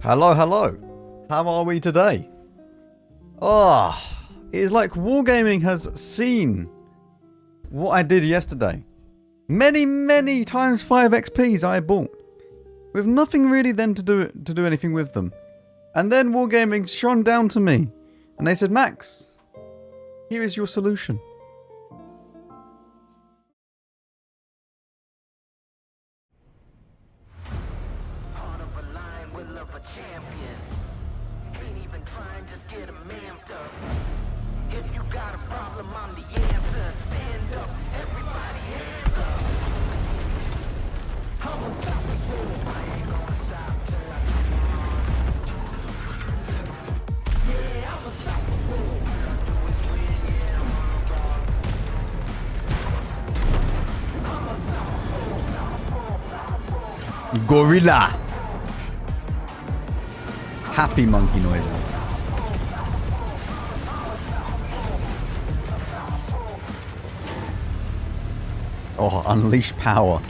Hello, hello. How are we today? Oh, it is like Wargaming has seen what I did yesterday. Many times 5 XPs I bought. With nothing really then to do anything with them. And then Wargaming shone down to me. And they said, Max, here is your solution. Gorilla. Happy monkey noises. Oh, unleash power.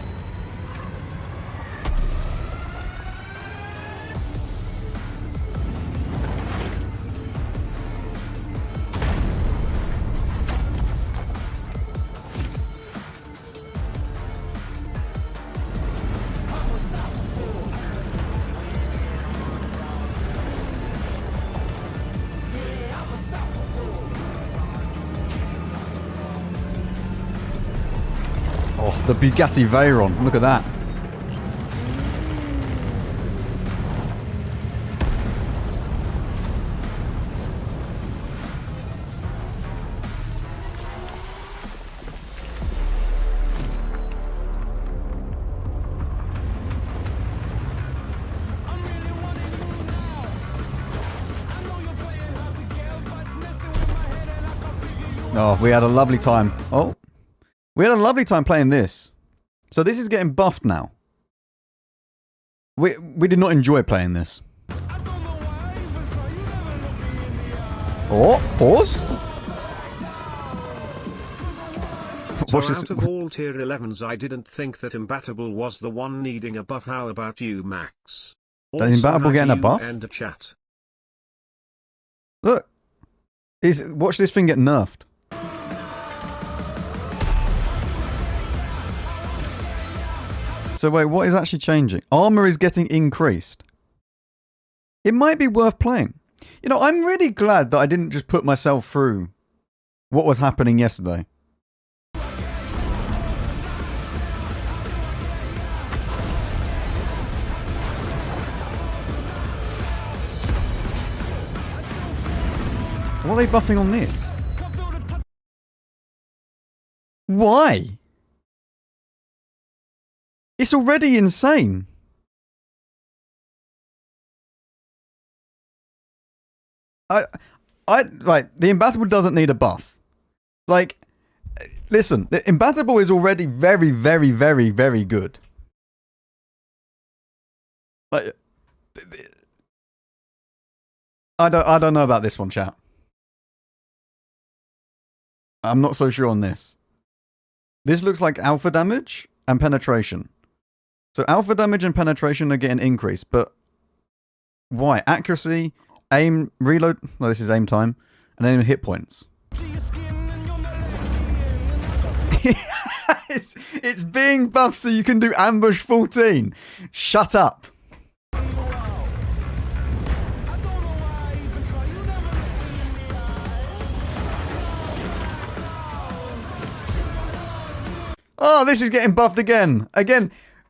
Oh, the Bugatti Veyron. Look at that. Oh, we had a lovely time. Oh. We had a lovely time playing this. So this is getting buffed now. We did not enjoy playing this. Oh, pause. So out of all tier 11s, I didn't think that Imbattable was the one needing a buff. How about you, Max? Is Imbattable getting a buff? And a chat. Look. Watch this thing get nerfed. So wait, what is actually changing? Armor is getting increased. It might be worth playing. You know, I'm really glad that I didn't just put myself through what was happening yesterday. What are they buffing on this? Why? It's already insane. Like, the Imbattable doesn't need a buff. Like, listen, the Imbattable is already very good. Like, I don't know about this one, chat. I'm not so sure on this. This looks like alpha damage and penetration. So alpha damage and penetration are getting increased, but why? Accuracy, aim, reload. Well, this is aim time, and then hit points. it's being buffed so you can do ambush 14. Shut up. Oh, this is getting buffed again.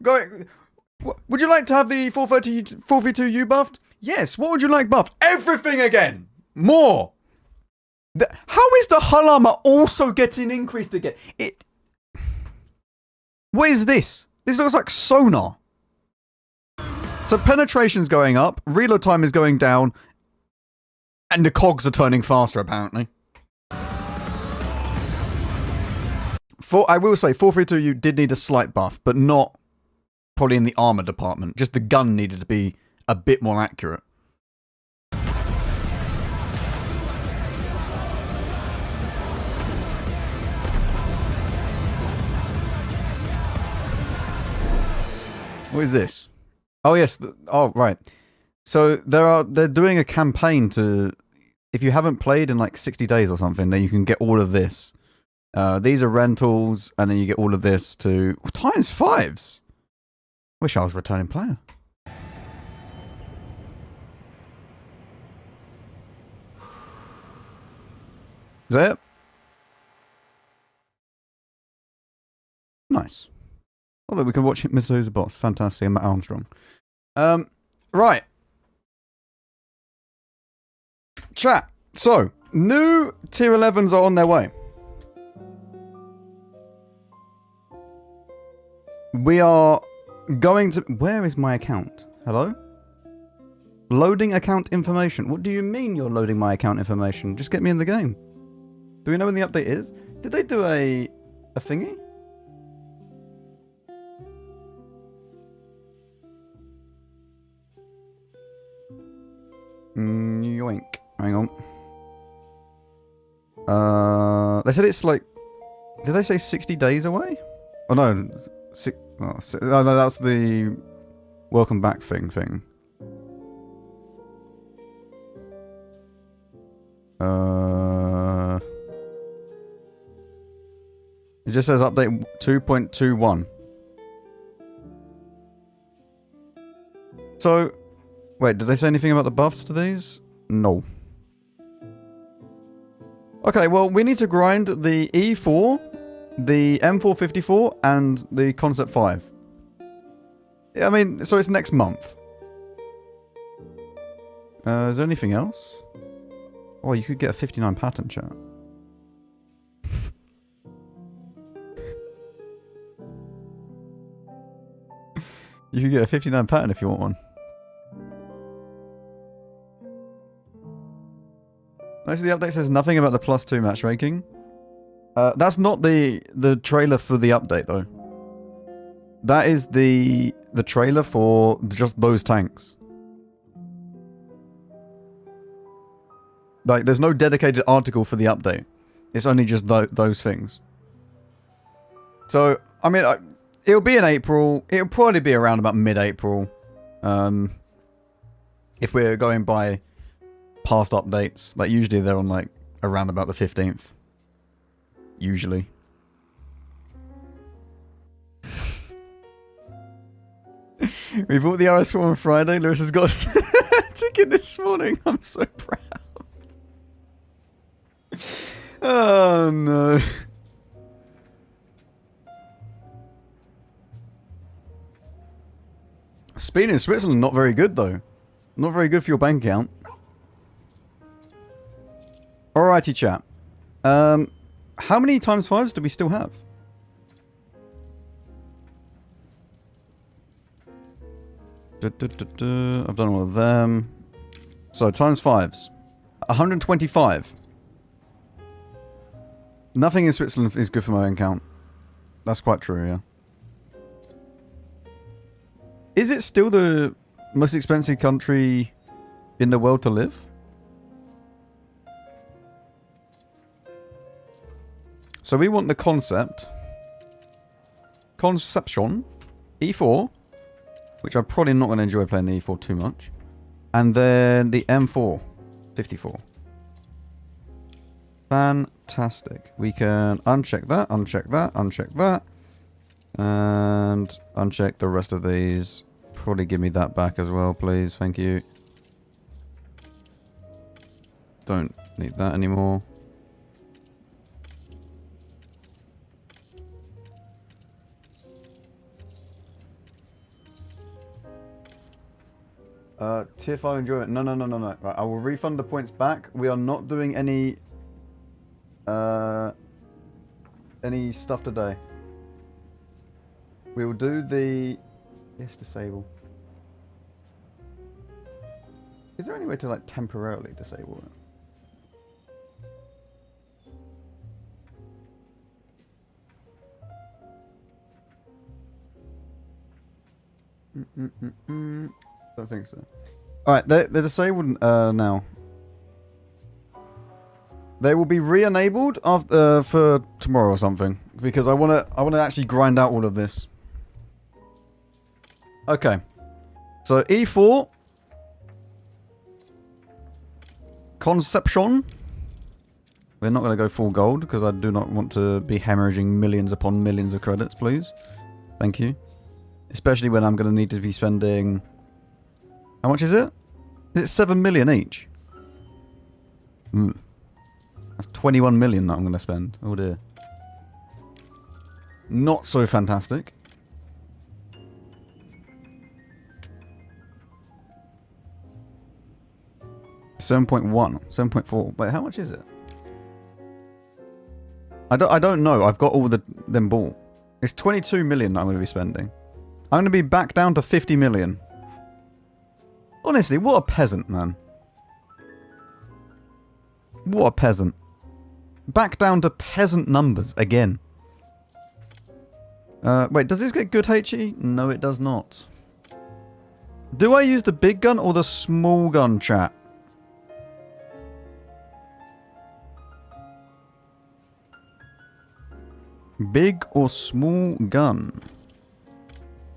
Would you like to have the 432U buffed? Yes. What would you like buffed? Everything again. More. How is the hull armor also getting increased again? What is this? This looks like sonar. So penetration's going up, reload time is going down, and the cogs are turning faster apparently. I will say 432U did need a slight buff, but not probably in the armor department. Just the gun needed to be a bit more accurate. What is this? Oh, yes. Oh, right. So they're doing a campaign to, if you haven't played in like 60 days or something, then you can get all of this. These are rentals, and then you get all of this to times 5s. Wish I was a returning player. Is that it? Nice. Oh, look, we can watch Mr. Who's the Boss. Fantastic. And Matt Armstrong. Right. Chat. So, new tier 11s are on their way. We are going to... Where is my account? Hello? Loading account information. What do you mean you're loading my account information? Just get me in the game. Do we know when the update is? Did they do a thingy? Yoink. Hang on. They said it's like... Did they say 60 days away? Oh no. No, that's the welcome back thing. It just says update 2.21. So, wait, did they say anything about the buffs to these? No. Okay, well, we need to grind the E4, the M454, and the Concept 5. I mean, so it's next month. Is there anything else? Oh, you could get a 59 pattern, chat. You could get a 59 pattern if you want one. Next, the update says nothing about the +2 matchmaking. That's not the trailer for the update, though. That is the trailer for just those tanks. Like, there's no dedicated article for the update. It's only just those things. So, I mean, it'll be in April. It'll probably be around about mid-April. If we're going by past updates. Like, usually they're on, like, around about the 15th. Usually. We bought the RS4 on Friday. Lewis has got a ticket this morning. I'm so proud. Oh, no. Speed in Switzerland, not very good, though. Not very good for your bank account. Alrighty, chat. How many times 5s do we still have? I've done all of them. So, times 5s. 125. Nothing in Switzerland is good for my account. That's quite true, yeah. Is it still the most expensive country in the world to live? So we want the concept. Conception. E4. Which I'm probably not going to enjoy playing the E4 too much. And then the M4. 54. Fantastic. We can uncheck that, uncheck that, uncheck that. And uncheck the rest of these. Probably give me that back as well, please. Thank you. Don't need that anymore. Tier 5 enjoyment. No. Right, I will refund the points back. We are not doing any stuff today. We will do the... Yes, disable. Is there any way to, like, temporarily disable it? Don't think so. Alright, they're disabled now. They will be re-enabled after for tomorrow or something. Because I wanna actually grind out all of this. Okay. So E4 Conception. We're not going to go full gold because I do not want to be hemorrhaging millions upon millions of credits, please. Thank you. Especially when I'm going to need to be spending... How much is it? Is it 7 million each? That's 21 million that I'm going to spend. Oh dear. Not so fantastic. $7.1, 7.4. Wait, how much is it? I don't know. I've got all them bought. It's 22 million that I'm going to be spending. I'm going to be back down to 50 million. Honestly, what a peasant, man. What a peasant. Back down to peasant numbers again. Wait, does this get good HE? No, it does not. Do I use the big gun or the small gun, chat? Big or small gun?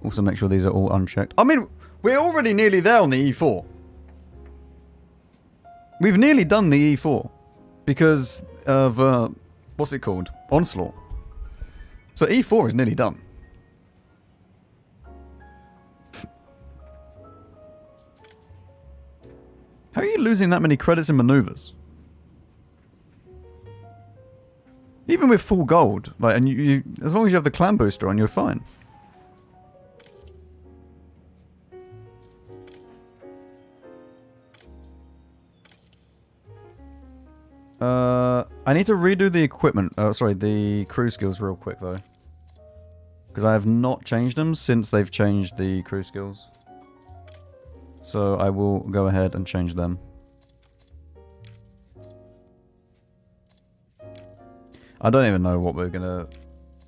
Also make sure these are all unchecked. I mean, we're already nearly there on the E4. We've nearly done the E4. Because of, what's it called? Onslaught. So E4 is nearly done. How are you losing that many credits in maneuvers? Even with full gold, like, and you as long as you have the clan booster on, you're fine. I need to redo the equipment. Sorry, the crew skills real quick though, because I have not changed them since they've changed the crew skills. So I will go ahead and change them. I don't even know what we're gonna...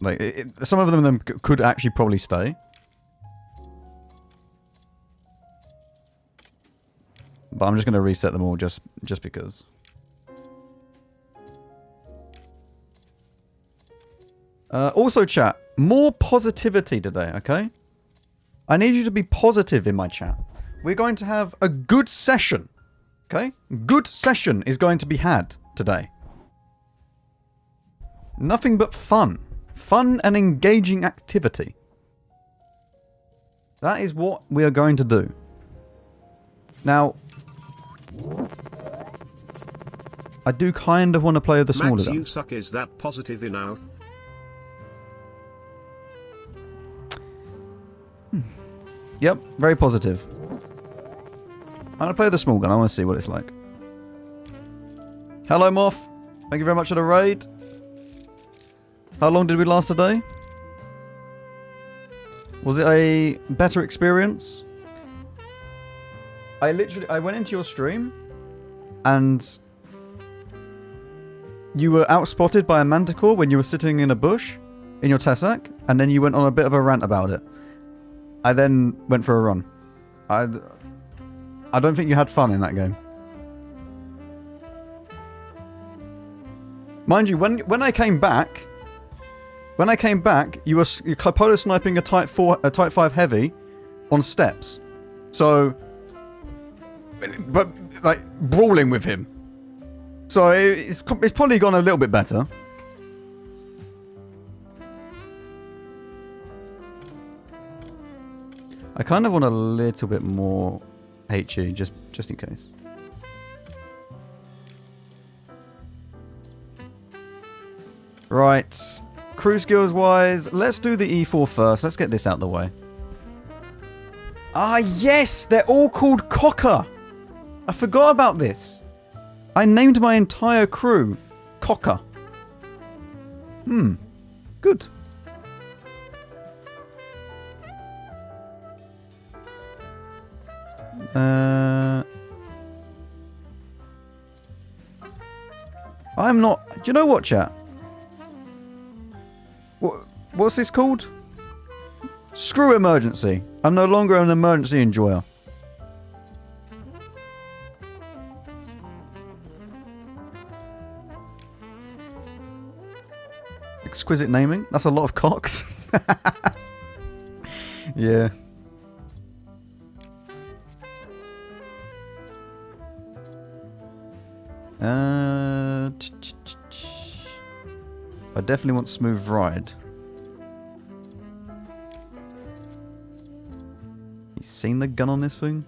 Like, some of them could actually probably stay. But I'm just gonna reset them all just because. Also, chat, more positivity today, okay? I need you to be positive in my chat. We're going to have a good session, okay? Good session is going to be had today. Nothing but fun. Fun and engaging activity. That is what we are going to do. Now, I do kind of want to play with the smaller Max, gun. you suck. Is that positive enough? Yep, very positive. I'm going to play with the small gun. I want to see what it's like. Hello, Moth. Thank you very much for the raid. How long did we last today? Was it a better experience? I went into your stream and you were outspotted by a manticore when you were sitting in a bush in your Tessac, and then you went on a bit of a rant about it. I then went for a run. I don't think you had fun in that game. Mind you, when I came back, you were polo sniping a Type 5 heavy on steps. So, but like brawling with him. So it's probably gone a little bit better. I kind of want a little bit more HE just in case. Right. Crew skills wise, let's do the E4 first. Let's get this out of the way. Ah, yes! They're all called Cocker! I forgot about this. I named my entire crew Cocker. Good. I'm not... Do you know what, chat? What's this called? Screw emergency. I'm no longer an emergency enjoyer. Exquisite naming. That's a lot of cocks. Yeah. I definitely want smooth ride. You seen the gun on this thing?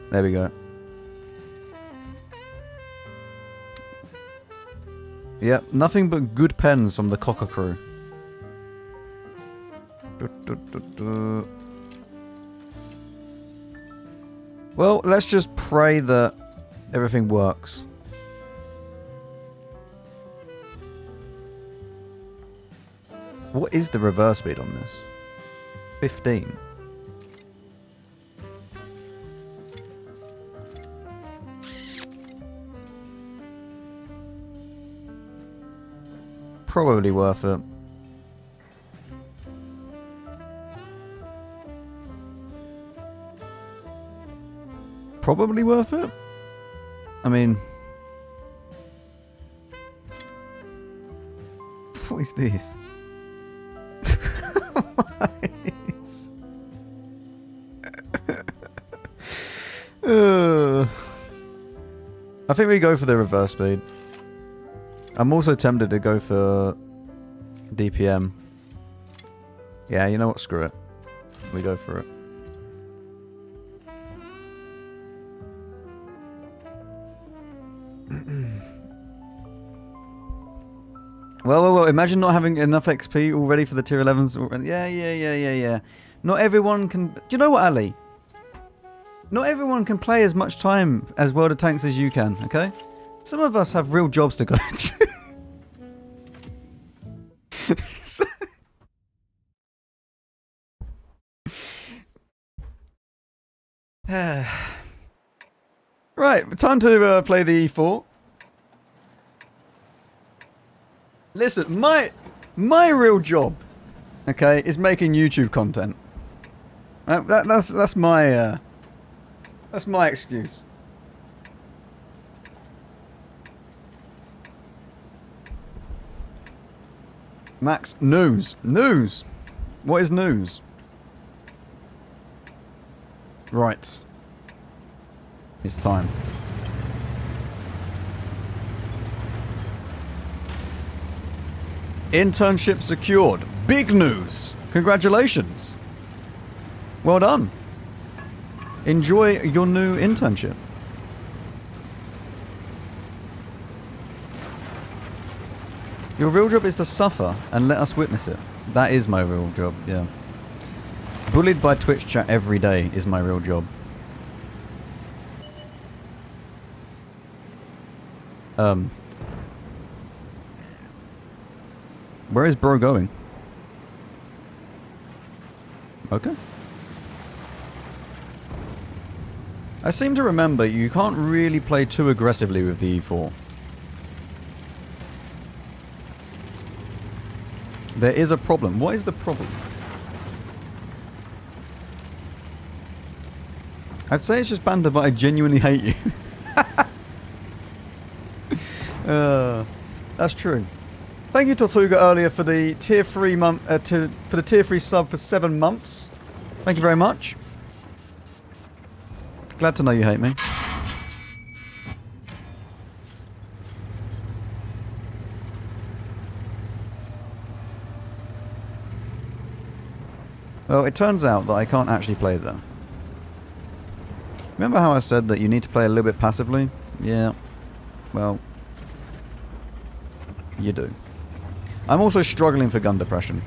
There we go. Yep, nothing but good pens from the Cocker crew. Well, let's just pray that everything works. What is the reverse speed on this? 15. Probably worth it. Probably worth it? I mean... What is this? I think we go for the reverse speed. I'm also tempted to go for DPM. Yeah, you know what? Screw it. We go for it. Well. Imagine not having enough XP already for the tier 11s. Yeah. Not everyone can... Do you know what, Ali? Not everyone can play as much time as World of Tanks as you can, okay? Some of us have real jobs to go to. Right, time to play the E4. Listen, my real job, okay, is making YouTube content. That's my excuse. Max, news. News. What is news? Right. It's time. Internship secured. Big news. Congratulations. Well done. Enjoy your new internship. Your real job is to suffer and let us witness it. That is my real job, yeah. Bullied by Twitch chat every day is my real job. Where is bro going? Okay. I seem to remember you can't really play too aggressively with the E4. There is a problem. What is the problem? I'd say it's just banter, but I genuinely hate you. That's true. Thank you, Tortuga, earlier for the tier 3 for the tier 3 sub for 7 months. Thank you very much. Glad to know you hate me. Well, it turns out that I can't actually play there. Remember how I said that you need to play a little bit passively? Yeah. Well, you do. I'm also struggling for gun depression.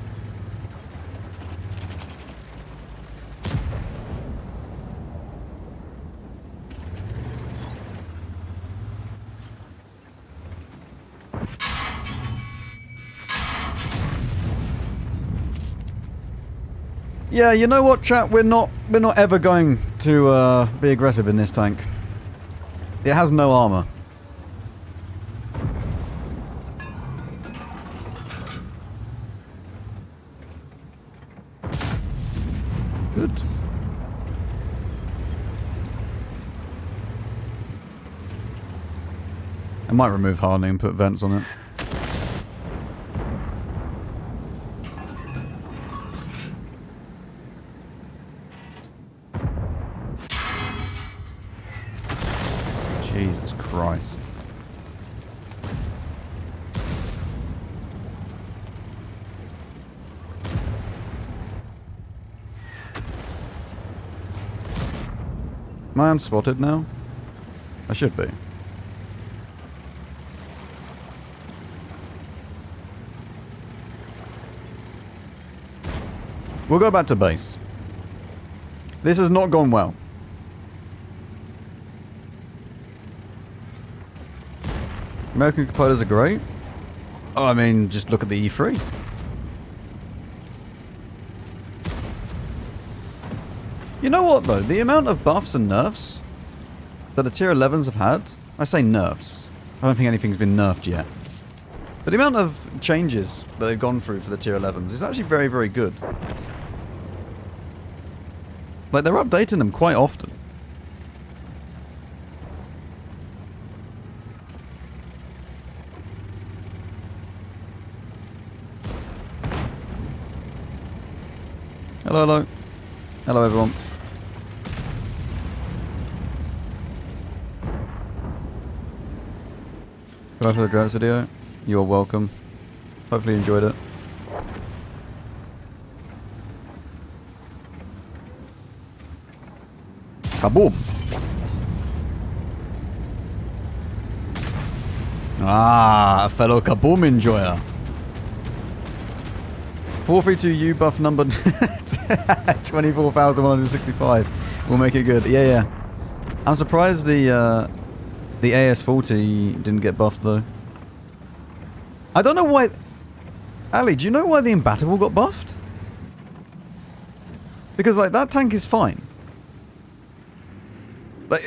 Yeah, you know what, chat? We're not ever going to be aggressive in this tank. It has no armor. Good. I might remove hardening and put vents on it. Am I unspotted now? I should be. We'll go back to base. This has not gone well. American compilers are great. Oh, I mean, just look at the E3. You know what, though? The amount of buffs and nerfs that the tier 11s have had... I say nerfs. I don't think anything's been nerfed yet. But the amount of changes that they've gone through for the tier 11s is actually very, very good. Like, they're updating them quite often. Hello, hello. Hello, everyone. Hello for the Drats video. You're welcome. Hopefully you enjoyed it. Kaboom! Ah, a fellow Kaboom enjoyer. 432U buff number 24,165. We'll make it good. Yeah, yeah. I'm surprised the AS40 didn't get buffed though. I don't know why... Ali, do you know why the Imbattable got buffed? Because, like, that tank is fine. Like,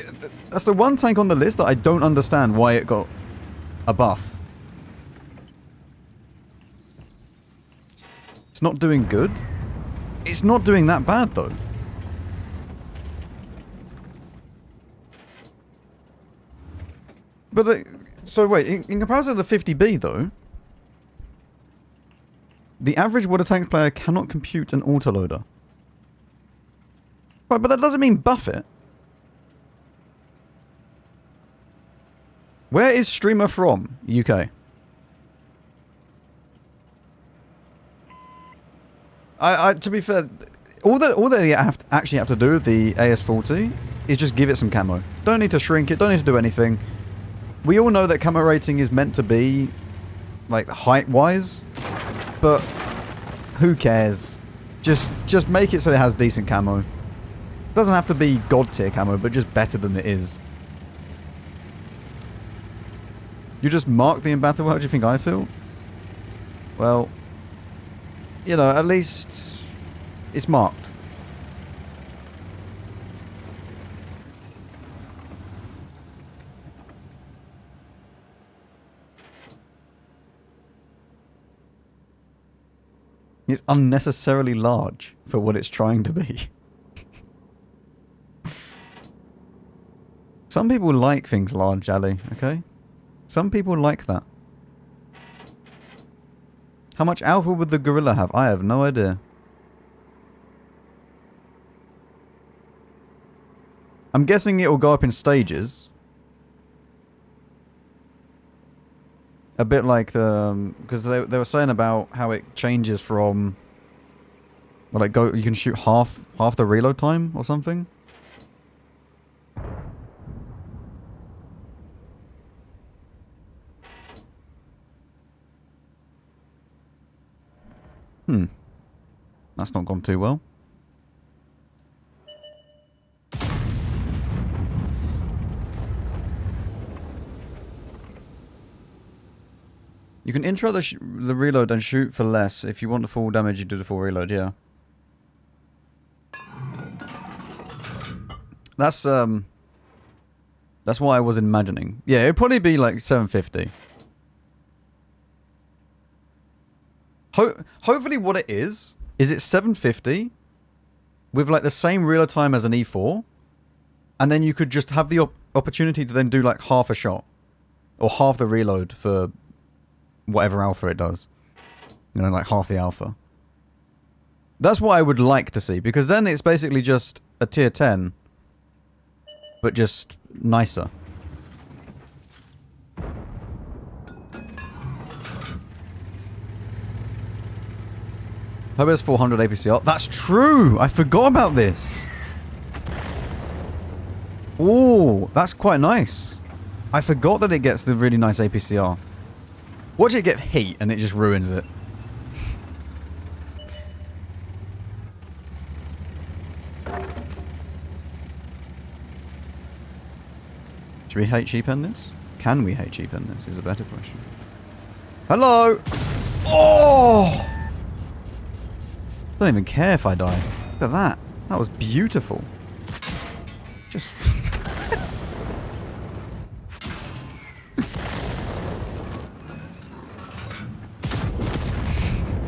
that's the one tank on the list that I don't understand why it got a buff. It's not doing good. It's not doing that bad, though. But, so wait, in comparison to the 50B, though, the average water tank player cannot compute an autoloader. Right, but that doesn't mean buff it. Where is streamer from? UK. To be fair, all they actually have to do with the AS40 is just give it some camo. Don't need to shrink it, don't need to do anything. We all know that camo rating is meant to be, like, height-wise, but who cares? Just make it so it has decent camo. Doesn't have to be god tier camo, but just better than it is. You just mark the Imbattable? How do you think I feel? Well, you know, at least it's marked. It's unnecessarily large for what it's trying to be. Some people like things large, Ali, okay? Some people like that. How much alpha would the gorilla have? I have no idea. I'm guessing it will go up in stages. A bit like the... Because they were saying about how it changes from... Well, like, you can shoot half the reload time or something. That's not gone too well. You can intro the reload and shoot for less. If you want the full damage, you do the full reload, yeah. That's what I was imagining. Yeah, it'd probably be like 750. Hopefully what it is it's 750 with like the same reload time as an E4, and then you could just have the opportunity to then do like half a shot or half the reload for whatever alpha it does. You know, like half the alpha. That's what I would like to see, because then it's basically just a tier 10, but just nicer. Hope it's 400 APCR. That's true! I forgot about this! Oh, that's quite nice. I forgot that it gets the really nice APCR. Watch it get heat and it just ruins it. Should we HE pen this? Can we HE pen this is a better question. Hello! Oh! Don't even care if I die. Look at that. That was beautiful. Just...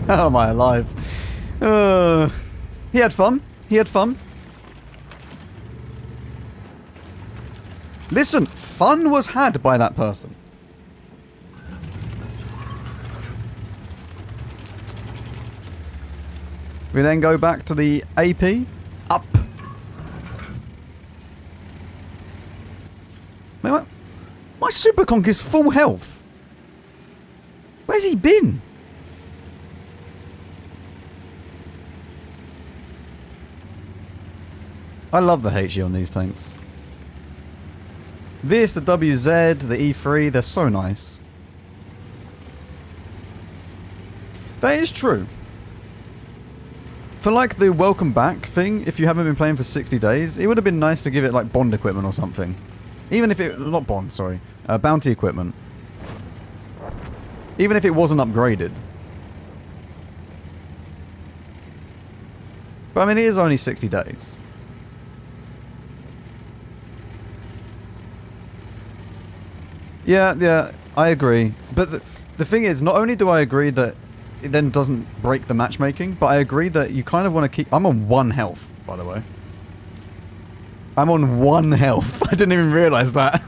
How am I alive? He had fun. He had fun. Listen, fun was had by that person. We then go back to the AP. Up. My Super Conk is full health. Where's he been? I love the HE on these tanks. This, the WZ, the E3, they're so nice. That is true. For like the welcome back thing, if you haven't been playing for 60 days, it would have been nice to give it like bond equipment or something. Even if it... not bond, sorry. Bounty equipment. Even if it wasn't upgraded. But I mean, it is only 60 days. Yeah, I agree. But the thing is, not only do I agree that it then doesn't break the matchmaking, but I agree that you kind of want to keep... I'm on 1 health, by the way. I'm on 1 health. I didn't even realise that.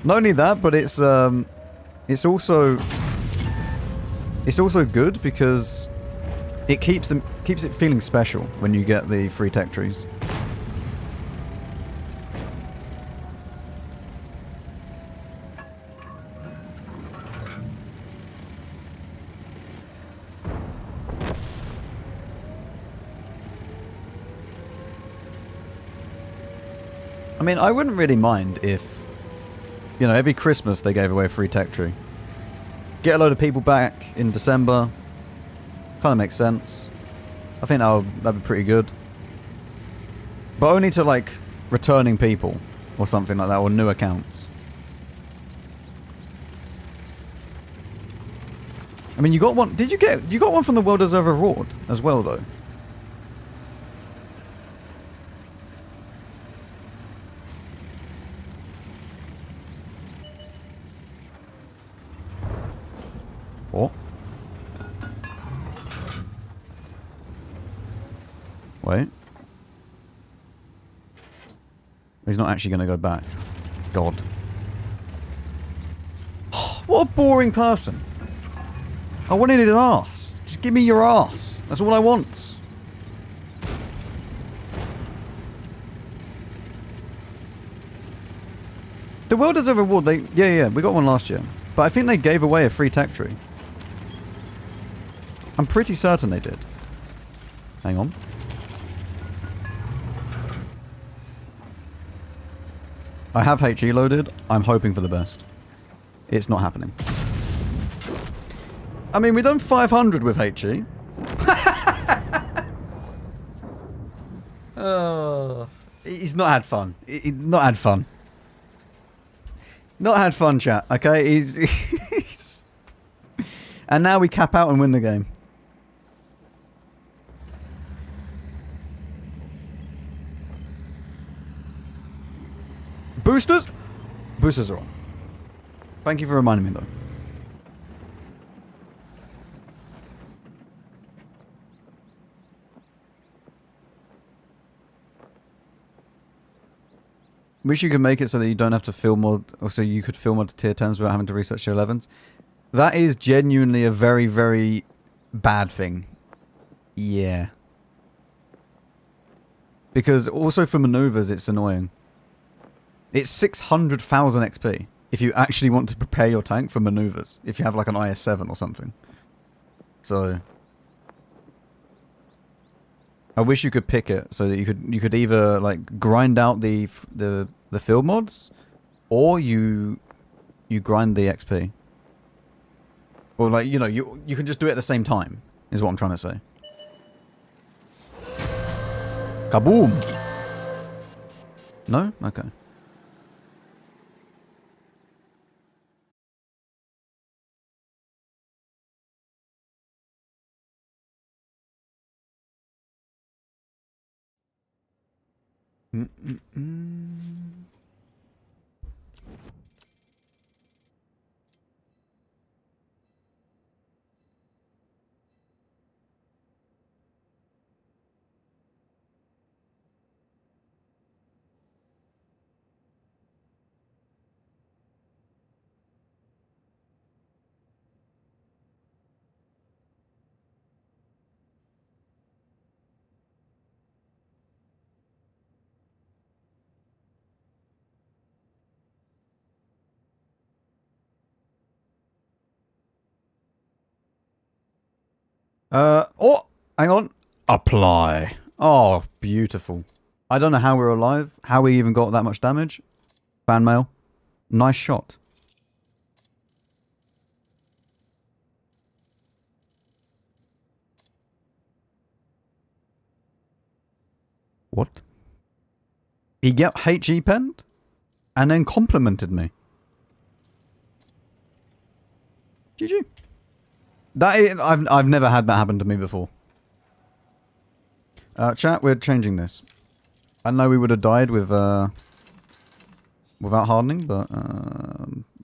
Not only that, but it's also good because it keeps it feeling special when you get the free tech trees. I mean, I wouldn't really mind if, you know, every Christmas they gave away a free tech tree. Get a load of people back in December. Kind of makes sense. I think that'd be pretty good. But only to, like, returning people or something like that, or new accounts. I mean, you got one... you got one from the Well Deserved Reward as well, though. What? Wait. He's not actually going to go back. God. What a boring person. I wanted his ass. Just give me your ass. That's all I want. The Well Deserved Reward, yeah, we got one last year. But I think they gave away a free tech tree. I'm pretty certain they did. Hang on. I have HE loaded. I'm hoping for the best. It's not happening. I mean, we've done 500 with HE. He's not had fun. Not had fun. Not had fun, chat. Okay? He's and now we cap out and win the game. Boosters? Boosters are on. Thank you for reminding me, though. Wish you could make it so that you don't have to fill mod, or so you could fill mod to tier 10s without having to research tier 11s. That is genuinely a very, very bad thing. Yeah. Because also for maneuvers, it's annoying. It's 600,000 XP if you actually want to prepare your tank for maneuvers. If you have like an IS-7 or something. So... I wish you could pick it so that you could either like grind out the field mods, or you grind the XP. Or like, you know, you can just do it at the same time, is what I'm trying to say. Kaboom! No? Okay. Oh, hang on. Apply. Oh, beautiful. I don't know how we're alive, how we even got that much damage. Fan mail. Nice shot. What? He got HE penned? And then complimented me. GG. I've never had that happen to me before. Chat, we're changing this. I know we would have died with without hardening, but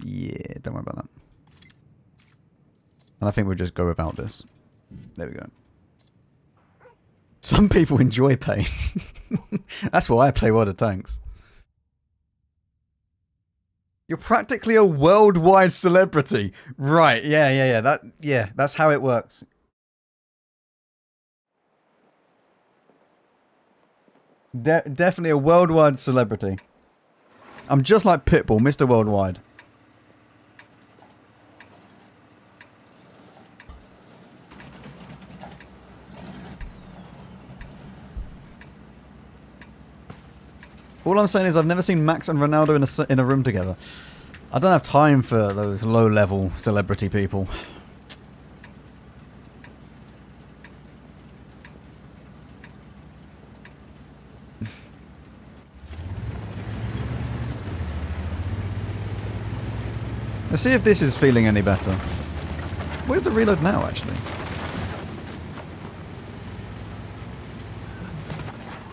yeah, don't worry about that. And I think we'll just go without this. There we go. Some people enjoy pain. That's why I play World of Tanks. You're practically a worldwide celebrity. Right, yeah. That's how it works. Definitely a worldwide celebrity. I'm just like Pitbull, Mr. Worldwide. All I'm saying is I've never seen Max and Ronaldo in a room together. I don't have time for those low-level celebrity people. Let's see if this is feeling any better. Where's the reload now, actually?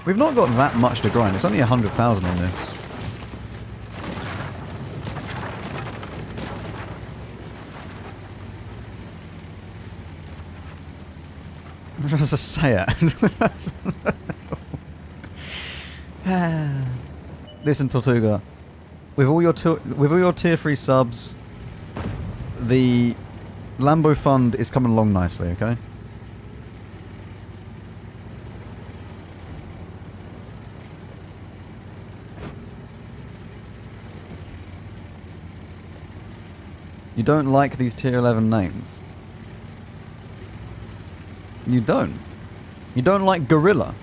We've not got that much to grind. It's only 100,000 on this. I'm trying to say it. Listen, Tortuga. With all your tier 3 subs, the Lambo fund is coming along nicely, okay? You don't like these tier 11 names? You don't? You don't like Gorilla?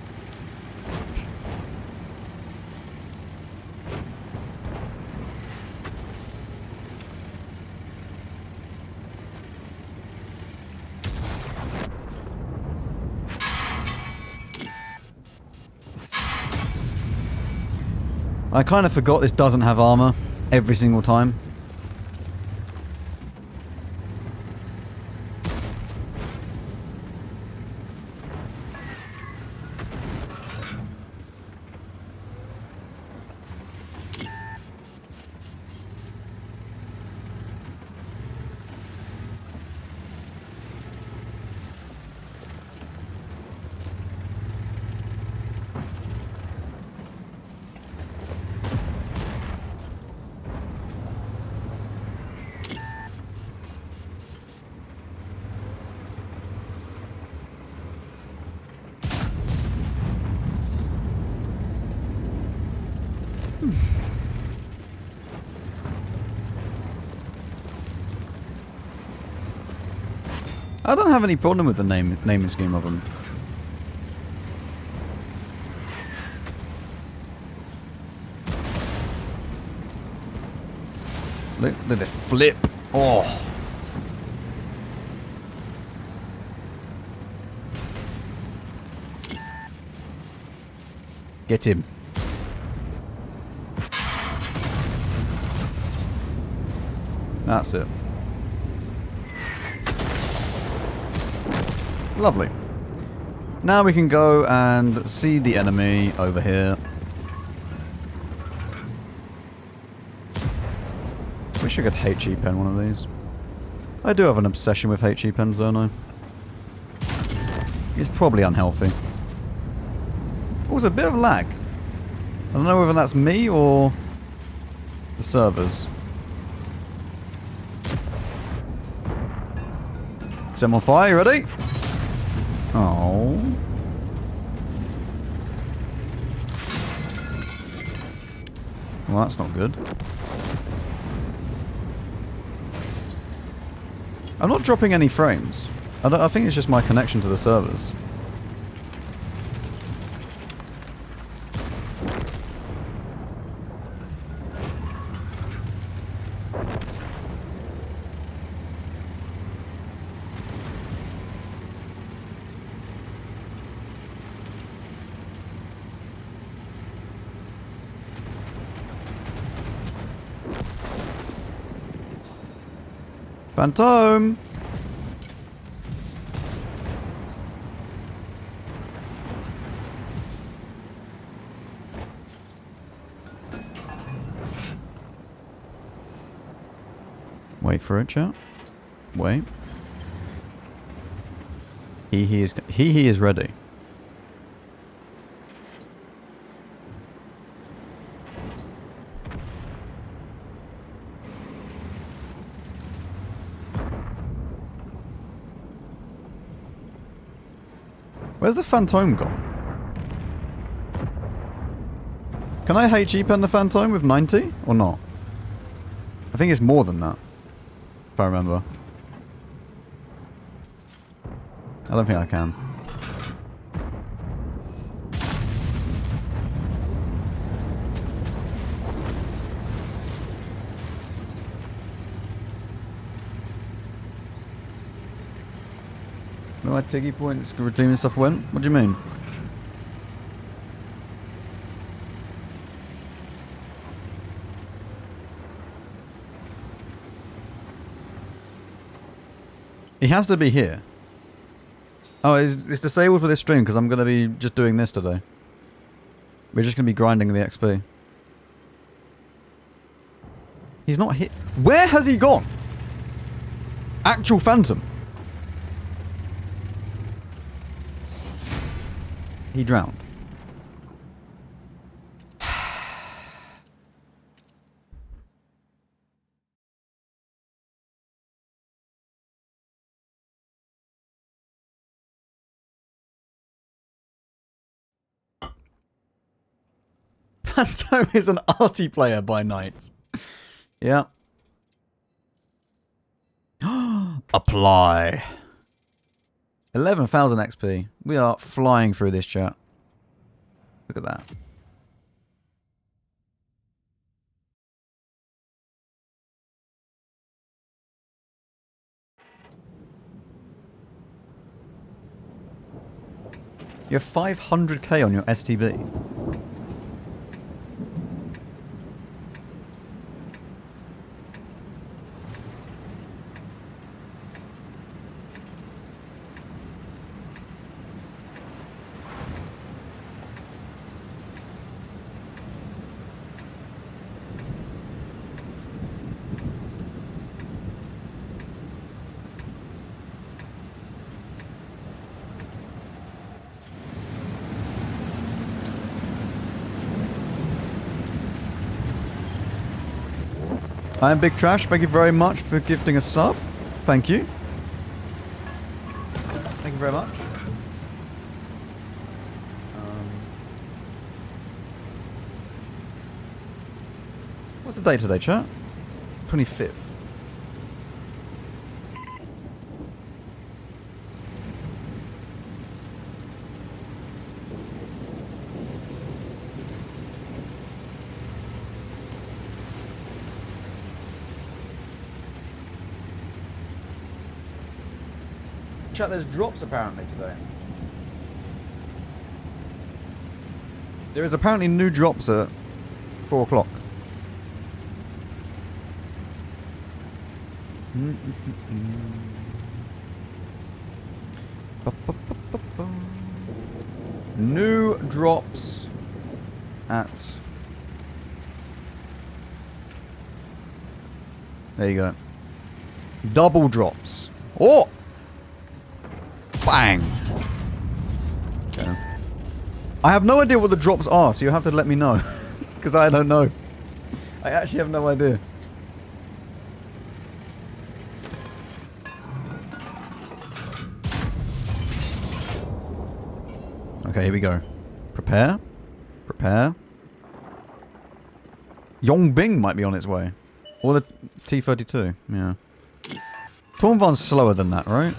I kind of forgot this doesn't have armor every single time. I don't have any problem with the naming scheme of them. Look at the flip. Oh. Get him. That's it. Lovely. Now we can go and see the enemy over here. Wish I could HE pen one of these. I do have an obsession with HE pens, don't I? It's probably unhealthy. Also, a bit of lag. I don't know whether that's me or the servers. Set them on fire, ready? Oh. Well, that's not good. I'm not dropping any frames. I think it's just my connection to the servers. Phantom! Wait for it, chat. Wait. He is ready. Where's the Phantom gone? Can I HE pen the Phantom with 90 or not? I think it's more than that. If I remember. I don't think I can. No, my Tiggy points redeeming stuff went? What do you mean? He has to be here. Oh, it's disabled for this stream because I'm going to be just doing this today. We're just going to be grinding the XP. He's not here. Where has he gone? Actual Phantom. He drowned. Phantom is an arty player by night. Yeah. Apply. 11,000 XP. We are flying through this chat. Look at that. You have 500k on your STB. I am Big Trash. Thank you very much for gifting a sub. Thank you. Thank you very much. What's the date today, chat? 25th. chat, there's drops apparently today. There is apparently new drops at 4 o'clock. New drops at... There you go. Double drops. Oh! Bang! Okay. I have no idea what the drops are, so you have to let me know. Because I don't know. I actually have no idea. Okay, here we go. Prepare. Prepare. Yongbing might be on its way. Or the T-32, yeah. Tornvarn's slower than that, right?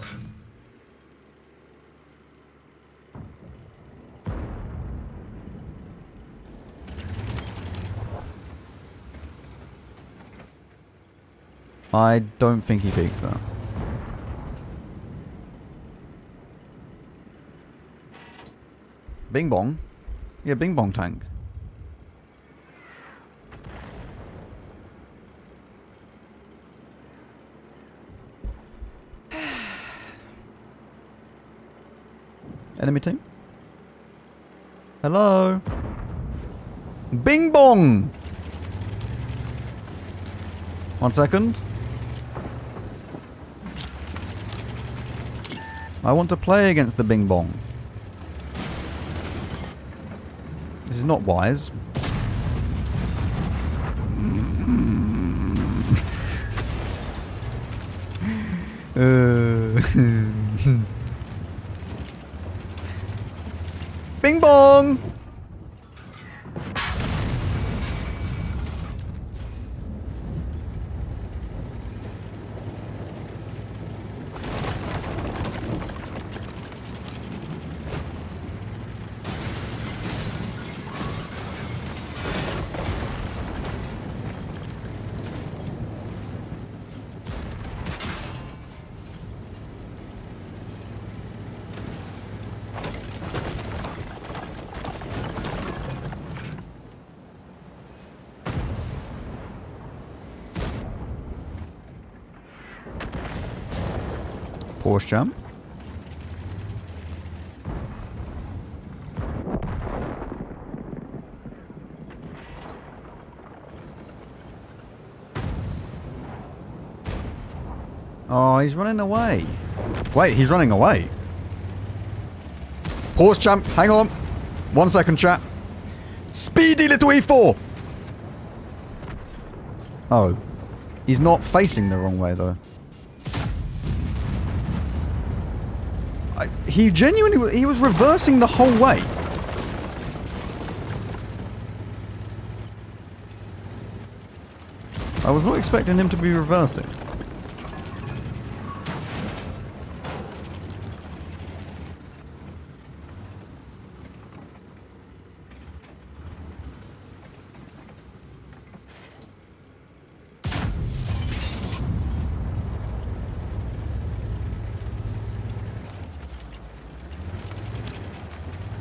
I don't think he peaks though. Bing Bong? Yeah, Bing Bong tank. Enemy team? Hello? Bing Bong! 1 second. I want to play against the Bing Bong. This is not wise. Bing Bong! Porsche jump. Oh, he's running away. Wait, he's running away. Pause jump. Hang on. 1 second, chat. Speedy little E4. Oh. He's not facing the wrong way, though. He genuinely... He was reversing the whole way. I was not expecting him to be reversing.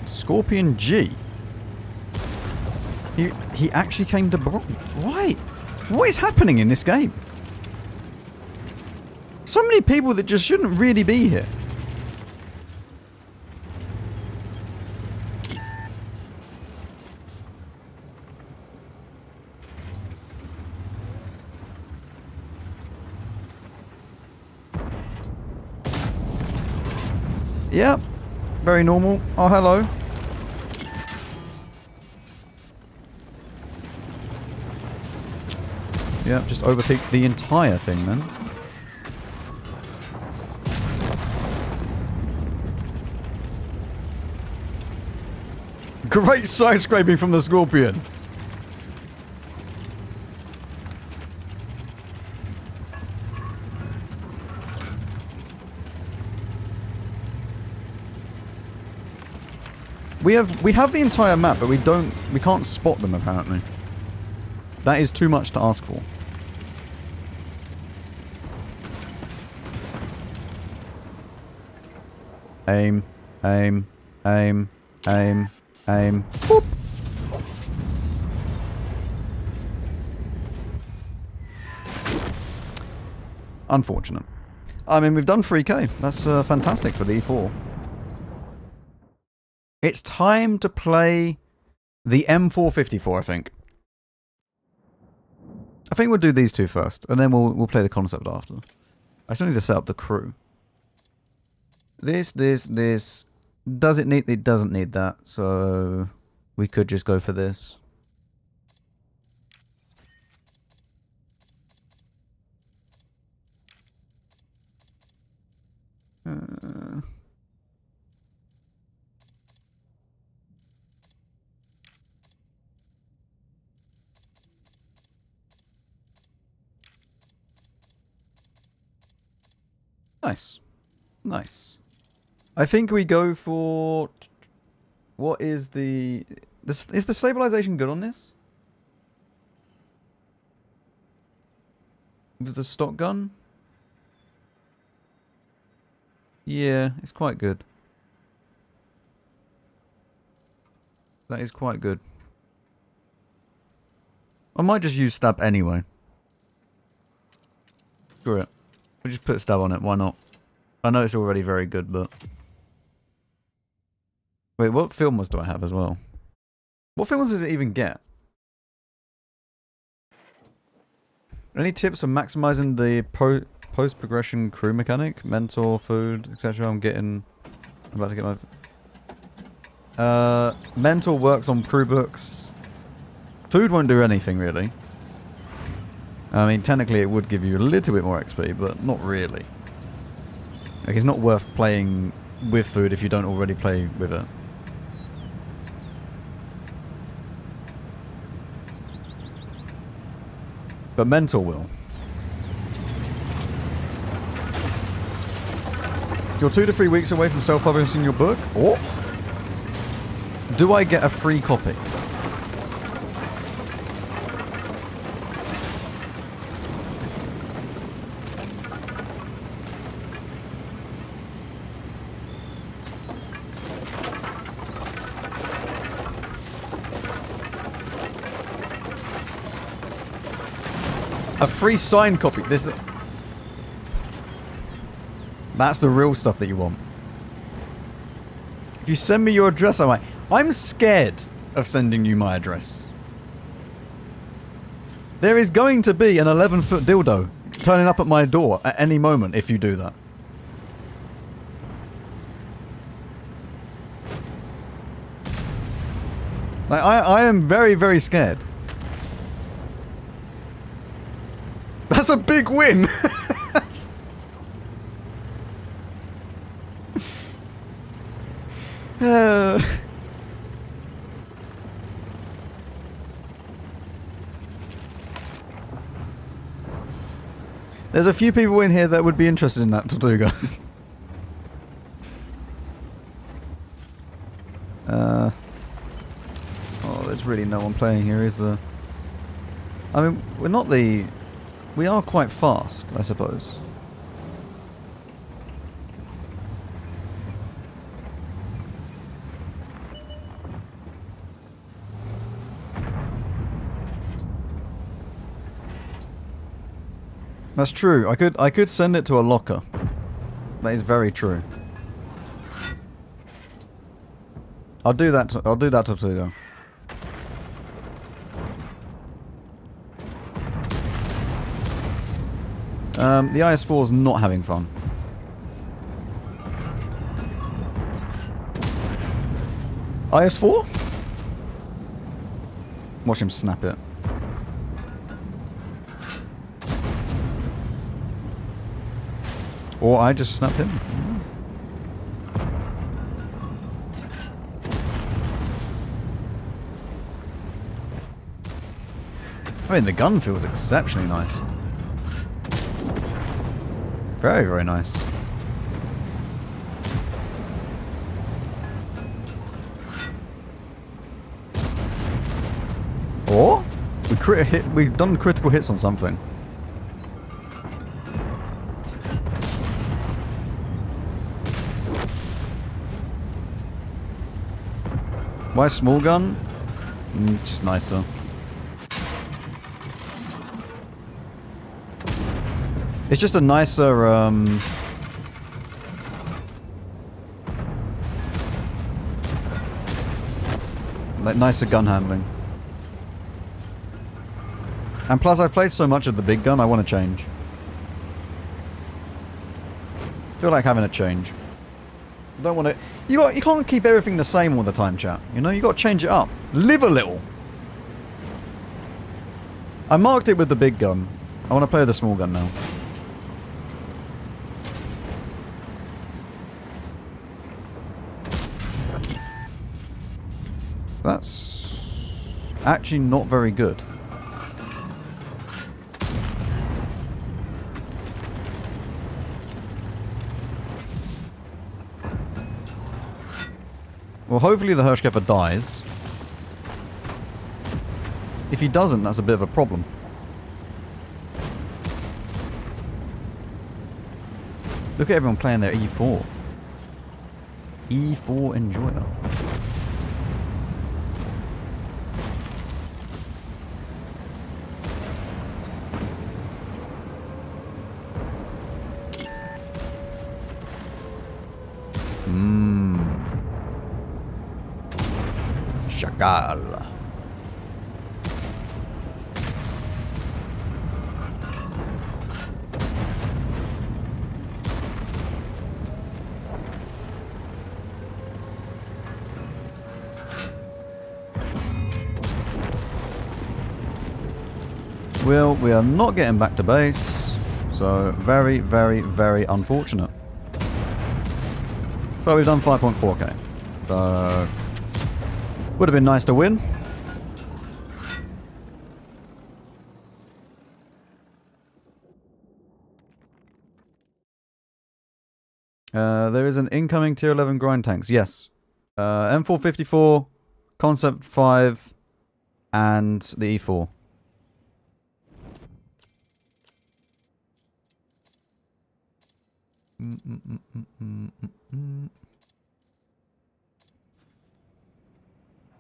Scorpion G. He actually came to... Why? What is happening in this game? So many people that just shouldn't really be here. Yep. Very normal. Oh, hello. Yeah, just overpeaked the entire thing then. Great side scraping from the Scorpion. We have the entire map, but we can't spot them apparently. That is too much to ask for. Aim. Aim. Aim. Aim. Aim. Boop. Unfortunate. I mean, we've done 3k. That's fantastic for the E4. It's time to play the M454, I think. I think we'll do these two first, and then we'll play the concept after. I still need to set up the crew. This. Does it need... It doesn't need that, so we could just go for this. Nice. Nice. I think we go for... What is the... Is the stabilization good on this? The stock gun? Yeah, it's quite good. That is quite good. I might just use stab anyway. Screw it. We'll just put stab on it, why not? I know it's already very good, but... Wait, what filmers do I have as well? What filmers does it even get? Any tips for maximizing the post-progression crew mechanic? Mental, food, etc. I'm about to get my... mental works on crew books. Food won't do anything, really. I mean, technically it would give you a little bit more XP, but not really. Like, it's not worth playing with food if you don't already play with it. But mental will. You're 2 to 3 weeks away from self-publishing your book? Or do I get a free copy? A free signed copy. That's the real stuff that you want. If you send me your address, I'm scared of sending you my address. There is going to be an 11-foot dildo turning up at my door at any moment if you do that. Like, I am very, very scared. That's a big win! There's a few people in here that would be interested in that, Tortuga. Oh, there's really no one playing here, is there? I mean, we're not the... We are quite fast, I suppose. That's true. I could send it to a locker. That is very true. I'll do that. I'll do that, Tortuga. The IS-4 is not having fun. IS-4? Watch him snap it. Or I just snap him. I mean, the gun feels exceptionally nice. Very, very nice. Or we've done critical hits on something. Why small gun? Just nicer. It's just a nicer, like nicer gun handling. And plus I've played so much of the big gun, I want to change. Feel like having a change. Don't want to... You can't keep everything the same all the time, chat. You know, you got to change it up. Live a little. I marked it with the big gun. I want to play with the small gun now. That's actually not very good. Well, hopefully the Hirschkäfer dies. If he doesn't, that's a bit of a problem. Look at everyone playing their E4. E4 enjoyer. Chacal. Well, we are not getting back to base, so very, very, very unfortunate. But we've done 5.4k, so would have been nice to win. There is an incoming tier 11 grind tanks, yes. M454, Concept 5, and the E4.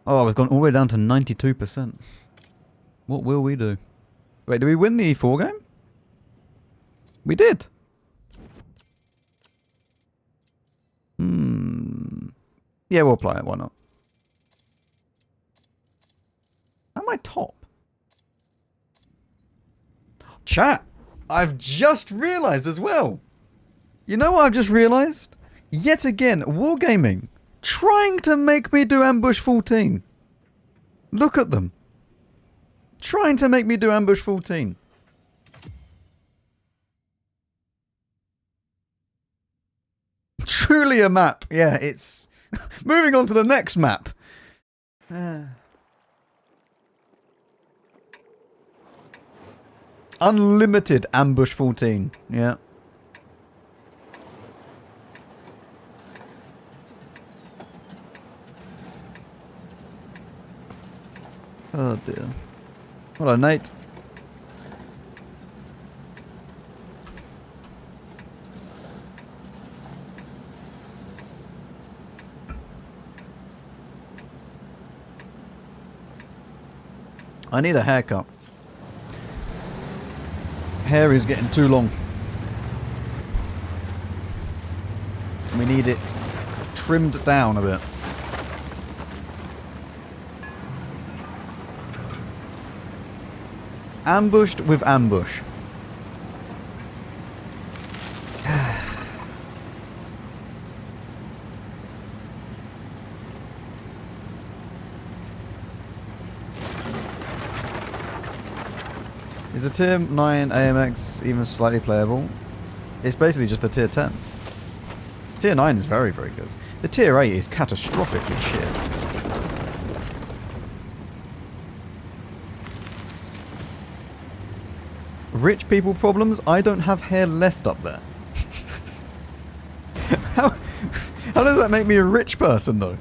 Oh, we've gone all the way down to 92%. What will we do? Wait, did we win the E4 game? We did. Yeah, we'll play it. Why not? Am I top? Chat, I've just realised as well. You know what I've just realised? Yet again, Wargaming. Trying to make me do Ambush 14. Look at them. Trying to make me do Ambush 14. Truly a map. Yeah, it's... Moving on to the next map. Unlimited Ambush 14. Yeah. Oh dear. Hello, Nate. I need a haircut. Hair is getting too long. We need it trimmed down a bit. Ambushed with ambush. Is the tier 9 AMX even slightly playable? It's basically just the tier 10. Tier 9 is very, very good. The tier 8 is catastrophically shit. Rich people problems? I don't have hair left up there. How does that make me a rich person, though?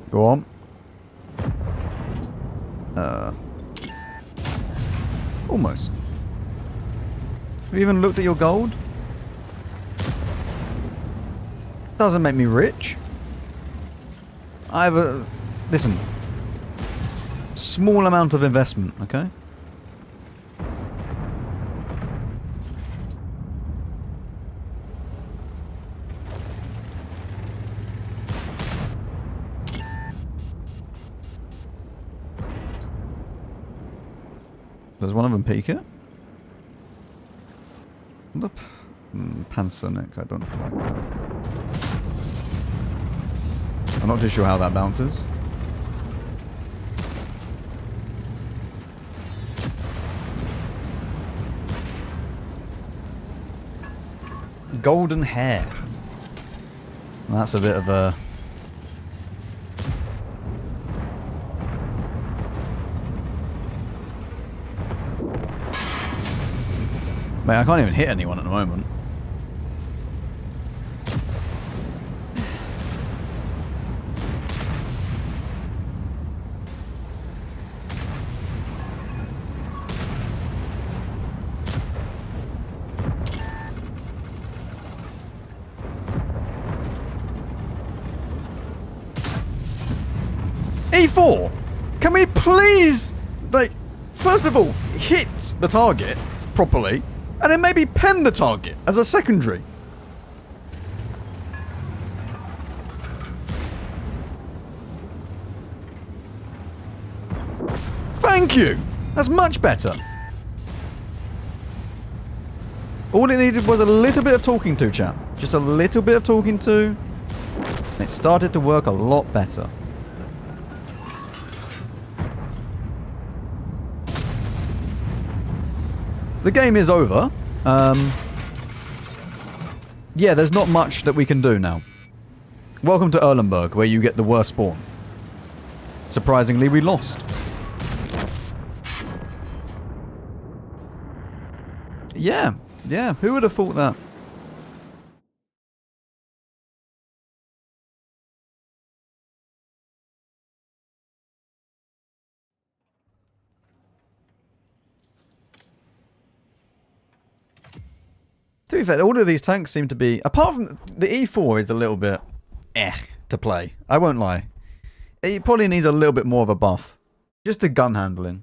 Go on. almost. Have you even looked at your gold? Doesn't make me rich. I have a... Listen. Small amount of investment, okay? Does one of them peek it? The Pansonic, I don't like that. I'm not too sure how that bounces. Golden hair. That's a bit of a... Mate, I can't even hit anyone at the moment. E4! Can we please, like, first of all, hit the target properly, and then maybe pen the target as a secondary? Thank you! That's much better. All it needed was a little bit of talking to, chap. Just a little bit of talking to. And it started to work a lot better. The game is over. Yeah, there's not much that we can do now. Welcome to Erlenberg, where you get the worst spawn. Surprisingly, we lost. Yeah, who would have thought that? To be fair, all of these tanks seem to be... Apart from... The E4 is a little bit... to play. I won't lie. It probably needs a little bit more of a buff. Just the gun handling.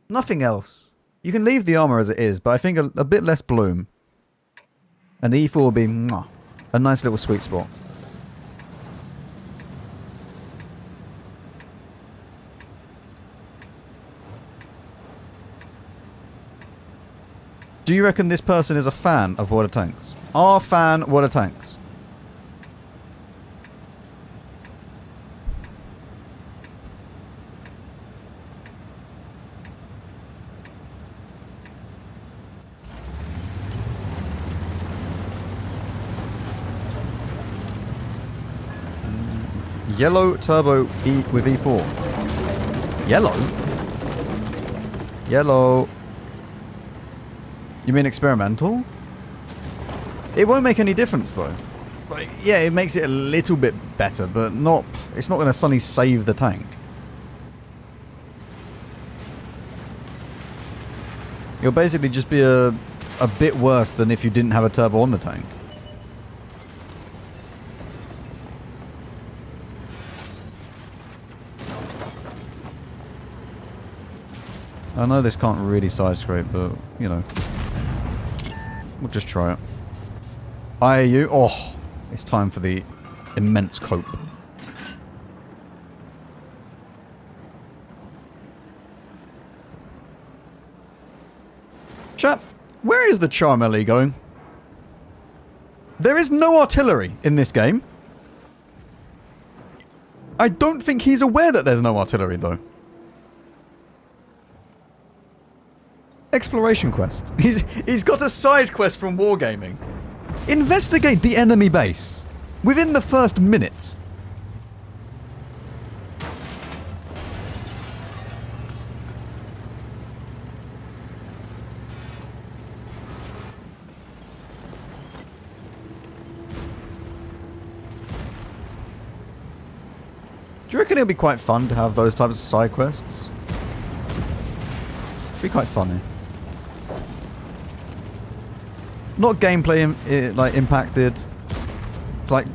Nothing else. You can leave the armor as it is, but I think a bit less bloom. And the E4 will be... Mwah, a nice little sweet spot. Do you reckon this person is a fan of water tanks? Our fan water tanks. Yellow turbo E with E4. Yellow? Yellow. You mean experimental? It won't make any difference though. Like, yeah, it makes it a little bit better, but not. It's not going to suddenly save the tank. It'll basically just be a bit worse than if you didn't have a turbo on the tank. I know this can't really side scrape, but, you know. We'll just try it. IAU. Oh, it's time for the immense cope. Chap, where is the Charmelli going? There is no artillery in this game. I don't think he's aware that there's no artillery, though. Exploration quest. He's got a side quest from Wargaming. Investigate the enemy base within the first minute. Do you reckon it'll be quite fun to have those types of side quests? Be quite funny. Not gameplay like impacted. Like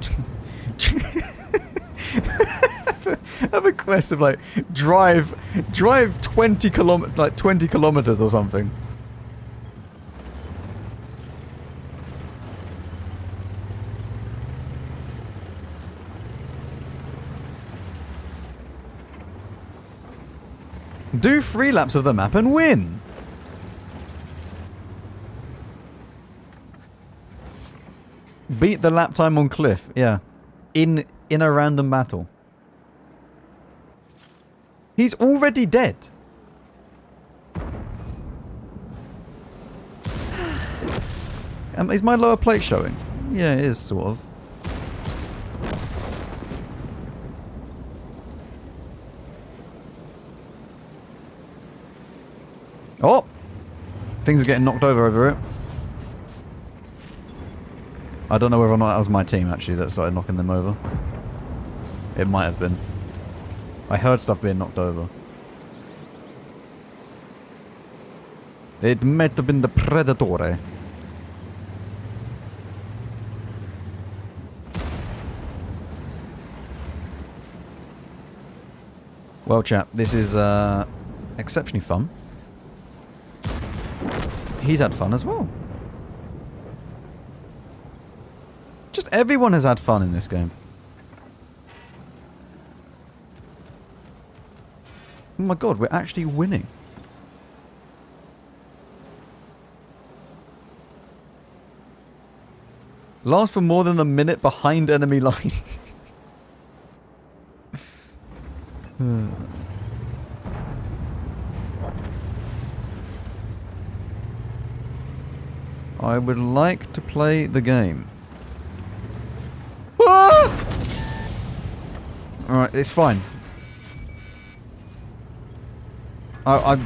have a quest of like drive 20 kilometers or something. Do 3 laps of the map and win. Beat the lap time on Cliff. Yeah. In a random battle. He's already dead. Is my lower plate showing? Yeah, it is, sort of. Oh! Things are getting knocked over it. I don't know whether or not that was my team, actually, that started knocking them over. It might have been. I heard stuff being knocked over. It might have been the Predatore. Well, chap, this is exceptionally fun. He's had fun as well. Just everyone has had fun in this game. Oh my god, we're actually winning. Last for more than a minute behind enemy lines. I would like to play the game. Ah! Alright, it's fine. Out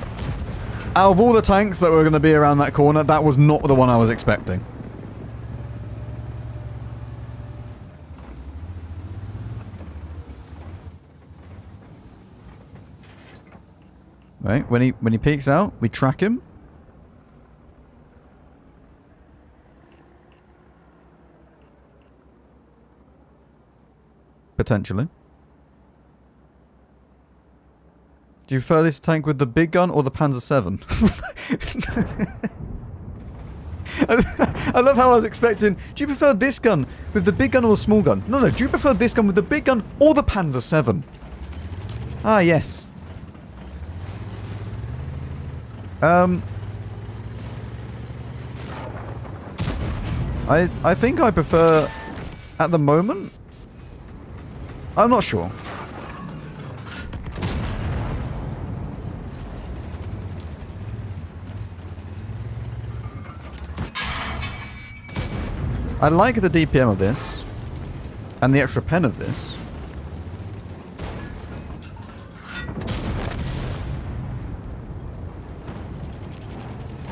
of all the tanks that were going to be around that corner, that was not the one I was expecting. Right, when he peeks out, we track him. Potentially. Do you prefer this tank with the big gun or the Panzer 7? I love how I was expecting, do you prefer this gun with the big gun or the small gun? No, do you prefer this gun with the big gun or the Panzer 7? Ah, yes. I think I prefer, at the moment, I'm not sure. I like the DPM of this, and the extra pen of this.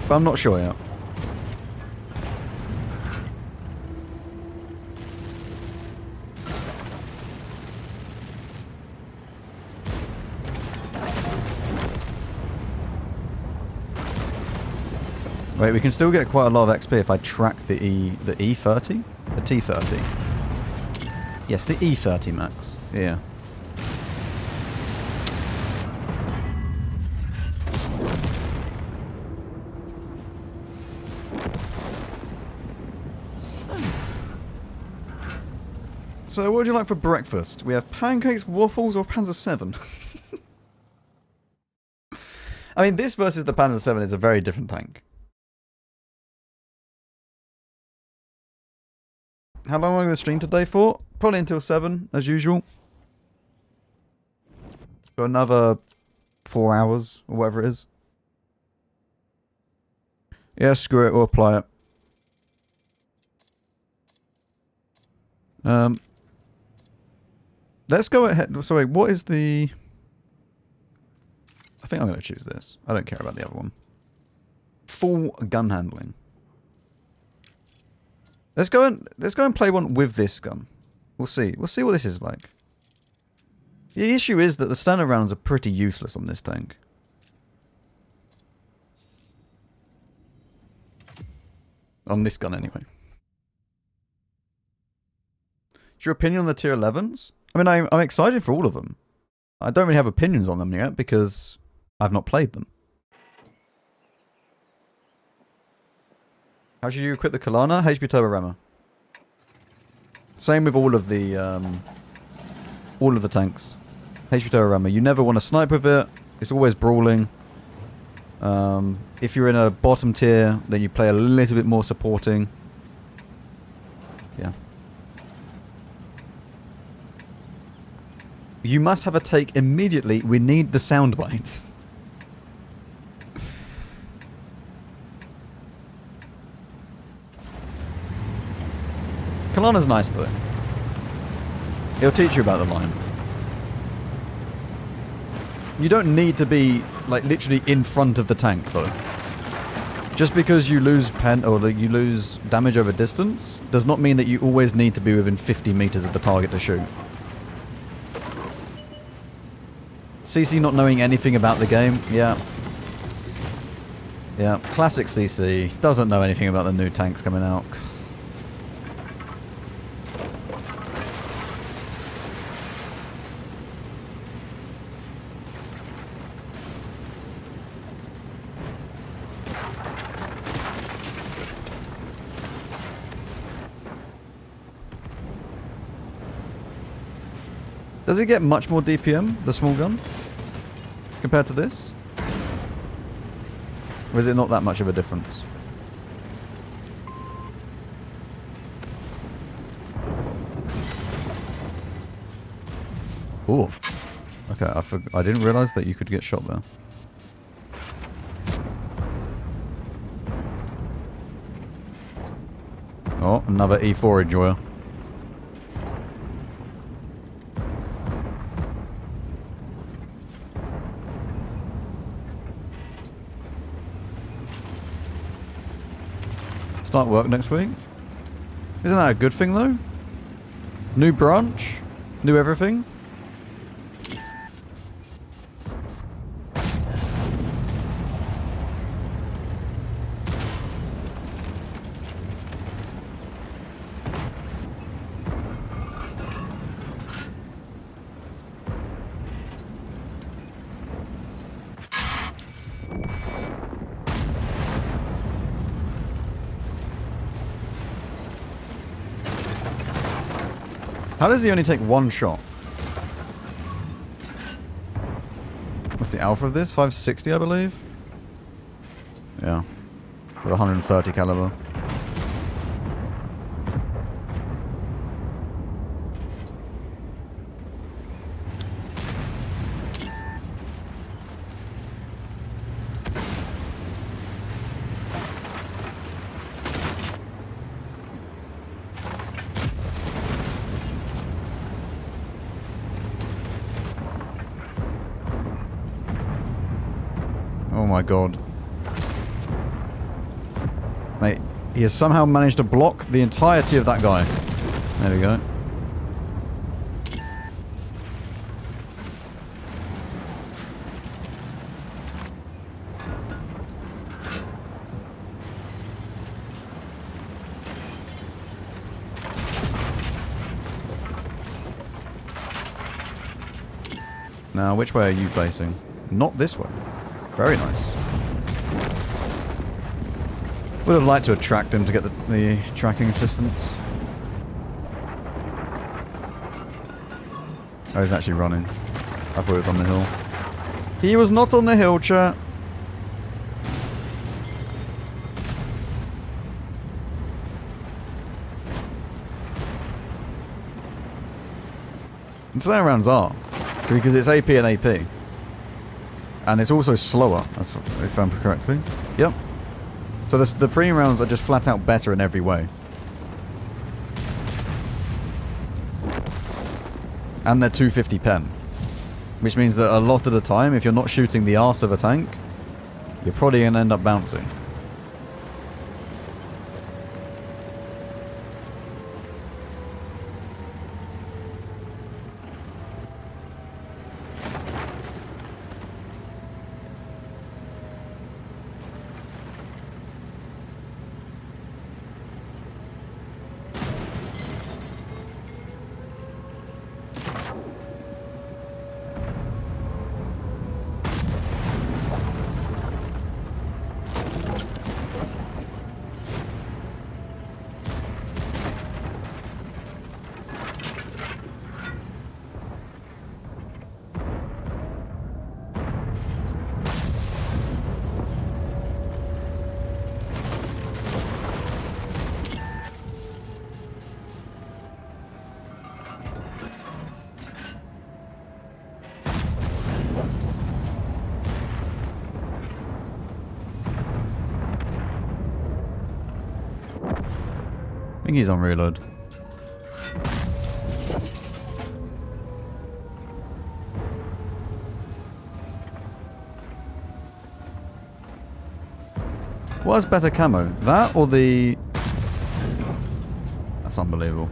But I'm not sure yet. Wait, we can still get quite a lot of XP if I track the E30? The T30. Yes, the E30 max. Yeah. So, what would you like for breakfast? We have pancakes, waffles, or Panzer 7? I mean, this versus the Panzer 7 is a very different tank. How long am I going to stream today for? Probably until 7, as usual. For another 4 hours, or whatever it is. Yeah, screw it, we'll apply it. Let's go ahead. Sorry, what is the... I think I'm going to choose this. I don't care about the other one. Full gun handling. Let's go and play one with this gun. We'll see. We'll see what this is like. The issue is that the standard rounds are pretty useless on this tank. On this gun, anyway. Is your opinion on the tier 11s? I mean, I'm excited for all of them. I don't really have opinions on them yet because I've not played them. How should you equip the Kalana? HP Turbo Rammer. Same with all of the tanks. HP Turbo Rammer. You never want to snipe with it. It's always brawling. If you're in a bottom tier, then you play a little bit more supporting. Yeah. You must have a take immediately. We need the soundbite. Kalana's nice though. It'll teach you about the line. You don't need to be like literally in front of the tank though. Just because you lose you lose damage over distance does not mean that you always need to be within 50 meters of the target to shoot. CC not knowing anything about the game, yeah. Yeah, classic CC. Doesn't know anything about the new tanks coming out. Does it get much more DPM, the small gun, compared to this? Or is it not that much of a difference? Ooh. Okay, I didn't realize that you could get shot there. Oh, another E4 enjoyer. Start work next week? Isn't that a good thing though? New branch? New everything? How does he only take one shot? What's the alpha of this? 560, I believe? Yeah. With 130 caliber. Oh my god. Mate, he has somehow managed to block the entirety of that guy. There we go. Now, which way are you facing? Not this way. Very nice. Would have liked to attract him to get the tracking assistance. Oh, he's actually running. I thought he was on the hill. He was not on the hill, chat. And so rounds are. Because it's AP and AP. And it's also slower, if I'm correctly. Yep. So the premium rounds are just flat out better in every way. And they're 250 pen. Which means that a lot of the time, if you're not shooting the arse of a tank, you're probably going to end up bouncing. think he's on reload. What has better camo? That or the... That's unbelievable.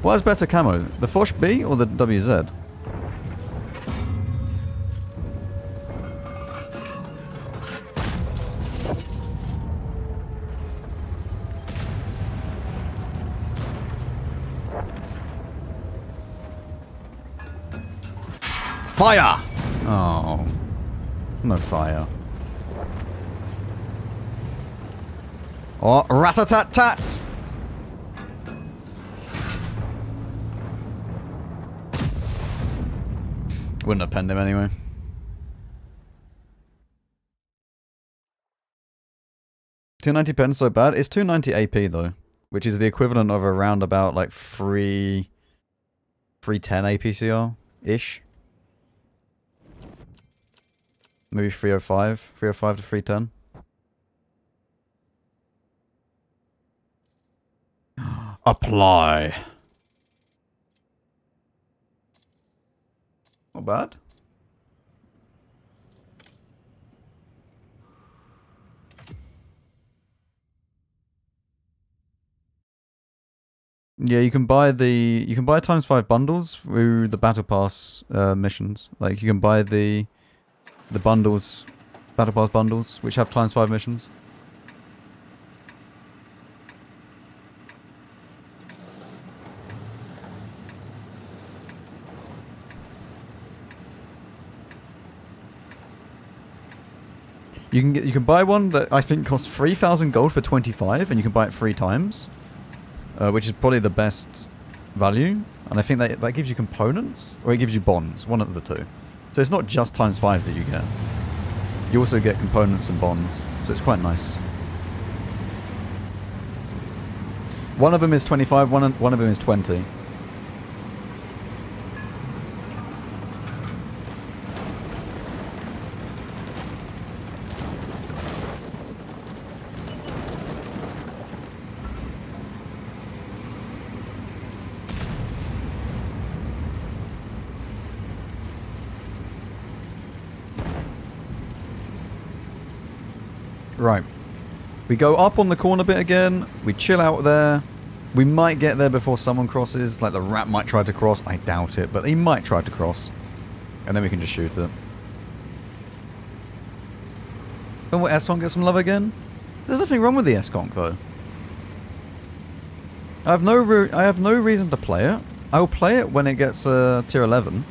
What has better camo? The Foch B or the WZ? Fire! Oh. No fire. Oh, rat-a-tat-tat! Wouldn't have penned him anyway. $290 pens so bad? It's 290 AP though, which is the equivalent of around about like 310 APCR-ish. Maybe 305 to 310. Apply. Not bad. Yeah, you can buy ×5 bundles through the battle pass missions. Like you can buy the bundles, battle pass bundles, which have ×5 missions. You can buy one that I think costs 3,000 gold for 25, and you can buy it 3 times, which is probably the best value. And I think that gives you components, or it gives you bonds, one of the two. So it's not just ×5s that you get. You also get components and bonds, so it's quite nice. One of them is 25, one of them is 20. Right. We go up on the corner bit again. We chill out there. We might get there before someone crosses. Like the rat might try to cross. I doubt it, but he might try to cross. And then we can just shoot it. Oh, will S-Conk get some love again? There's nothing wrong with the S-Conk though. I have no reason to play it. I'll play it when it gets tier 11.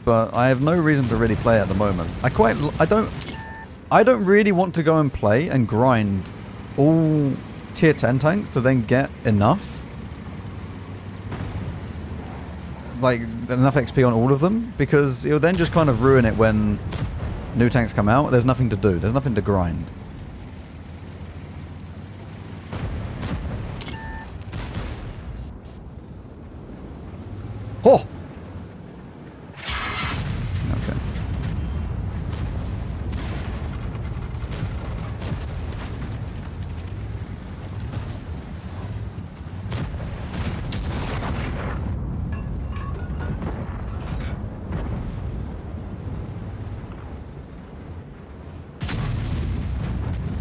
But I have no reason to really play it at the moment. I don't really want to go and play and grind all tier 10 tanks to then get enough. Like, enough XP on all of them. Because it'll then just kind of ruin it when new tanks come out. There's nothing to do. There's nothing to grind. Oh! Okay.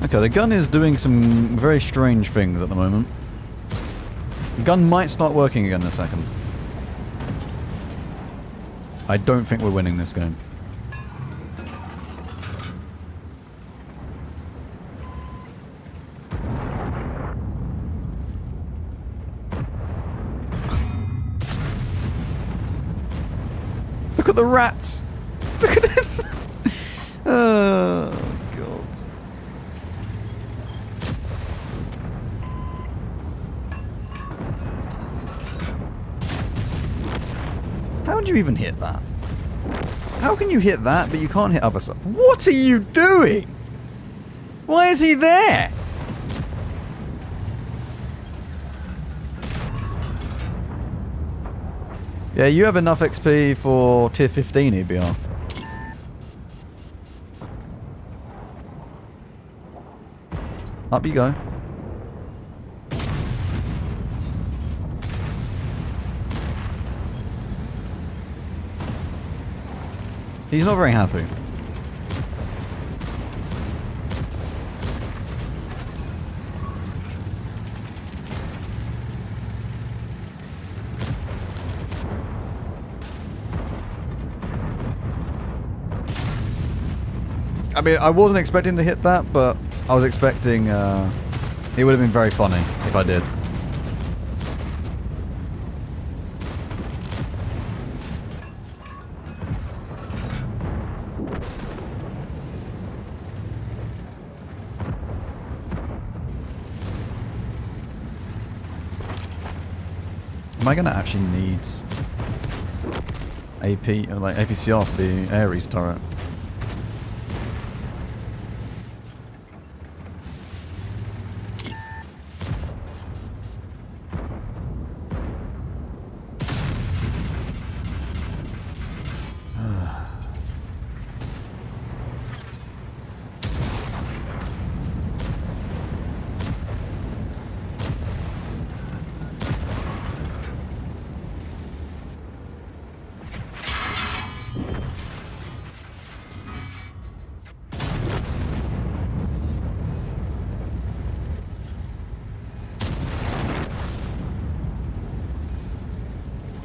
Okay, the gun is doing some very strange things at the moment. The gun might start working again in a second. I don't think we're winning this game. Look at the rats! Look at him! Oh, God. How would you even hit that? How can you hit that, but you can't hit other stuff? What are you doing? Why is he there? Yeah, you have enough XP for tier 15 EBR. Up you go. He's not very happy. I mean, I wasn't expecting to hit that, but I was expecting, it would have been very funny if I did. Am I going to actually need AP, or like APCR for the Ares turret?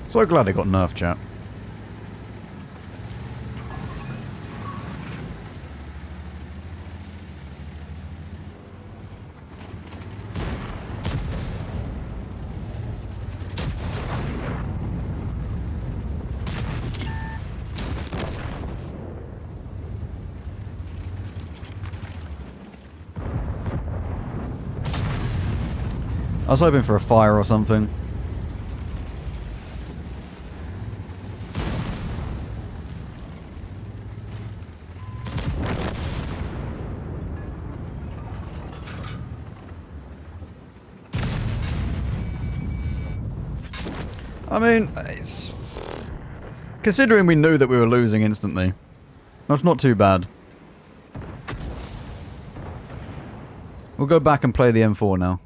So glad it got nerfed, chat. I was hoping for a fire or something. I mean, it's... considering we knew that we were losing instantly, that's not too bad. We'll go back and play the M4 now.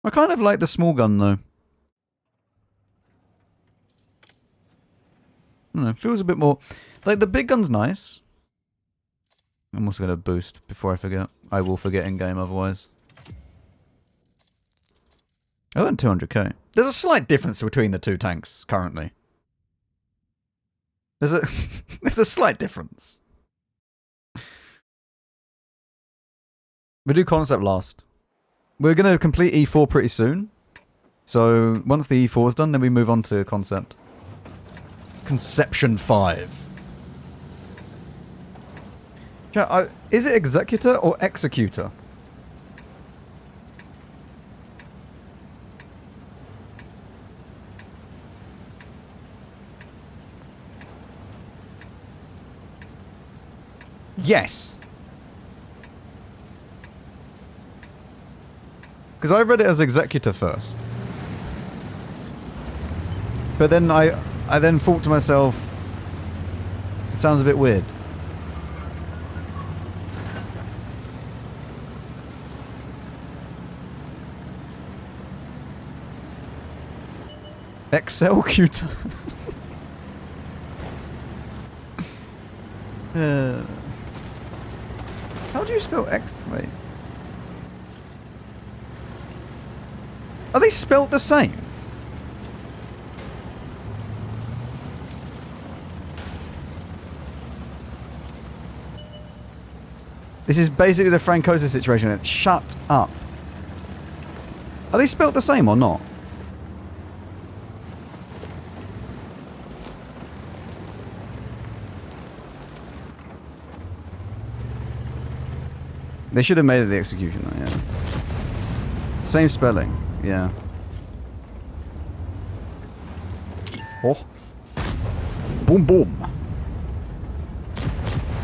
I kind of like the small gun though. I don't know, feels a bit more... like the big gun's nice. I'm also going to boost before I forget. I will forget in game otherwise. I earned 200k. There's a slight difference between the two tanks currently. There's a slight difference. We do concept last. We're going to complete E4 pretty soon. So once the E4 is done, then we move on to concept. Conception 5. Is it executor or executor? Yes. Because I read it as executor first. But then I then thought to myself, it sounds a bit weird. Excelcutor. How do you spell X? Wait. Are they spelled the same? This is basically the Francosa situation. Shut up. Are they spelled the same or not? They should have made it the execution though, yeah. Same spelling, yeah. Oh. Boom boom.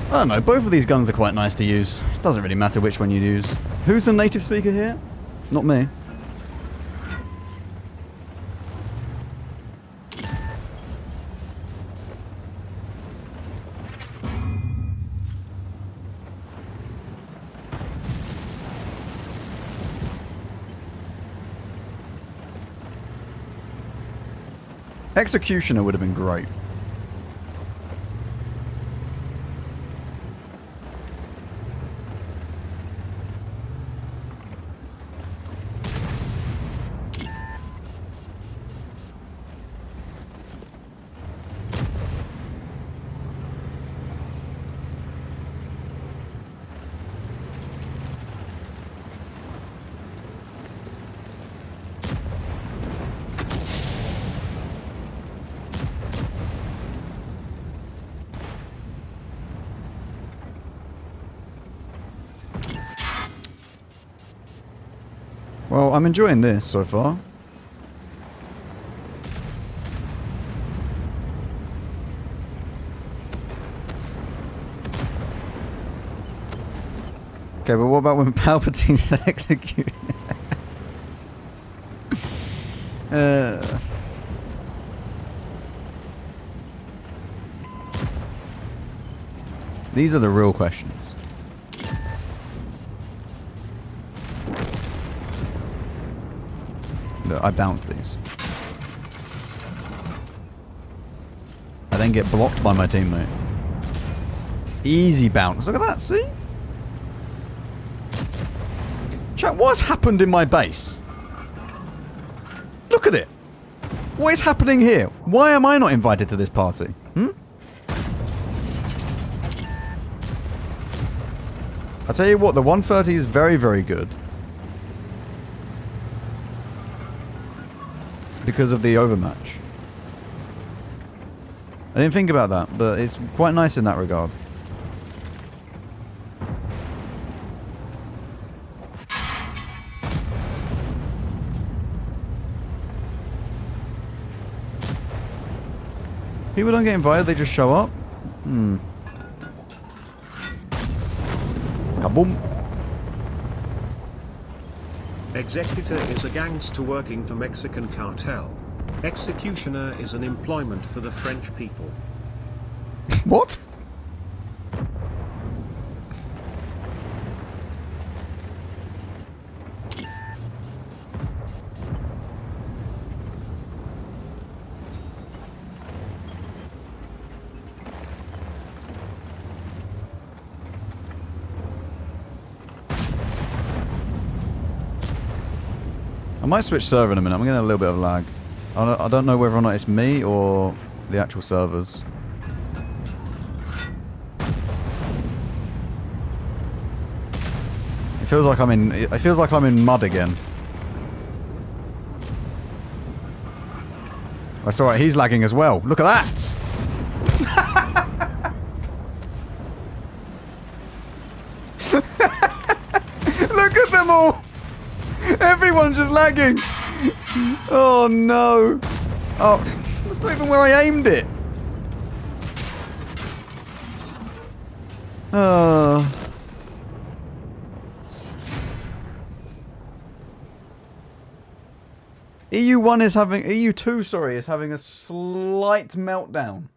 I don't know, both of these guns are quite nice to use. It doesn't really matter which one you use. Who's the native speaker here? Not me. Executioner would have been great. Well, I'm enjoying this so far. Okay, but what about when Palpatine's executed? These are the real questions. Look, I bounce these. I then get blocked by my teammate. Easy bounce. Look at that, see? Chat, what's happened in my base? Look at it. What is happening here? Why am I not invited to this party? Hmm? I tell you what, the 130 is very, very good. Because of the overmatch. I didn't think about that, but it's quite nice in that regard. People don't get invited, they just show up? Hmm. Kaboom. Executor is a gangster working for Mexican cartel. Executioner is an employment for the French people. What? I might switch server in a minute. I'm getting a little bit of lag. I don't know whether or not it's me or the actual servers. It feels like I'm in mud again. That's alright, he's lagging as well. Look at that! Look at them all! Everyone's just lagging! Oh no! Oh, that's not even where I aimed it! EU1 is having... EU2, sorry, is having a slight meltdown.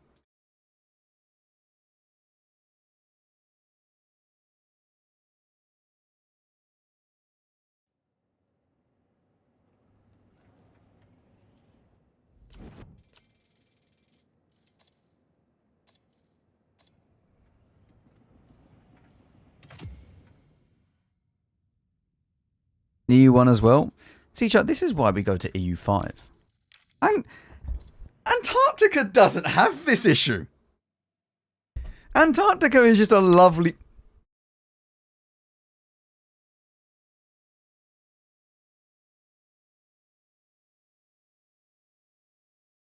EU1 as well. See, chat, this is why we go to EU5. And Antarctica doesn't have this issue. Antarctica is just a lovely...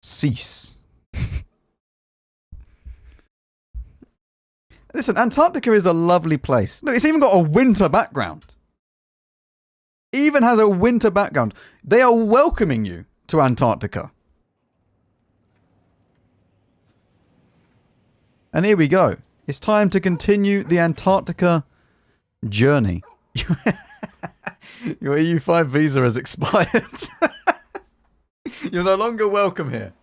Cease. Listen, Antarctica is a lovely place. Look, it's even got a winter background. Even has a winter background. They are welcoming you to Antarctica. And here we go. It's time to continue the Antarctica journey. Your EU5 visa has expired. You're no longer welcome here.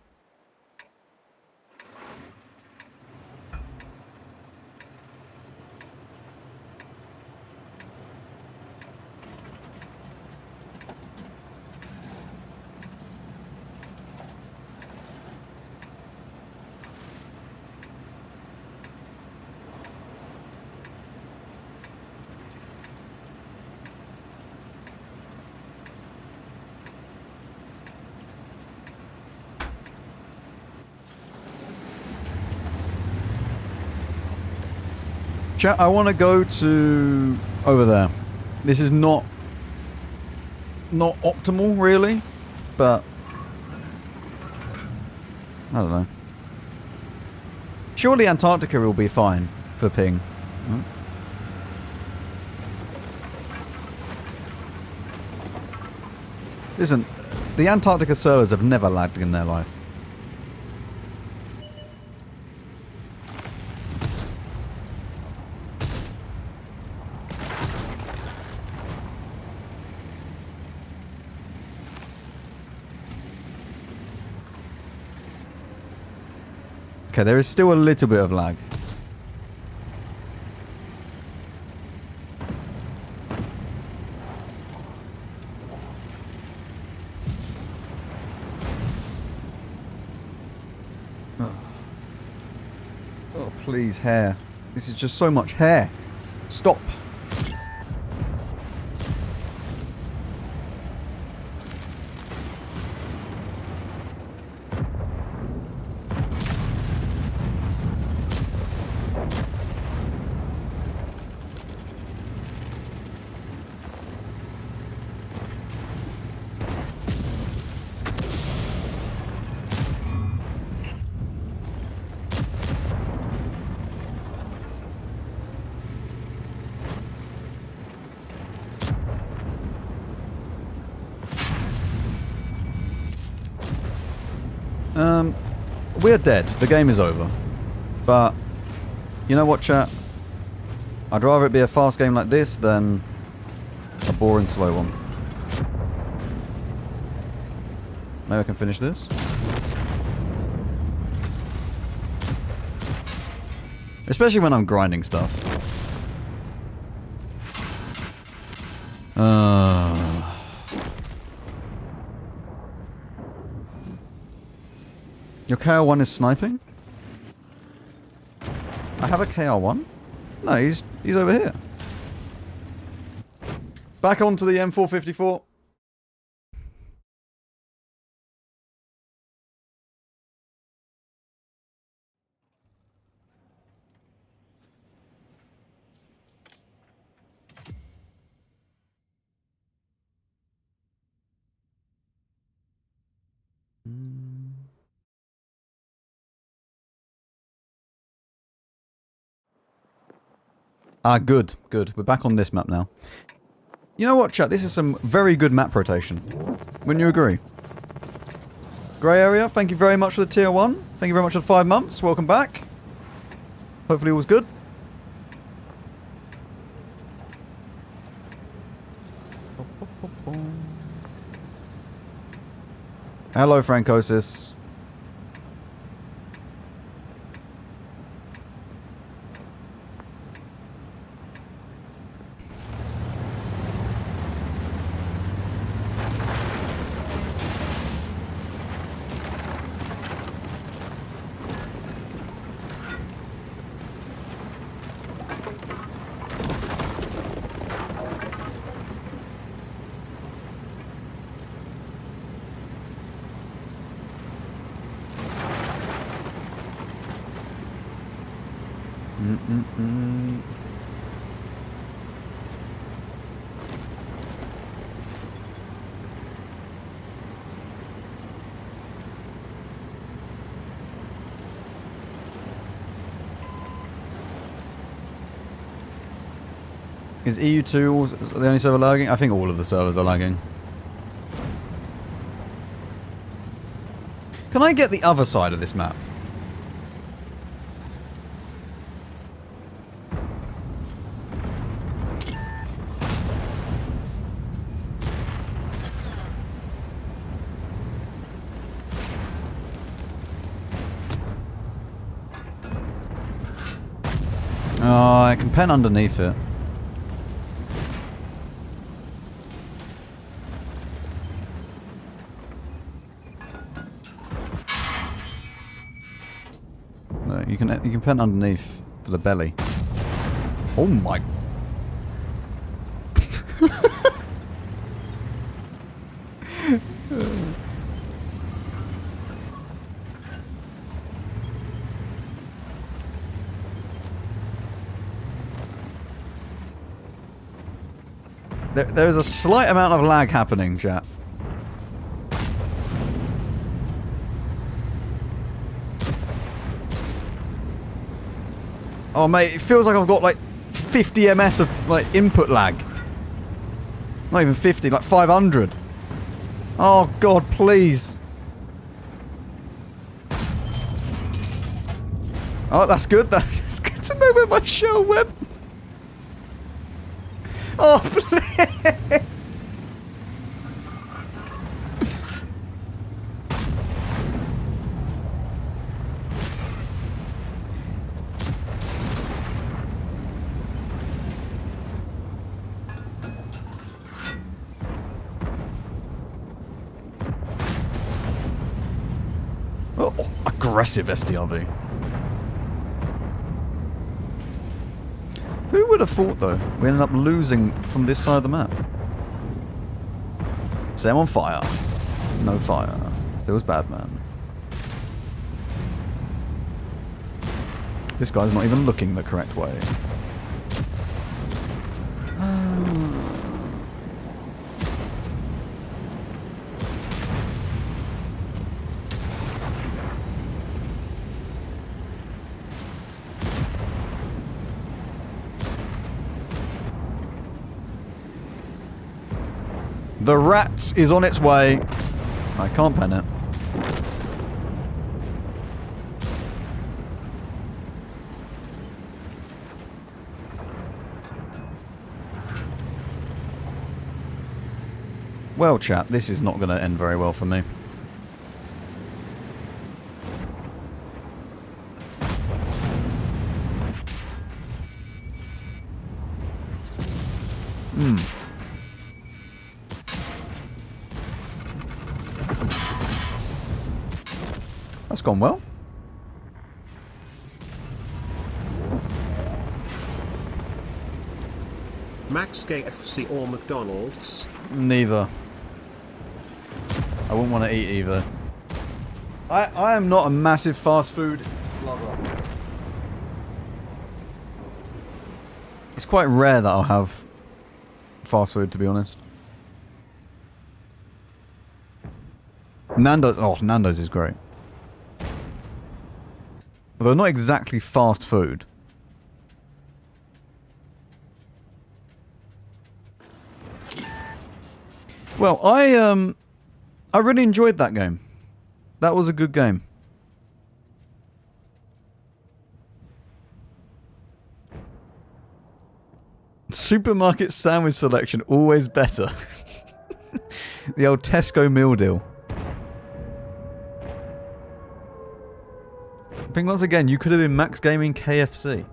Chat, I want to go to over there. This is not optimal, really, but I don't know. Surely Antarctica will be fine for ping. Hmm? Listen, the Antarctica servers have never lagged in their life. Okay, there is still a little bit of lag. Oh, please, hair. This is just so much hair. Stop. We're dead. The game is over. But, you know what, chat? I'd rather it be a fast game like this than a boring, slow one. Maybe I can finish this. Especially when I'm grinding stuff. Your KR1 is sniping? I have a KR1? No, he's over here. Back onto the M454. Ah, good, good. We're back on this map now. You know what, chat? This is some very good map rotation. Wouldn't you agree? Grey area, thank you very much for the tier 1. Thank you very much for the 5 months. Welcome back. Hopefully all was good. Hello, Francosis. Is EU2 the only server lagging? I think all of the servers are lagging. Can I get the other side of this map? Oh, I can pen underneath it. No, you can pen underneath for the belly. Oh my. There is a slight amount of lag happening, chat. Oh mate, it feels like I've got like 50 ms of like input lag. Not even 50, like 500. Oh god, please. Oh, that's good. That's good to know where my shell went. Oh, please. Oh, aggressive SDRV. Who would have thought, though, we ended up losing from this side of the map? Say I'm on fire. No fire. Feels bad, man. This guy's not even looking the correct way. The rat is on its way. I can't pen it. Well, chat, this is not going to end very well for me. That's gone well. Max KFC or McDonald's? Neither. I wouldn't want to eat either. I am not a massive fast food lover. It's quite rare that I'll have fast food, to be honest. Nando's is great. Although not exactly fast food. Well, I really enjoyed that game. That was a good game. Supermarket sandwich selection, always better. The old Tesco meal deal. I think once again, you could have been Max Gaming KFC.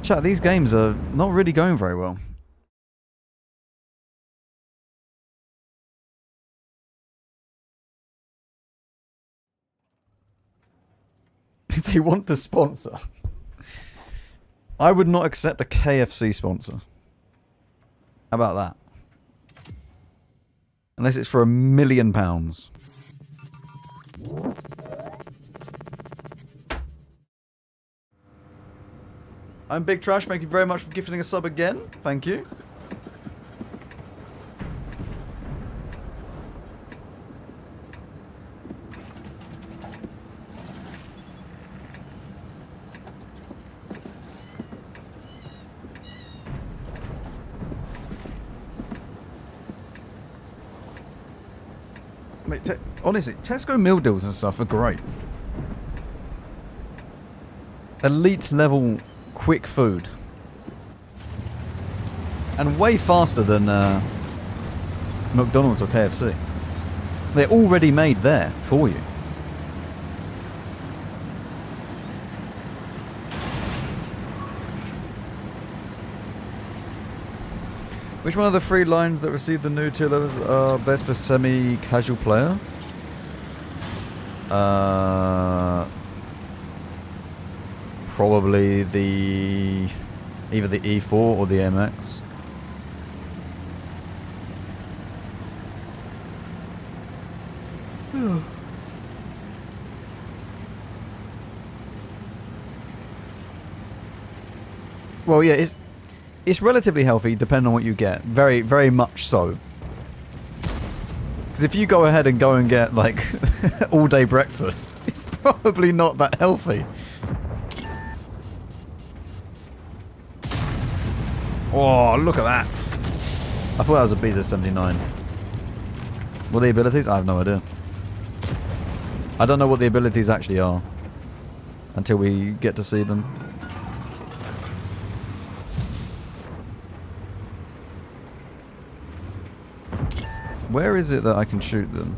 Chat, these games are not really going very well. They want to sponsor. I would not accept a KFC sponsor. How about that? Unless it's for £1 million. I'm Big Trash. Thank you very much for gifting a sub again. Thank you. Mate, honestly, Tesco meal deals and stuff are great. Elite level quick food. And way faster than McDonald's or KFC. They're already made there for you. Which one of the 3 lines that received the new tier levels are best for semi-casual player? Probably either the E4 or the MX. Well, yeah, it's relatively healthy depending on what you get. Very, very much so. Because if you go ahead and go and get, like, all-day breakfast, it's probably not that healthy. Oh, look at that. I thought that was a B-79. What are the abilities? I have no idea. I don't know what the abilities actually are until we get to see them. Where is it that I can shoot them?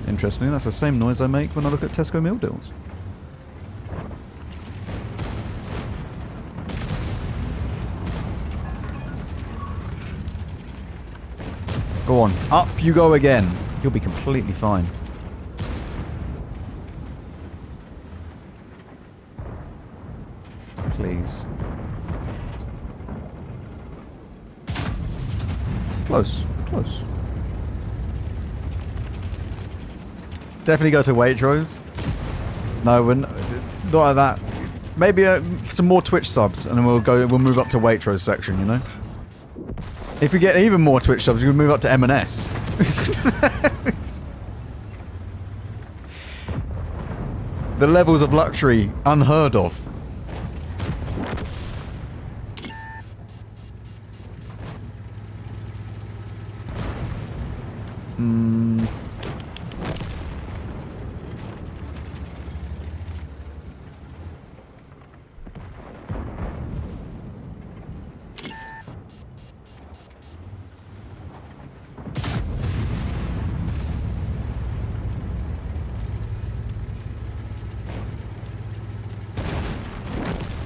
Interesting, that's the same noise I make when I look at Tesco meal deals. Go on, up you go again. You'll be completely fine. Please. Close, close. Definitely go to Waitrose. No, we're not like that. Maybe some more Twitch subs, and then we'll move up to Waitrose section. You know. If we get even more Twitch subs, we'll move up to M&S. The levels of luxury unheard of.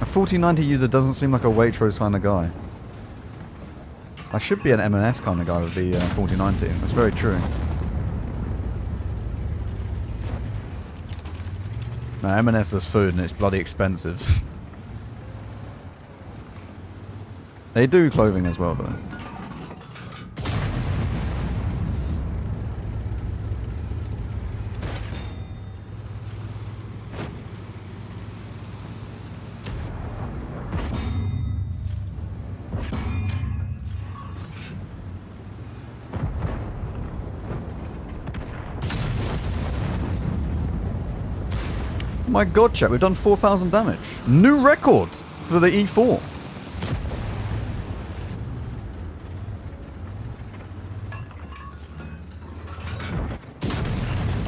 A 4090 user doesn't seem like a Waitrose kind of guy. I should be an M&S kind of guy with the 4090. That's very true. No, M&S does food and it's bloody expensive. They do clothing as well, though. My god, chat, we've done 4,000 damage. New record for the E4.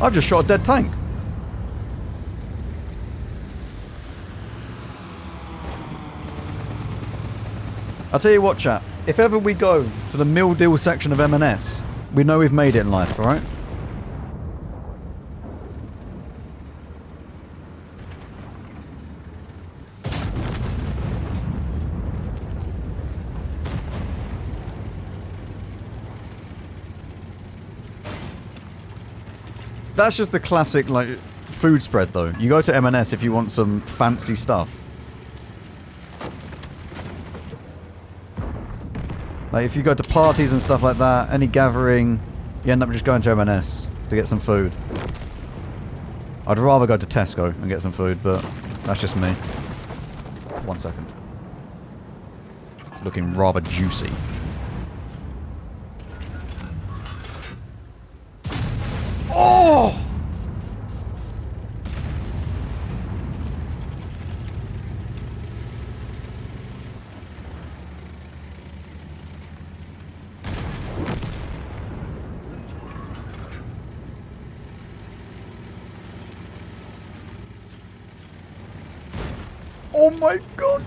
I've just shot a dead tank. I'll tell you what, chat. If ever we go to the meal deal section of M&S, we know we've made it in life, alright? That's just the classic, like, food spread, though. You go to M&S if you want some fancy stuff. Like, if you go to parties and stuff like that, any gathering, you end up just going to M&S to get some food. I'd rather go to Tesco and get some food, but that's just me. 1 second. It's looking rather juicy. Oh! Oh my god!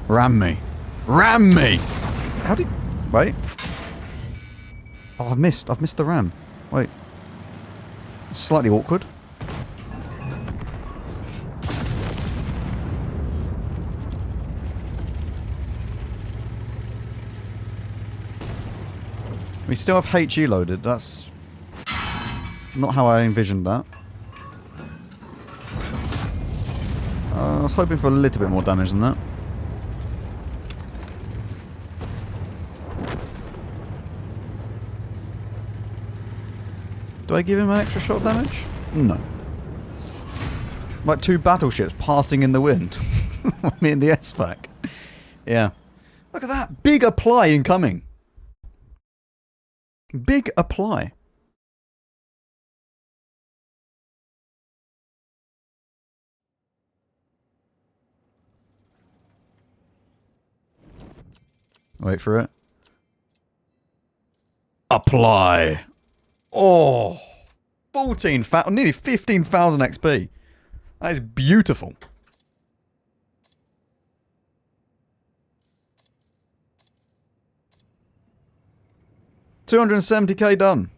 Ram me. Ram me! How did... Wait. Oh, I've missed the ram. Wait. It's slightly awkward. We still have HE loaded. That's not how I envisioned that. I was hoping for a little bit more damage than that. Do I give him an extra shot damage? No. Like 2 battleships passing in the wind. Me and the SFAC. Yeah. Look at that. Big apply incoming. Big apply. Wait for it. Apply. Oh. 14,000, nearly 15,000 XP. That is beautiful. $270k done.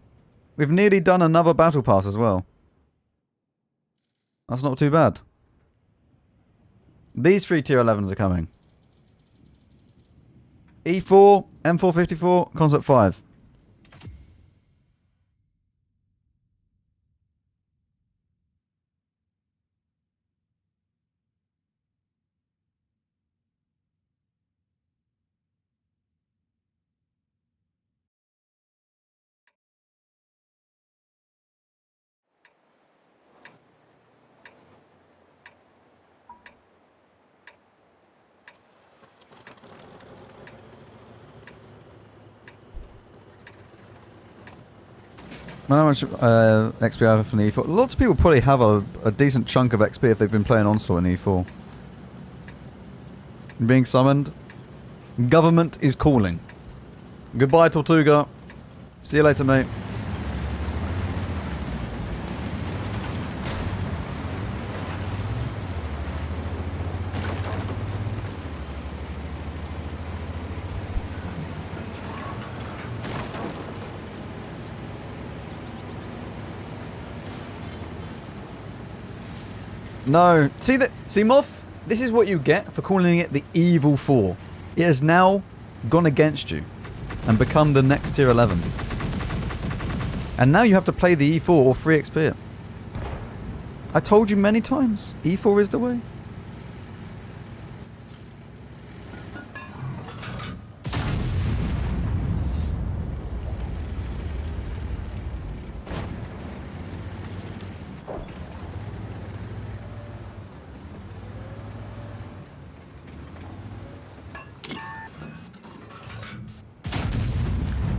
We've nearly done another battle pass as well. That's not too bad. These 3 tier 11s are coming. E4, M454, Concept 5. How much XP I have from the E4? Lots of people probably have a decent chunk of XP if they've been playing Onslaught in E4. Being summoned. Government is calling. Goodbye, Tortuga. See you later, mate. No. See that? See, Moth? This is what you get for calling it the Evil 4. It has now gone against you and become the next tier 11. And now you have to play the E4 or free XP it. I told you many times, E4 is the way.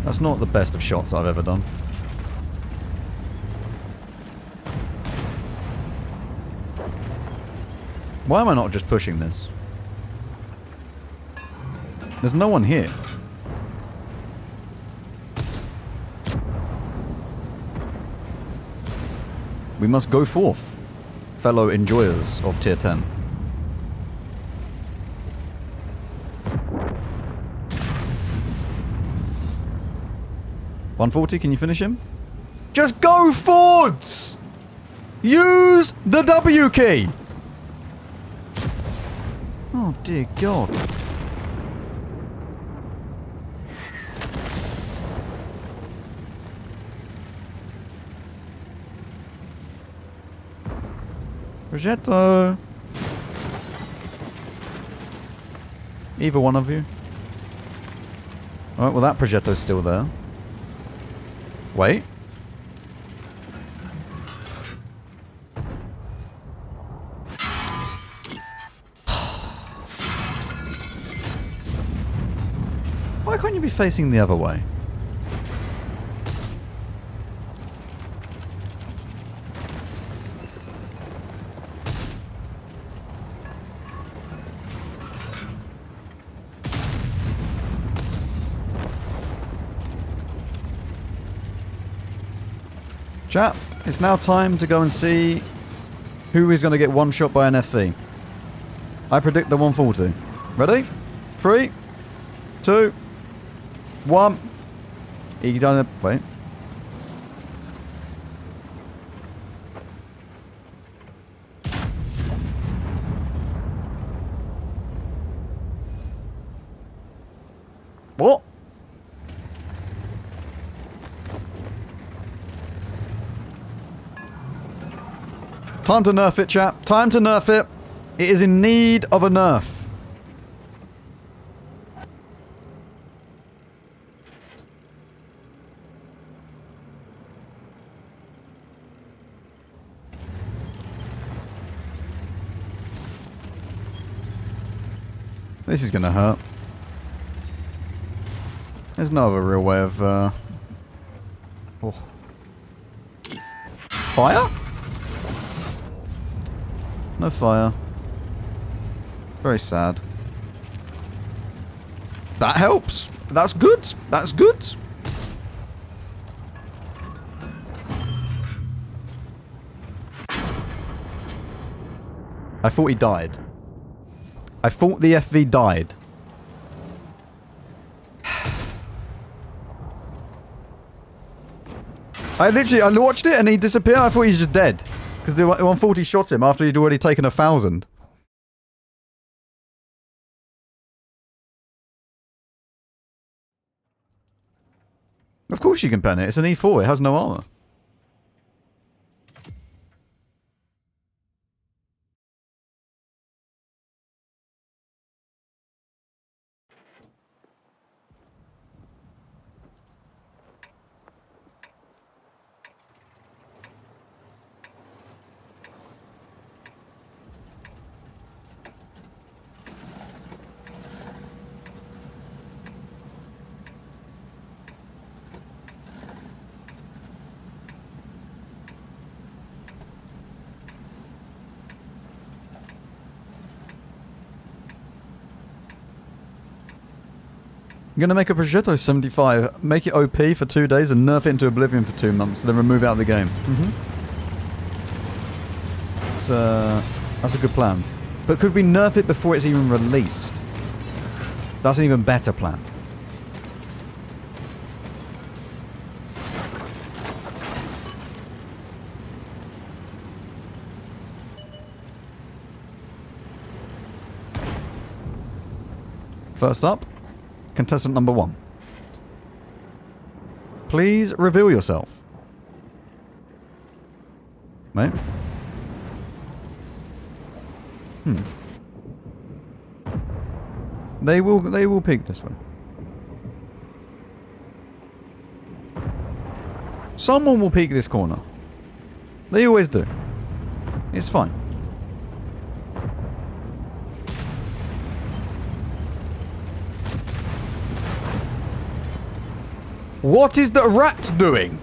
That's not the best of shots I've ever done. Why am I not just pushing this? There's no one here. We must go forth, fellow enjoyers of tier 10. $140, can you finish him? Just go forwards! Use the W key! Oh dear God. Progetto! Either one of you. Alright, well that Progetto's still there. Wait. Why can't you be facing the other way? Chat, it's now time to go and see who is going to get one shot by an FV. I predict the 140. Ready? 3, 2, 1. You done it. Wait. What? Time to nerf it, chap. Time to nerf it. It is in need of a nerf. This is gonna hurt. There's no other real way of, Oh. Fire? No fire. Very sad. That helps. That's good. That's good. I thought he died. I thought the FV died. I watched it and he disappeared. I thought he's just dead. Because the 140 shot him after he'd already taken 1,000. Of course you can pen it. It's an E4. It has no armor. I'm gonna make a Progetto 75, make it OP for 2 days and nerf it into Oblivion for 2 months, then remove it out of the game. That's a good plan. But could we nerf it before it's even released? That's an even better plan. First up, contestant number 1. Please reveal yourself. Mate? They will peek this way. Someone will peek this corner. They always do. It's fine. What is the rat doing?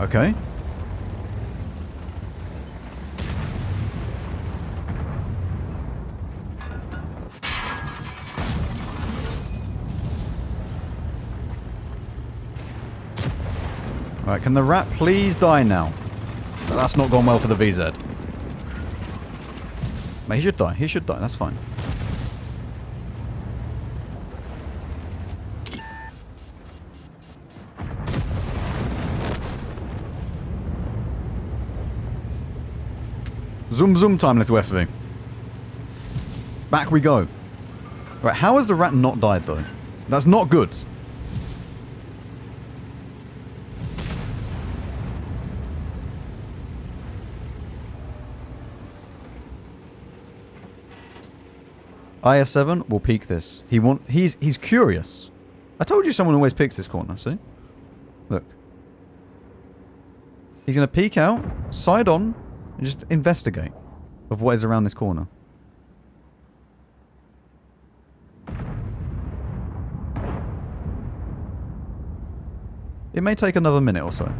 Okay. Right, can the rat please die now? That's not gone well for the VZ. But he should die. He should die. That's fine. Zoom zoom time, little FV. Back we go. Right, how has the rat not died though? That's not good. IS7 will peek this. He's curious. I told you someone always peeks this corner, see? Look. He's gonna peek out, side on, and just investigate of what is around this corner. It may take another minute or so.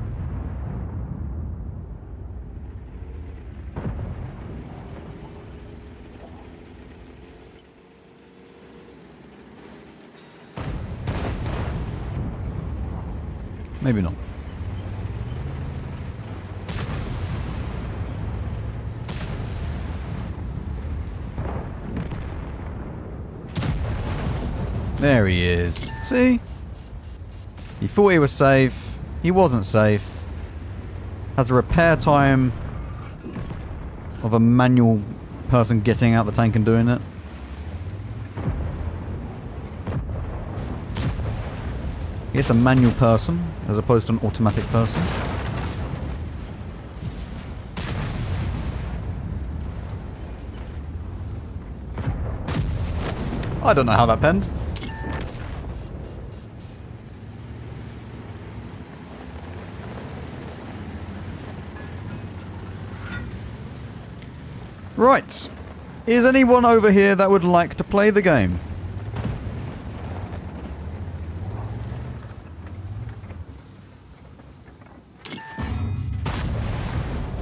Maybe not. There he is. See? He thought he was safe. He wasn't safe. Has a repair time of a manual person getting out the tank and doing it. It's a manual person as opposed to an automatic person. I don't know how that penned. Right. Is anyone over here that would like to play the game?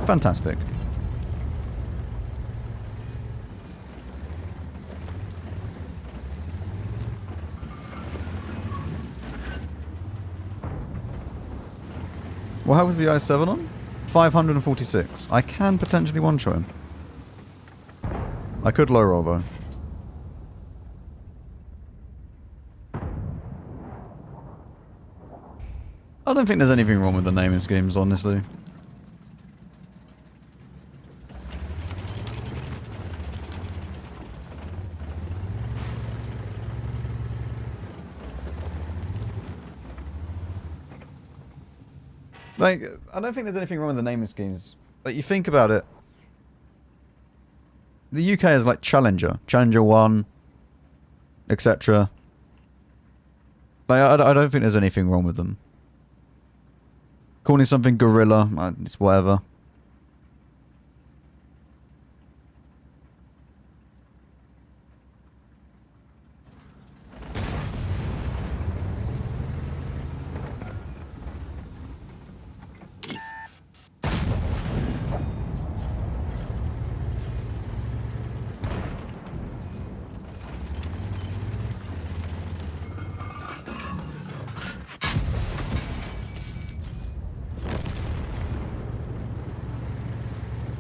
Fantastic. Well, how was the i7 on? 546. I can potentially one-shot him. I could low roll though. I don't think there's anything wrong with the naming schemes, honestly. Like, I don't think there's anything wrong with the naming schemes. Like, you think about it. The UK is like Challenger. Challenger 1, etc. Like, I don't think there's anything wrong with them. Calling something Gorilla, it's whatever.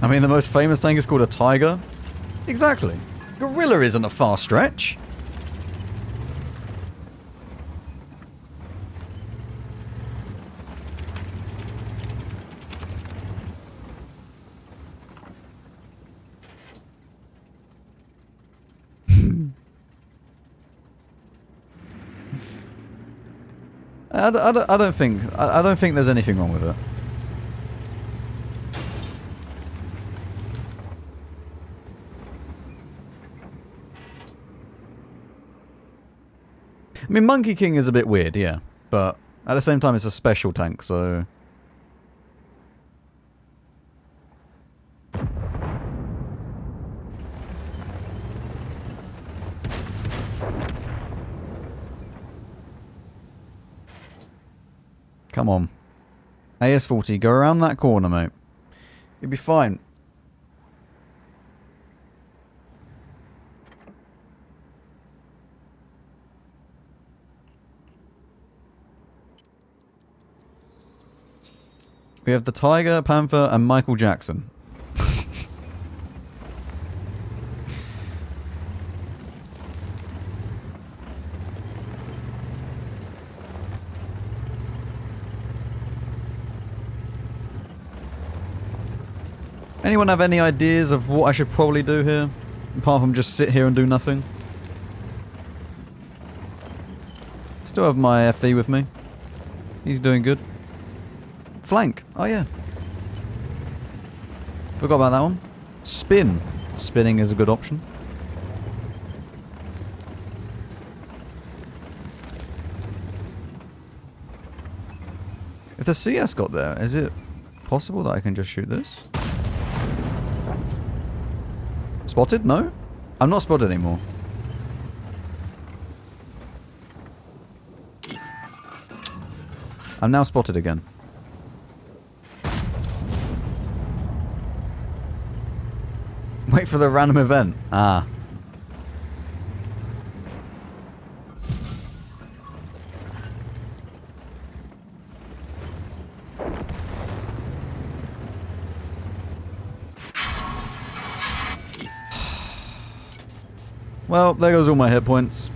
I mean, the most famous tank is called a Tiger. Exactly. Gorilla isn't a far stretch. I don't think there's anything wrong with it. I mean, Monkey King is a bit weird, yeah. But at the same time, it's a special tank, so... Come on. AS-40, go around that corner, mate. You'll be fine. We have the Tiger, Panther, and Michael Jackson. Anyone have any ideas of what I should probably do here? Apart from just sit here and do nothing? Still have my FE with me. He's doing good. Flank. Oh yeah. Forgot about that one. Spin. Spinning is a good option. If the CS got there, is it possible that I can just shoot this? Spotted? No? I'm not spotted anymore. I'm now spotted again. Wait for the random event. Ah. Well, there goes all my hit points.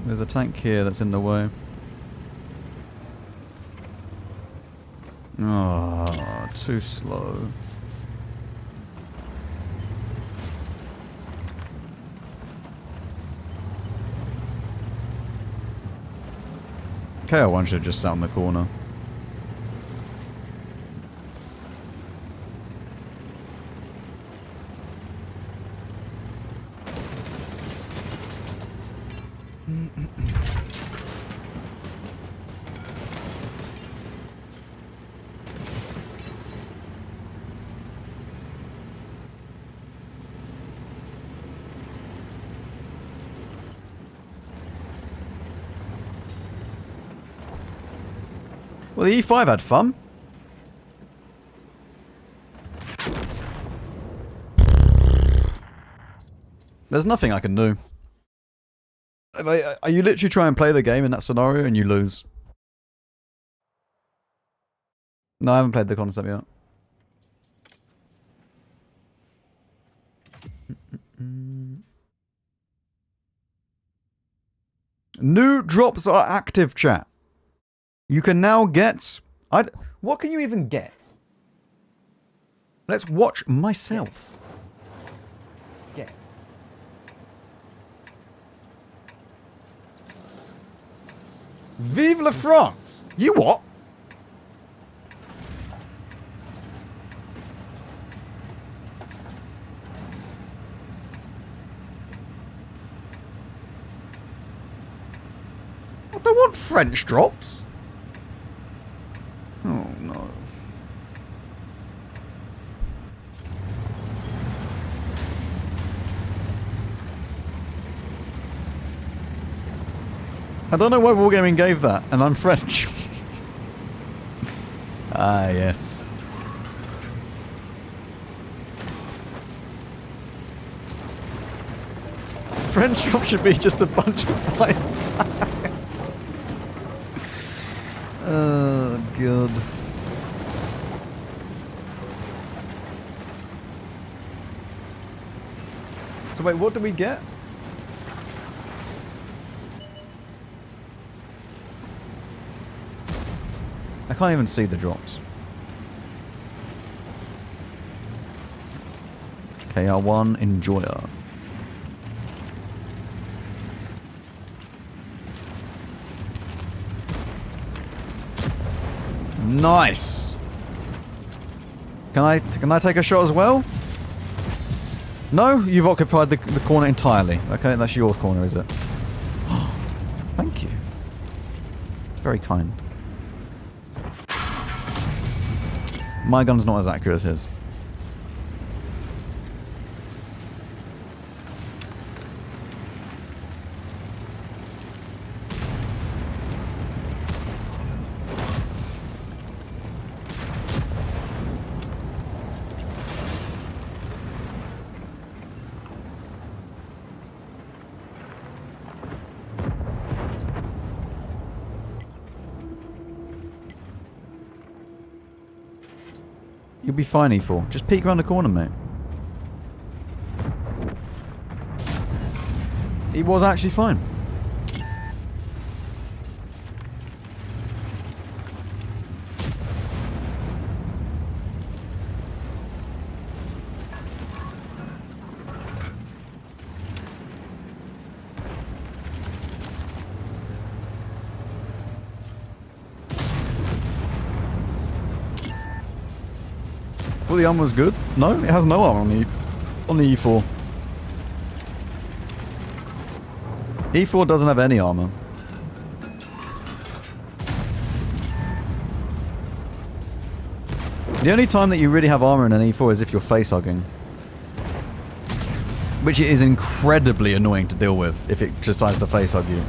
There's a tank here that's in the way. Oh, too slow. KO1 should have just sat on the corner. Well, the E5 had fun. There's nothing I can do. You literally try and play the game in that scenario and you lose. No, I haven't played the concept yet. New drops are active, chat. You can now get... what can you even get? Let's watch myself. Get. Vive la France! You what? I don't want French drops. Oh no. I don't know why Wargaming gave that, and I'm French. Ah, yes. French drop should be just a bunch of white flags. Oh, God. So wait, what do we get? I can't even see the drops. KR1 Enjoyer. Nice. Can I take a shot as well? No, you've occupied the corner entirely. Okay, that's your corner, is it? Thank you. It's very kind. My gun's not as accurate as his. You'll be fine, E4. Just peek around the corner, mate. He was actually fine. Well, the armor's good. No, it has no armor on the E4. E4 doesn't have any armor. The only time that you really have armor in an E4 is if you're face-hugging. Which is incredibly annoying to deal with if it decides to face-hug you.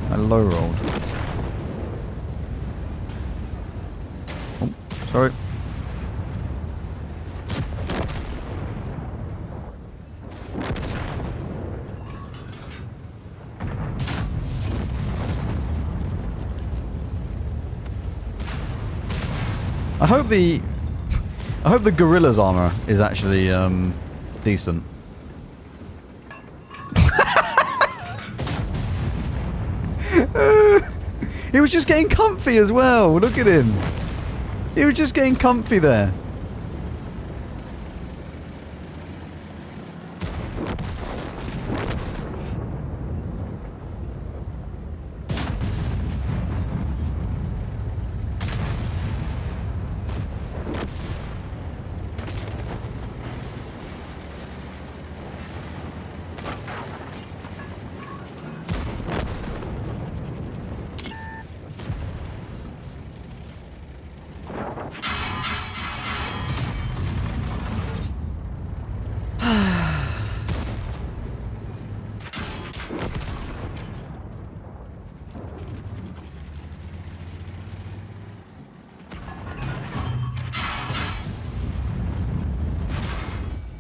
I low rolled. Oh, sorry. I hope the gorilla's armor is actually decent. He was just getting comfy as well. Look at him. He was just getting comfy there.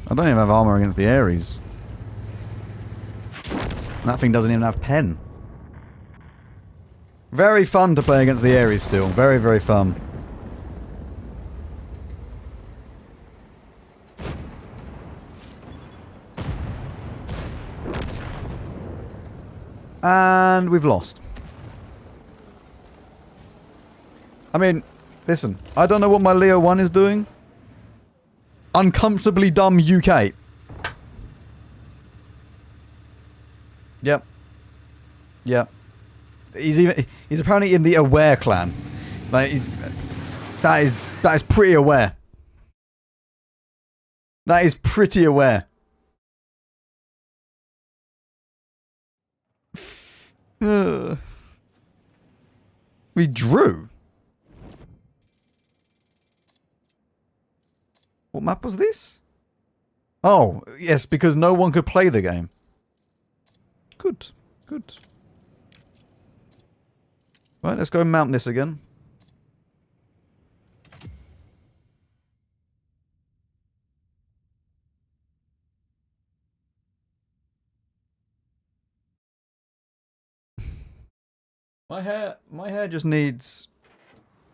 I don't even have armor against the Ares. And that thing doesn't even have pen. Very fun to play against the Ares still. Very, very fun. And we've lost. I mean, listen. I don't know what my Leo 1 is doing. Uncomfortably dumb UK. Yep. Yep. He's apparently in the Aware clan. Like that is pretty aware. That is pretty aware. We drew. What map was this? Oh, yes, because no one could play the game. Good. Good. Right, let's go mount this again. My hair just needs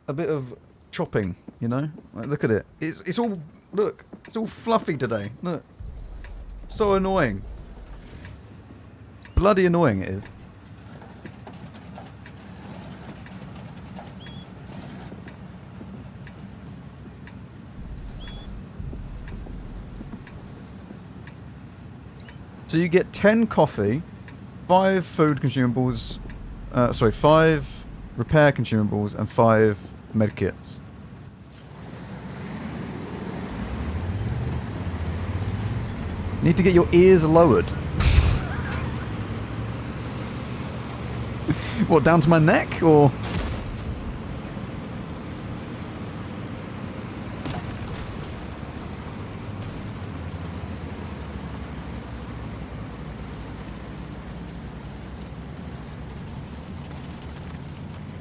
a bit of chopping, you know? Like, look at it. It's all, look, it's all fluffy today. Look. So annoying. Bloody annoying it is. So you get 10 coffee, 5 food consumables, 5 repair consumables, and 5 medkits. Need to get your ears lowered. What, down to my neck, or...?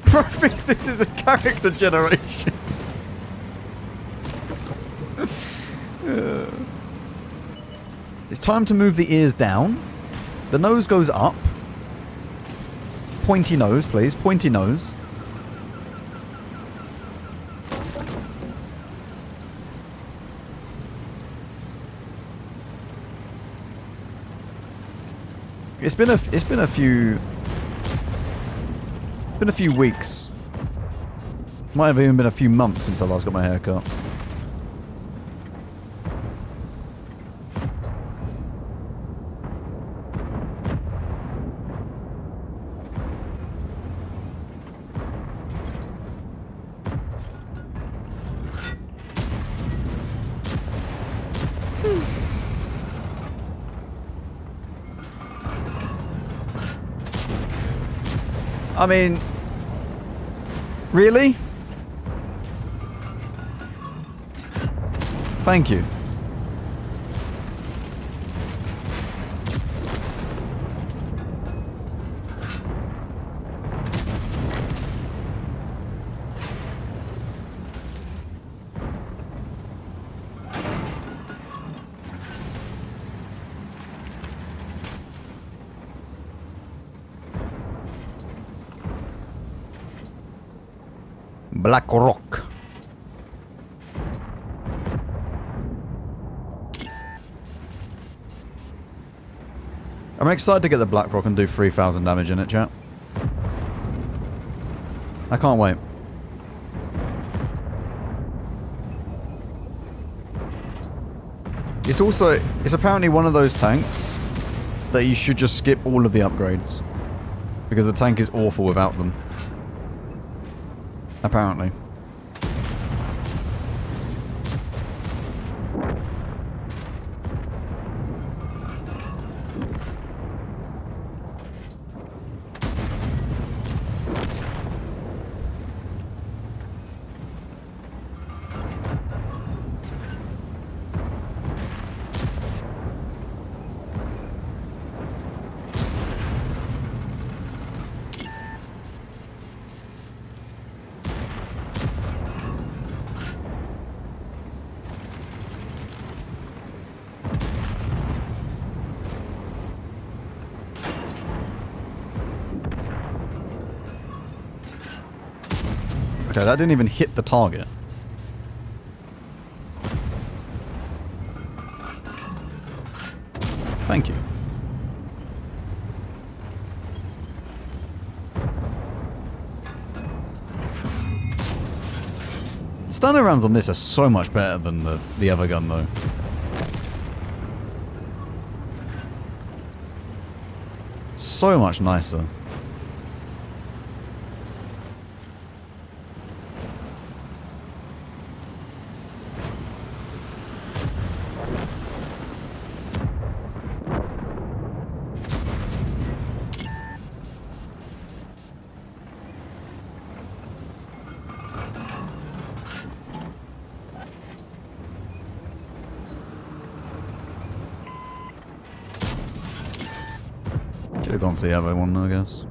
Bro thinks this is a character generation. It's time to move the ears down. The nose goes up. Pointy nose, please. Pointy nose. It's been a few weeks. Might have even been a few months since I last got my hair cut. I mean, really? Thank you. Black Rock. I'm excited to get the Black Rock and do 3,000 damage in it, chat. I can't wait. It's apparently one of those tanks that you should just skip all of the upgrades. Because the tank is awful without them. Apparently. Okay, that didn't even hit the target. Thank you. Stunner rounds on this are so much better than the other gun, though. So much nicer. Should have gone for the other one, I guess.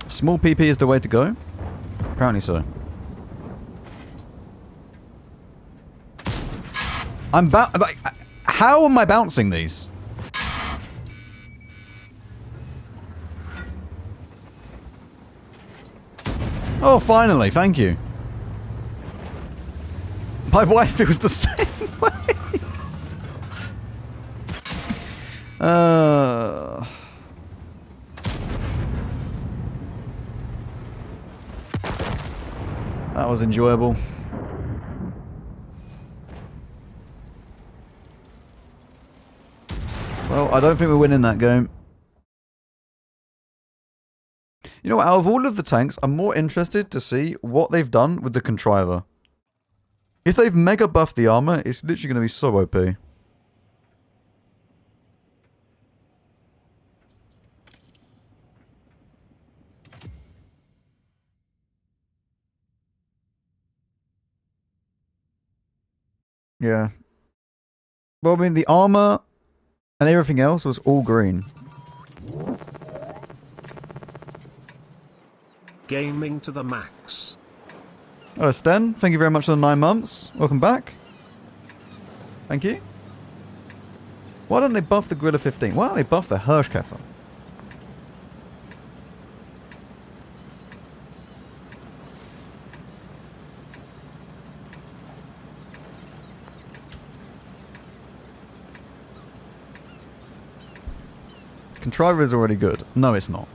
Small PP is the way to go? Apparently so. Like, how am I bouncing these? Oh, finally, thank you. My wife feels the same way. That was enjoyable. Well, I don't think we're winning that game. You know what, out of all of the tanks, I'm more interested to see what they've done with the Contriver. If they've mega buffed the armor, it's literally going to be so OP. Yeah. Well, I mean, the armor and everything else was all green. Gaming to the max. Hello, Sten. Thank you very much for the 9 months. Welcome back. Thank you. Why don't they buff the Gorilla 15? Why don't they buff the Hirschkäfer? Contriver is already good. No, it's not.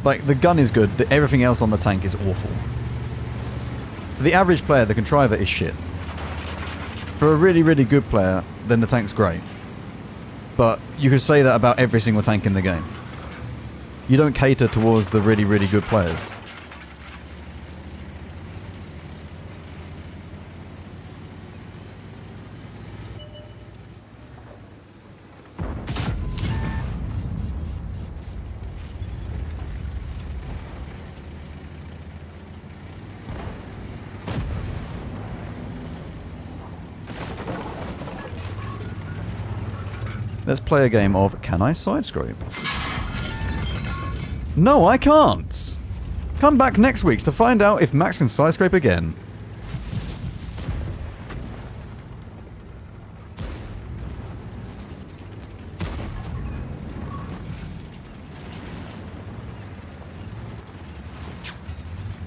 Like, the gun is good. Everything else on the tank is awful. For the average player, the Contriver is shit. For a really, really good player, then the tank's great. But you could say that about every single tank in the game. You don't cater towards the really, really good players. Let's play a game of Can I Sidescrape? No, I can't! Come back next week to find out if Max can Sidescrape again.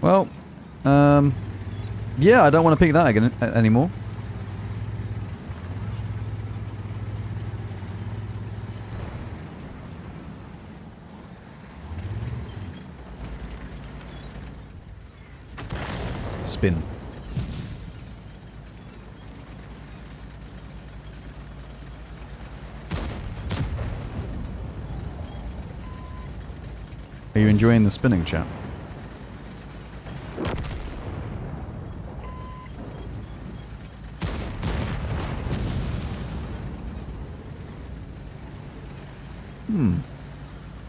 Well, Yeah, I don't want to pick that again anymore. Spin. Are you enjoying the spinning, chat?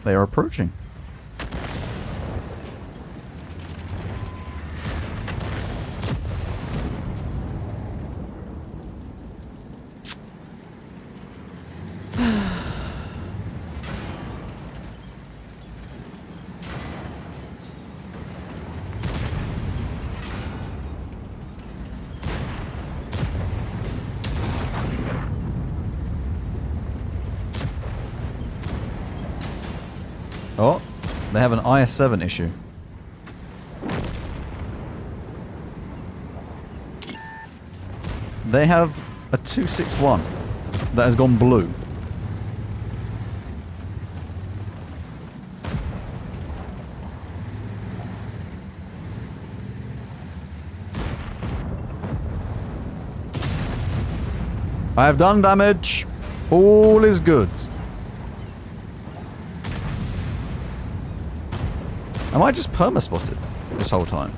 They are approaching. Oh, they have an IS-7 issue. They have a 261 that has gone blue. I have done damage. All is good. Am I just perma-spotted this whole time?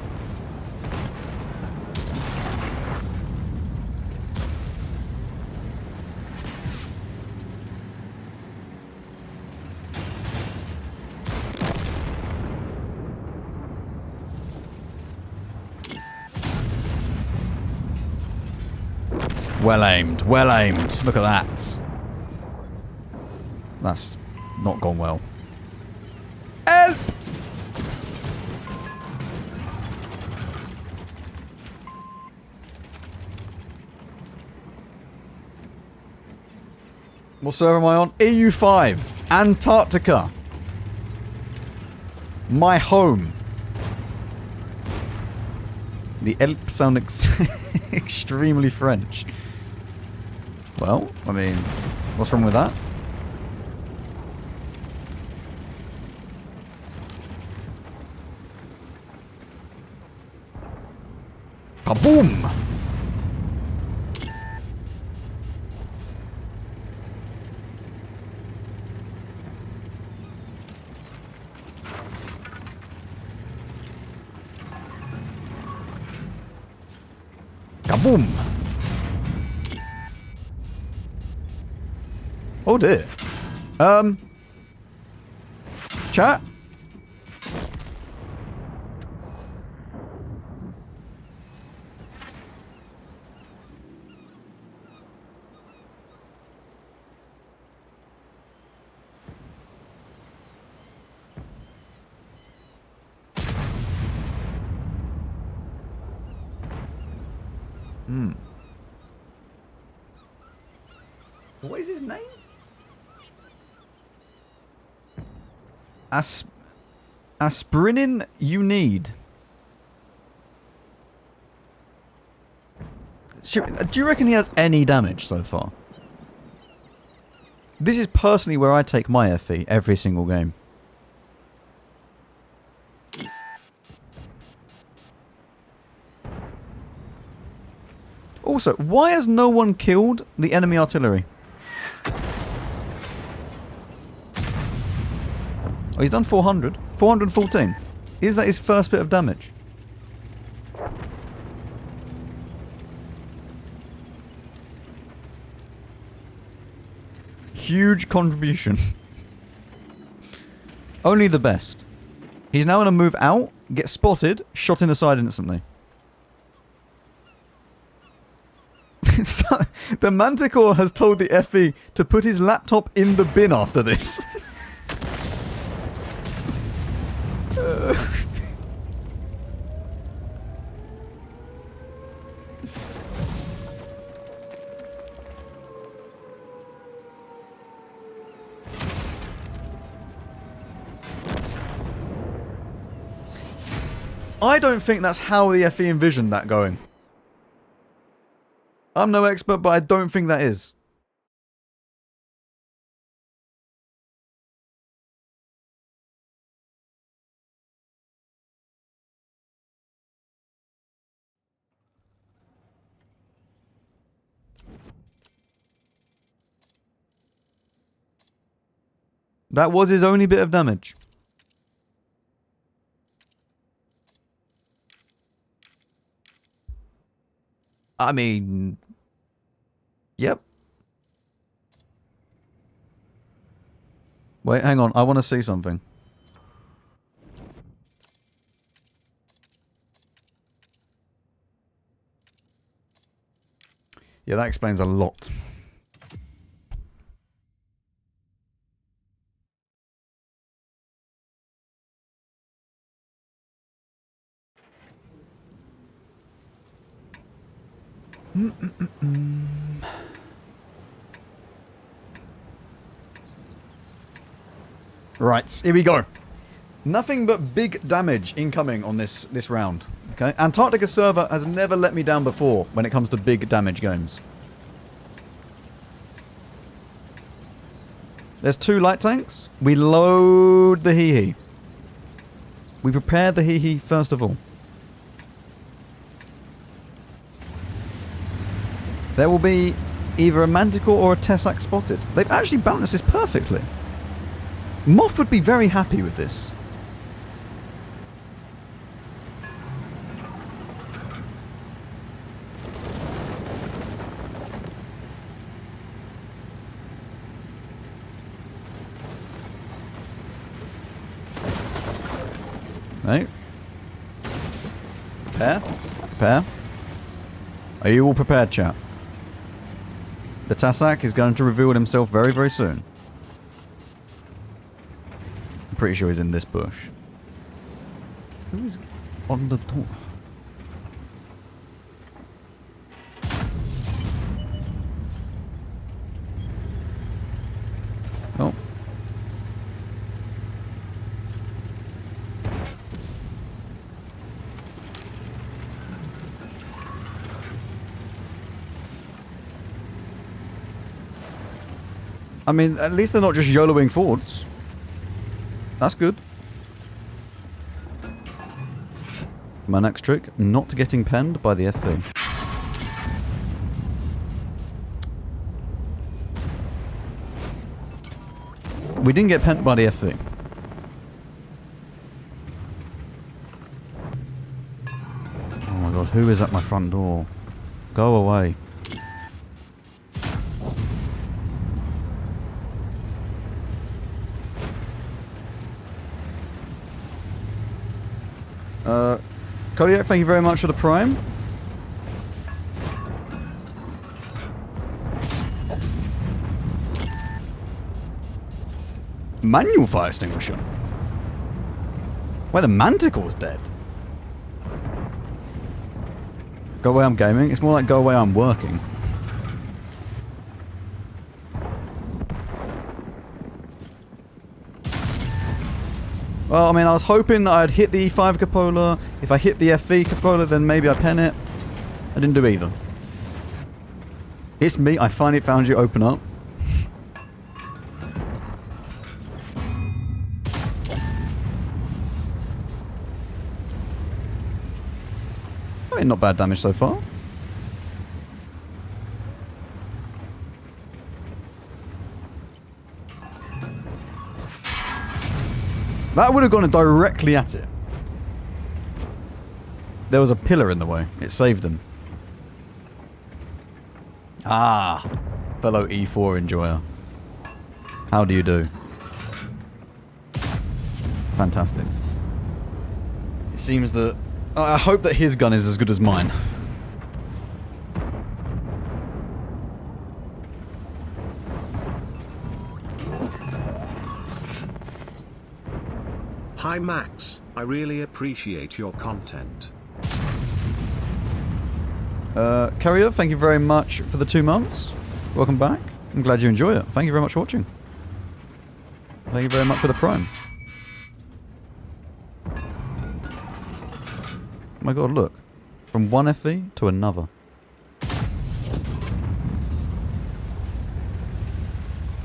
Well aimed, well aimed. Look at that. That's not gone well. Help! What server am I on? EU5. Antarctica. My home. The Elp sound extremely French. Well, I mean, what's wrong with that? Kaboom! Kaboom! Oh dear. Chat? What is his name? Aspirinin you need. Do you reckon he has any damage so far? This is personally where I take my FE every single game. Also, why has no one killed the enemy artillery? Oh, he's done 400. 414. Is that his first bit of damage? Huge contribution. Only the best. He's now going to move out, get spotted, shot in the side instantly. So, the Manticore has told the FE to put his laptop in the bin after this. I don't think that's how the FE envisioned that going. I'm no expert, but I don't think that is. That was his only bit of damage. I mean... Yep. Wait, hang on. I want to see something. Yeah, that explains a lot. Right, here we go. Nothing but big damage incoming on this round. Okay, Antarctica server has never let me down before when it comes to big damage games. There's 2 light tanks. We load the hee-hee. We prepare the hee-hee first of all. There will be either a manticore or a Tessac spotted. They've actually balanced this perfectly. Moth would be very happy with this. Right. Prepare. Prepare. Are you all prepared, chat? The Tessac is going to reveal himself very, very soon. I'm pretty sure he's in this bush. Who is on the door? Oh. I mean, at least they're not just YOLOing forwards. That's good. My next trick, not getting penned by the FV. We didn't get penned by the FV. Oh my god, who is at my front door? Go away. Kodiak, thank you very much for the prime. Manual fire extinguisher. Wait, the manticle's dead. Go away, I'm gaming. It's more like go away, I'm working. Well, I mean, I was hoping that I'd hit the E5 cupola. If I hit the FV cupola, then maybe I'd pen it. I didn't do either. It's me. I finally found you. Open up. I mean, not bad damage so far. That would have gone directly at it. There was a pillar in the way. It saved him. Ah, fellow E4 enjoyer. How do you do? Fantastic. It seems that... I hope that his gun is as good as mine. Hi Max, I really appreciate your content. Carrier, thank you very much for the 2 months. Welcome back. I'm glad you enjoy it. Thank you very much for watching. Thank you very much for the prime. Oh my god, look. From one FV to another.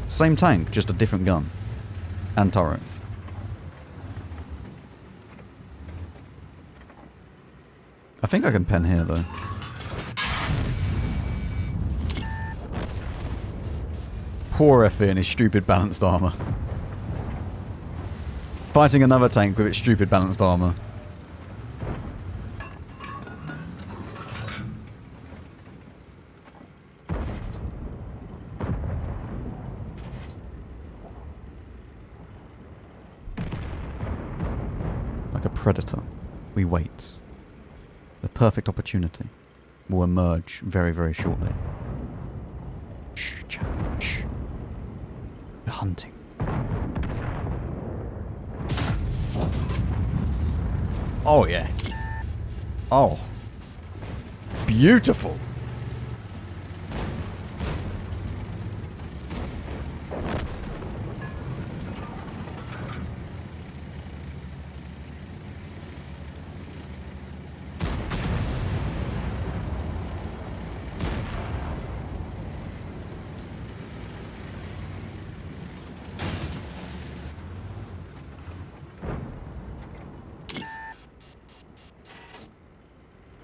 Same tank, just a different gun. And turret. I think I can pen here though. Poor FV and his stupid balanced armor. Fighting another tank with its stupid balanced armor. Like a predator, we wait. The perfect opportunity will emerge very, very shortly. Shh, chat, shh. We're hunting. Oh, yes. Oh. Beautiful.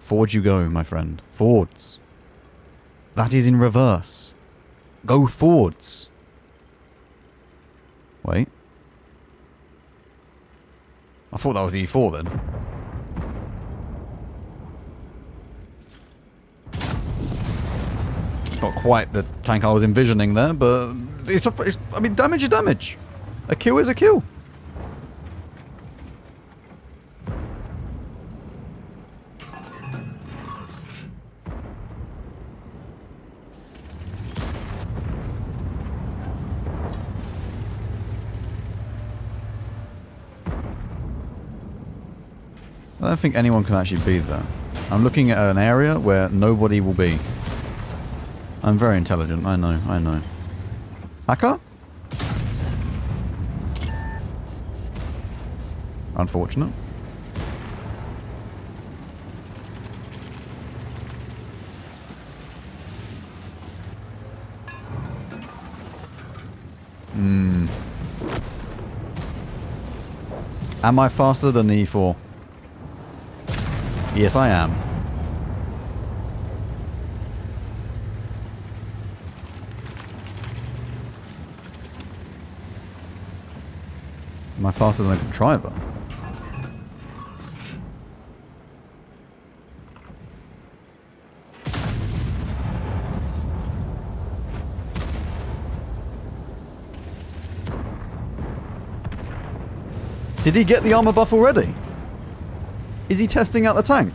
Forwards you go, my friend. Forwards. That is in reverse. Go forwards. Wait. I thought that was the E4 then. It's not quite the tank I was envisioning there, but I mean, damage is damage. A kill is a kill. I don't think anyone can actually be there. I'm looking at an area where nobody will be. I'm very intelligent, I know, I know. Hacker? Unfortunate. Am I faster than the E4? Yes, I am. Am I faster than a contriver? Did he get the armor buff already? Is he testing out the tank?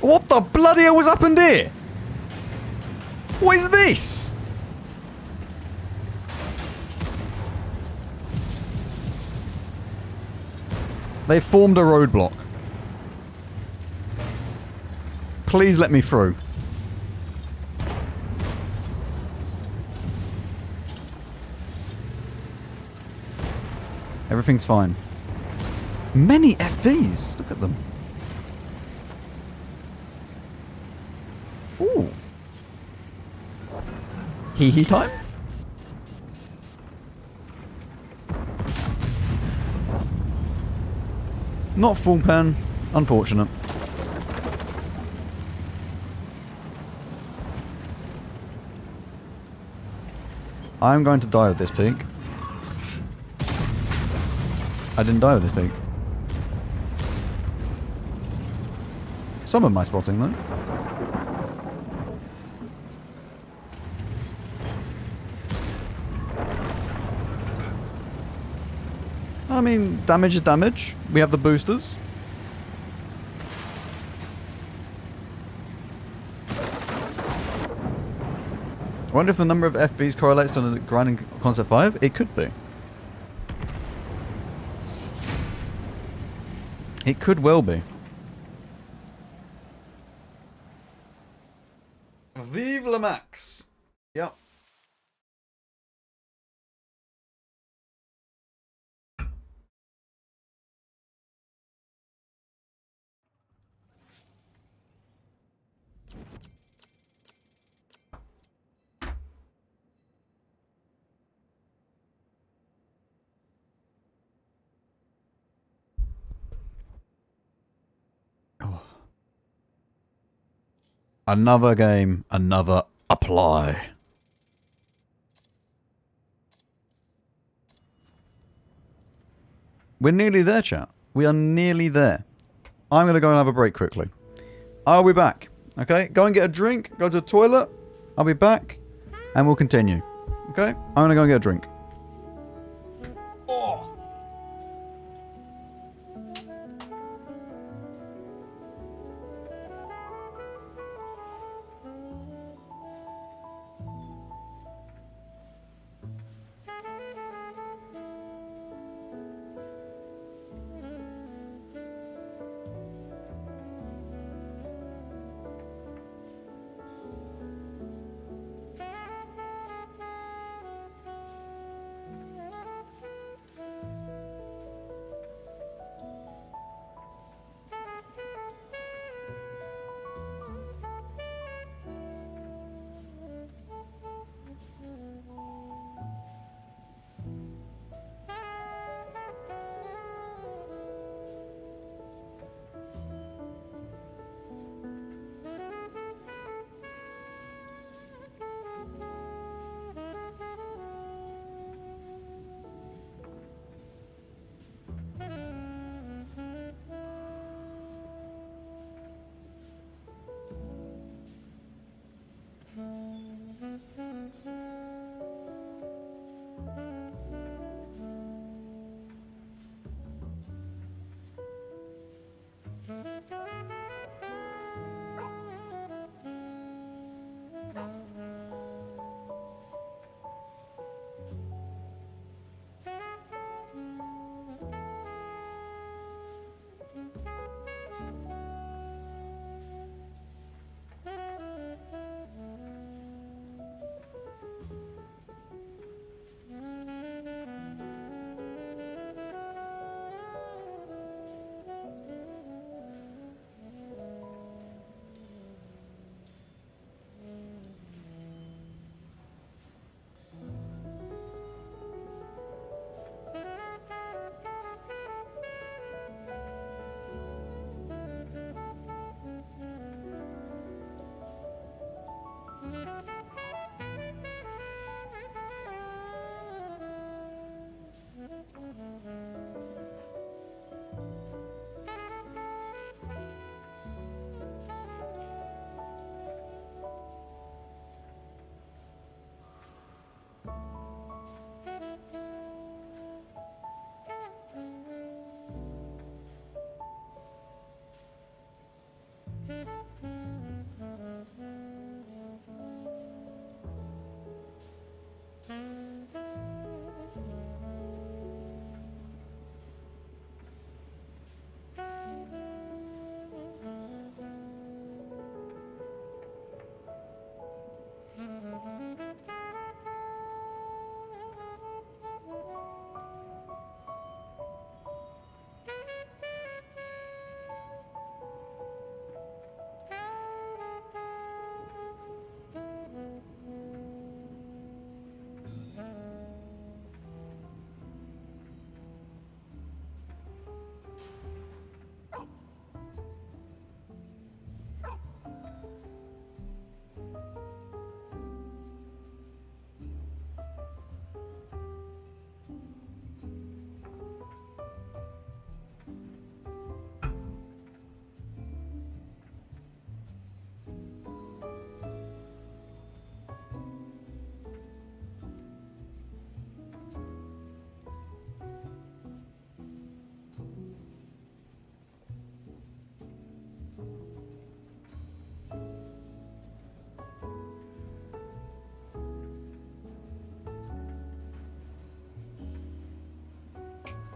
What the bloody hell was happened here? What is this? They formed a roadblock. Please let me through. Everything's fine. Many FVs. Look at them. Ooh. Hee time? Not full pen. Unfortunate. I'm going to die with this peak. I didn't die with this peak. Some of my spotting though. I mean, damage is damage. We have the boosters. I wonder if the number of FBs correlates to the grinding concept 5? It could be. It could well be. Vive le max! Yep. Another game, another apply. We're nearly there, chat. We are nearly there. I'm going to go and have a break quickly. I'll be back. Okay? Go and get a drink. Go to the toilet. I'll be back. And we'll continue. Okay? I'm going to go and get a drink. Oh.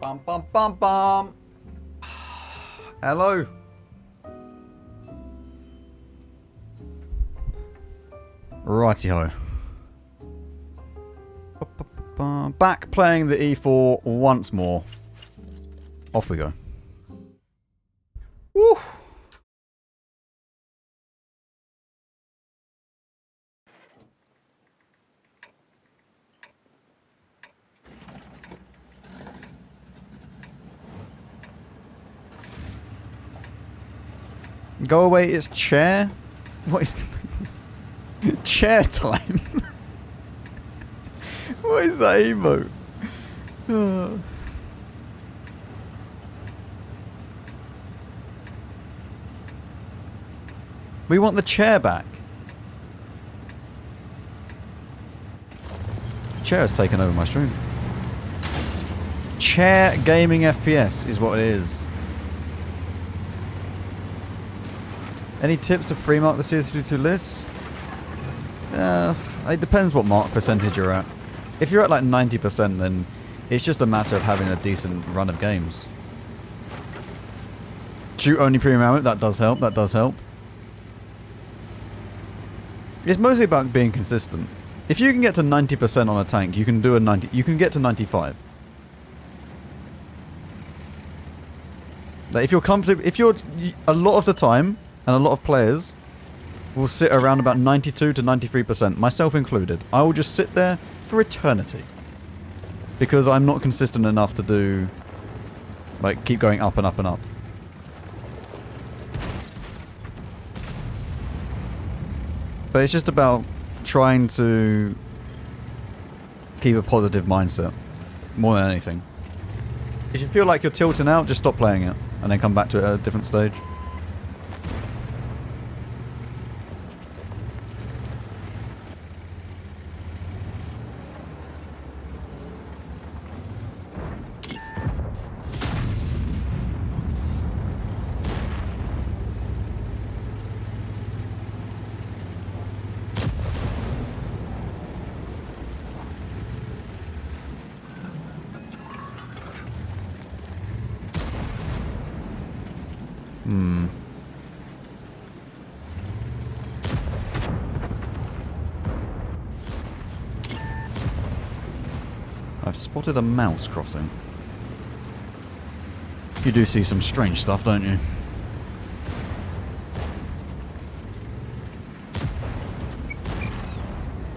Bum bum bum bum. Hello. Righty-ho. Back playing the E4 once more. Off we go. Woo! Go away, it's chair. What is... chair time? What is that emote? We want the chair back. Chair has taken over my stream. Chair Gaming FPS is what it is. Any tips to free mark the CS2 lists? It depends what mark percentage you're at. If you're at like 90%, then it's just a matter of having a decent run of games. Shoot only premium ammo, that does help, that does help. It's mostly about being consistent. If you can get to 90% on a tank, you can do a 90. You can get to 95. Like if you're comfortable, a lot of the time, and a lot of players will sit around about 92 to 93%, myself included. I will just sit there for eternity because I'm not consistent enough to do, like, keep going up and up and up. But it's just about trying to keep a positive mindset more than anything. If you feel like you're tilting out, just stop playing it and then come back to it at a different stage. I've spotted a mouse crossing. You do see some strange stuff, don't you?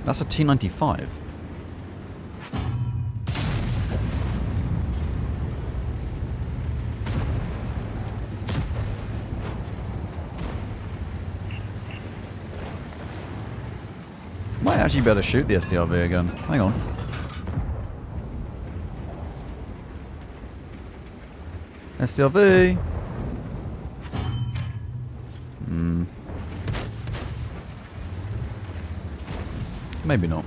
That's a T95. Might actually better shoot the STRV again. Hang on. STRV. Maybe not.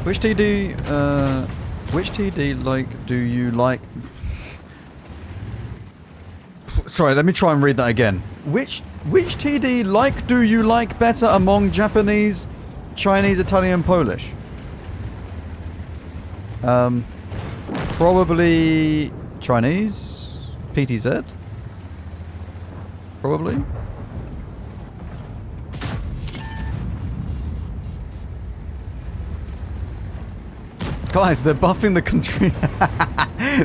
Which TD like do you like? Sorry, let me try and read that again. Which TD like do you like better among Japanese, Chinese, Italian, Polish? Probably Chinese, PTZ. Probably. Guys, they're buffing the country.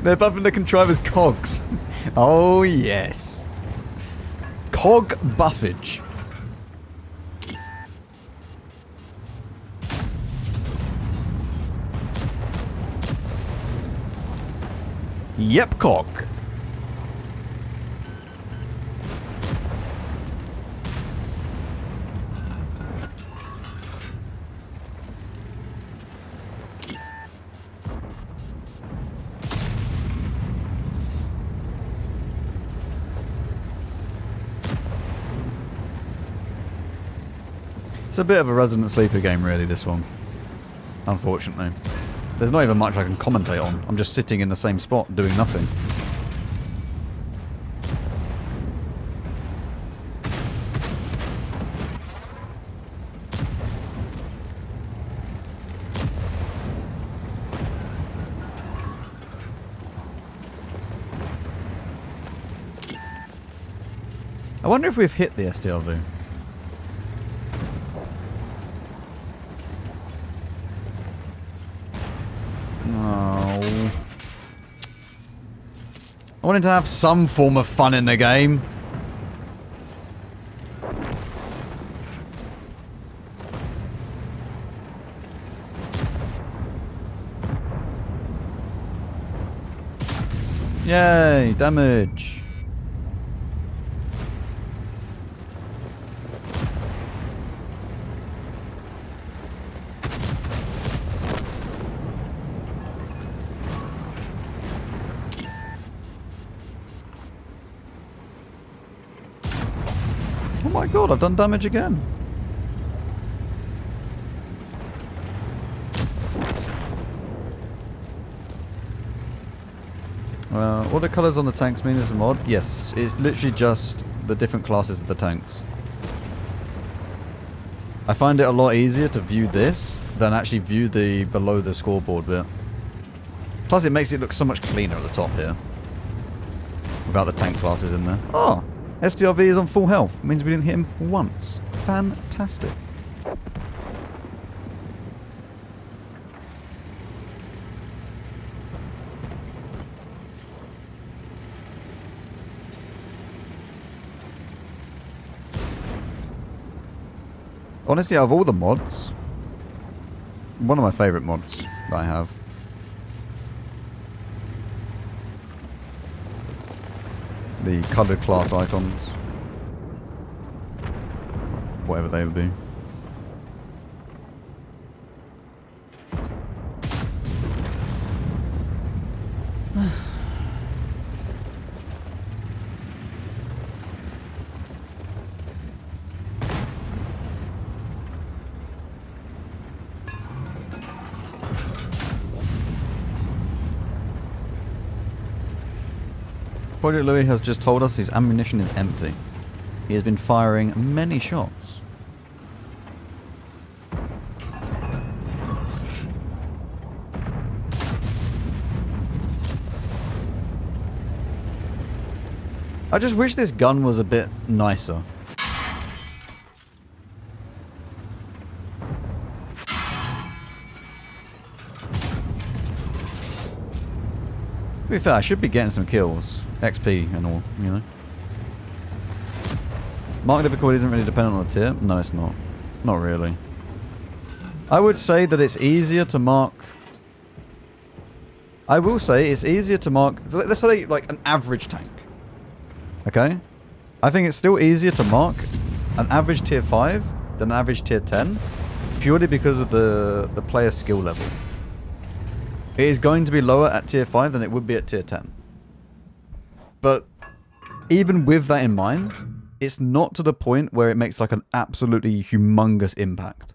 They're buffing the contriver's cogs. Oh yes. Cog buffage. Yep, cog. It's a bit of a Resident Sleeper game, really, this one. Unfortunately. There's not even much I can commentate on. I'm just sitting in the same spot, doing nothing. I wonder if we've hit the STRV. Oh. I wanted to have some form of fun in the game. Yay, damage. Oh my god, I've done damage again. What do colours on the tanks mean as a mod? Yes, it's literally just the different classes of the tanks. I find it a lot easier to view this than actually view the below the scoreboard bit. Plus it makes it look so much cleaner at the top here. Without the tank classes in there. Oh! STRV is on full health. Means we didn't hit him once. Fantastic. Honestly, out of all the mods, one of my favourite mods that I have. The coloured class icons. Whatever they would be. Project Louis has just told us his ammunition is empty. He has been firing many shots. I just wish this gun was a bit nicer. To be fair, I should be getting some kills. XP and all, you know. Mark difficulty isn't really dependent on the tier. No, it's not. Not really. I would say that it's easier to mark... I will say it's easier to mark... Let's say like an average tank. Okay? I think it's still easier to mark an average tier 5 than an average tier 10. Purely because of the player skill level. It is going to be lower at tier 5 than it would be at tier 10. But even with that in mind, it's not to the point where it makes like an absolutely humongous impact.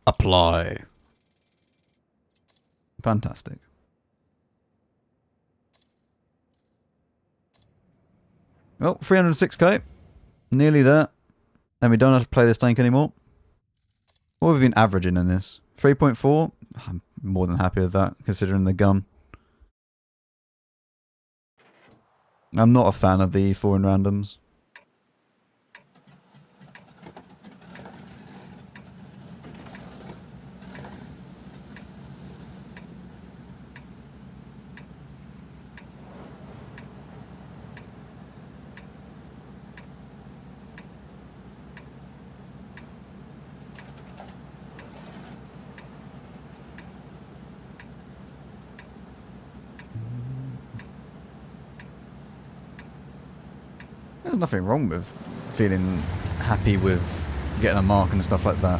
Apply. Fantastic. Well, 306k. Nearly there. And we don't have to play this tank anymore. What have we been averaging in this? 3.4? I'm more than happy with that, considering the gun. I'm not a fan of the E4 in randoms. There's nothing wrong with feeling happy with getting a mark and stuff like that.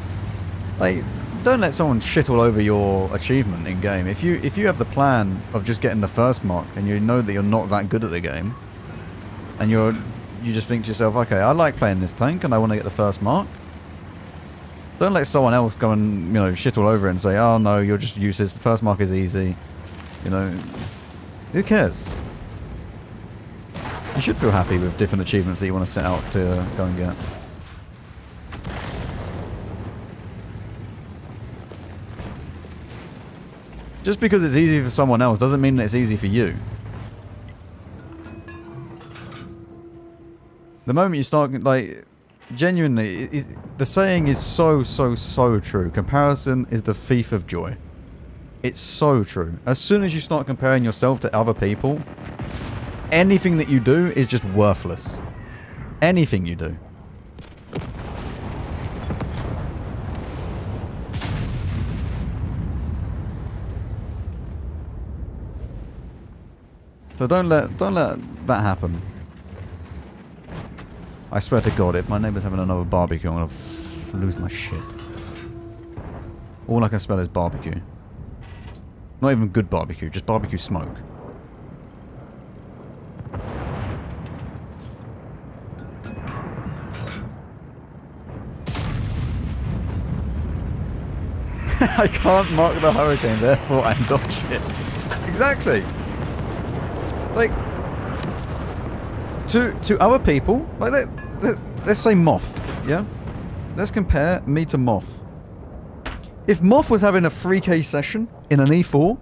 Like, don't let someone shit all over your achievement in game. If you have the plan of just getting the first mark and you know that you're not that good at the game, and you just think to yourself, okay, I like playing this tank and I want to get the first mark. Don't let someone else go and, you know, shit all over it and say, oh no, you're just useless. The first mark is easy. You know, who cares? You should feel happy with different achievements that you want to set out to go and get. Just because it's easy for someone else doesn't mean that it's easy for you. The moment you start, like, genuinely, the saying is so true. Comparison is the thief of joy. It's so true. As soon as you start comparing yourself to other people, anything that you do is just worthless. Anything you do. So don't let that happen. I swear to God, if my neighbour's having another barbecue, I'm gonna lose my shit. All I can smell is barbecue. Not even good barbecue, just barbecue smoke. I can't mark the hurricane, therefore I'm dodge it. Exactly. Like, to other people, like let's say Moth, yeah? Let's compare me to Moth. If Moth was having a 3k session in an E4,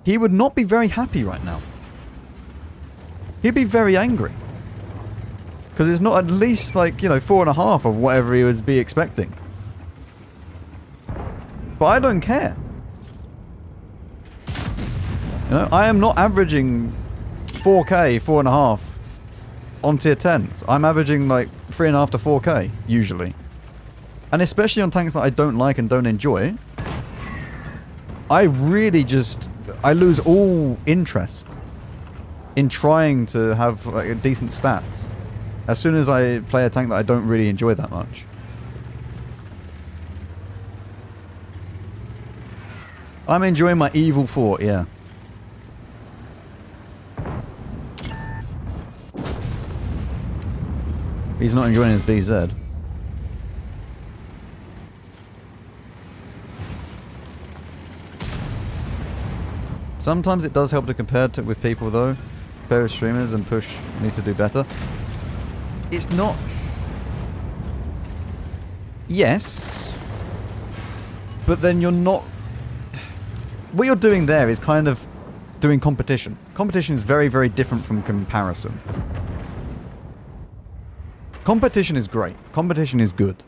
he would not be very happy right now. He'd be very angry. Because it's not at least like, you know, 4.5 of whatever he would be expecting. But I don't care. You know, I am not averaging 4k, 4.5 on tier 10s. I'm averaging like 3.5 to 4k, usually. And especially on tanks that I don't like and don't enjoy, I really just... I lose all interest in trying to have like, decent stats as soon as I play a tank that I don't really enjoy that much. I'm enjoying my Evil Fort, yeah. He's not enjoying his BZ. Sometimes it does help to compare with people though. Compare with streamers and push me to do better. It's not... Yes. But then you're not... What you're doing there is kind of doing competition. Competition is very, very different from comparison. Competition is great. Competition is good.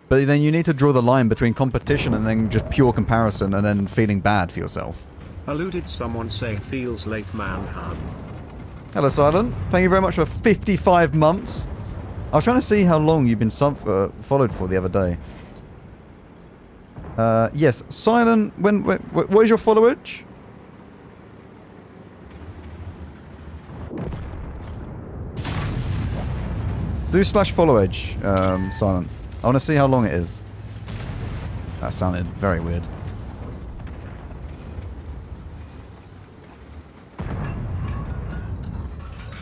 But then you need to draw the line between competition and then just pure comparison and then feeling bad for yourself. Hello, did someone say feels late, man? Hello, Silent. Thank you very much for 55 months. I was trying to see how long you've been followed for the other day. Yes, Silent, what is your followage? Do /followage, Silent. I want to see how long it is. That sounded very weird.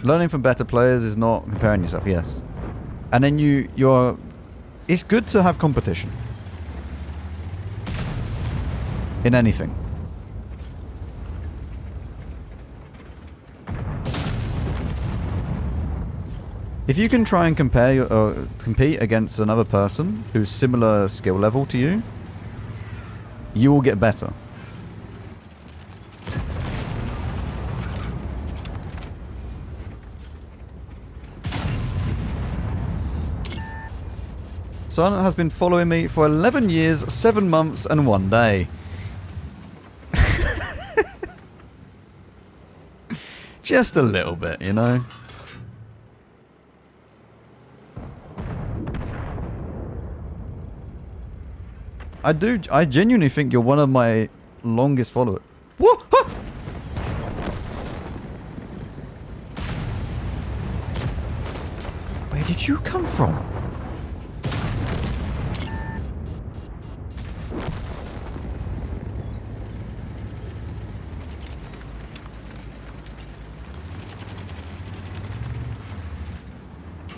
Learning from better players is not comparing yourself, yes. And then you're... It's good to have competition. In anything. If you can try and compete against another person who's similar skill level to you, you will get better. Silent has been following me for 11 years, 7 months, and 1 day. Just a little bit, you know? I genuinely think you're one of my longest followers. What? Huh! Where did you come from?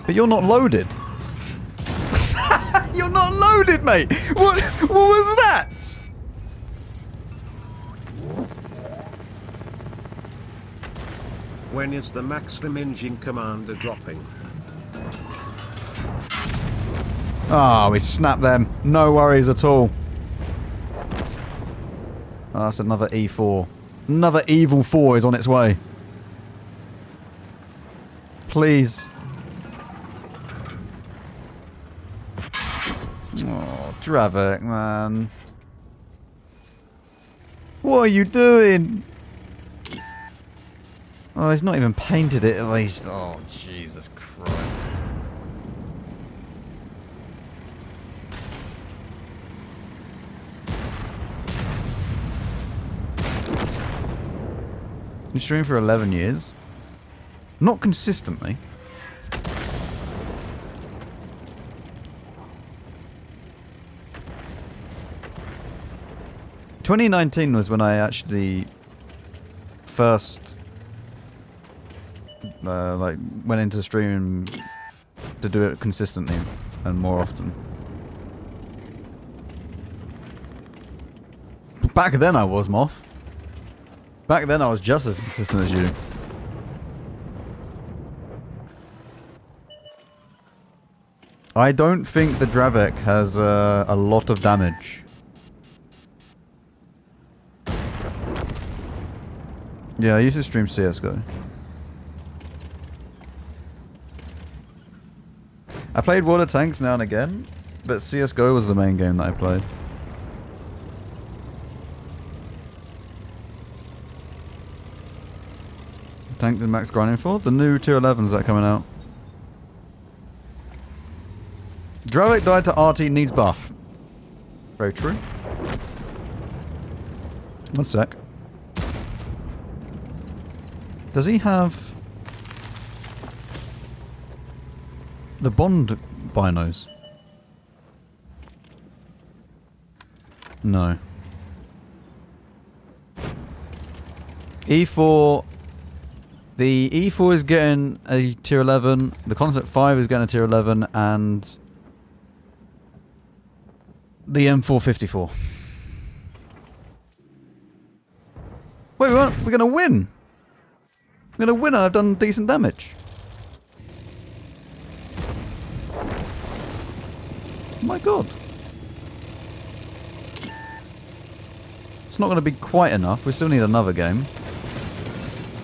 But you're not loaded. You're not loaded, mate. What was that? When is the MaxGamingFPS commander dropping? Ah, we snapped them. No worries at all. Oh, that's another E4. Another Evil 4 is on its way. Please. Oh, Dravik, man. What are you doing? Oh, he's not even painted it at least. Oh, Jesus Christ. Been streaming for 11 years. Not consistently. 2019 was when I actually first like went into stream to do it consistently and more often. Back then I was, Moth. Back then I was just as consistent as you. I don't think the Dravek has a lot of damage. Yeah, I used to stream CSGO. I played World of Tanks now and again, but CSGO was the main game that I played. Tank did Max grinding for? The new tier 11s that are coming out. Dravek died to RT needs buff. Very true. One sec. Does he have the Bond binos? No. E4. The E4 is getting a tier 11. The Concept 5 is getting a tier 11, and the M454. Wait, we're gonna win. We're gonna win, and I've done decent damage. Oh my god. It's not gonna be quite enough. We still need another game.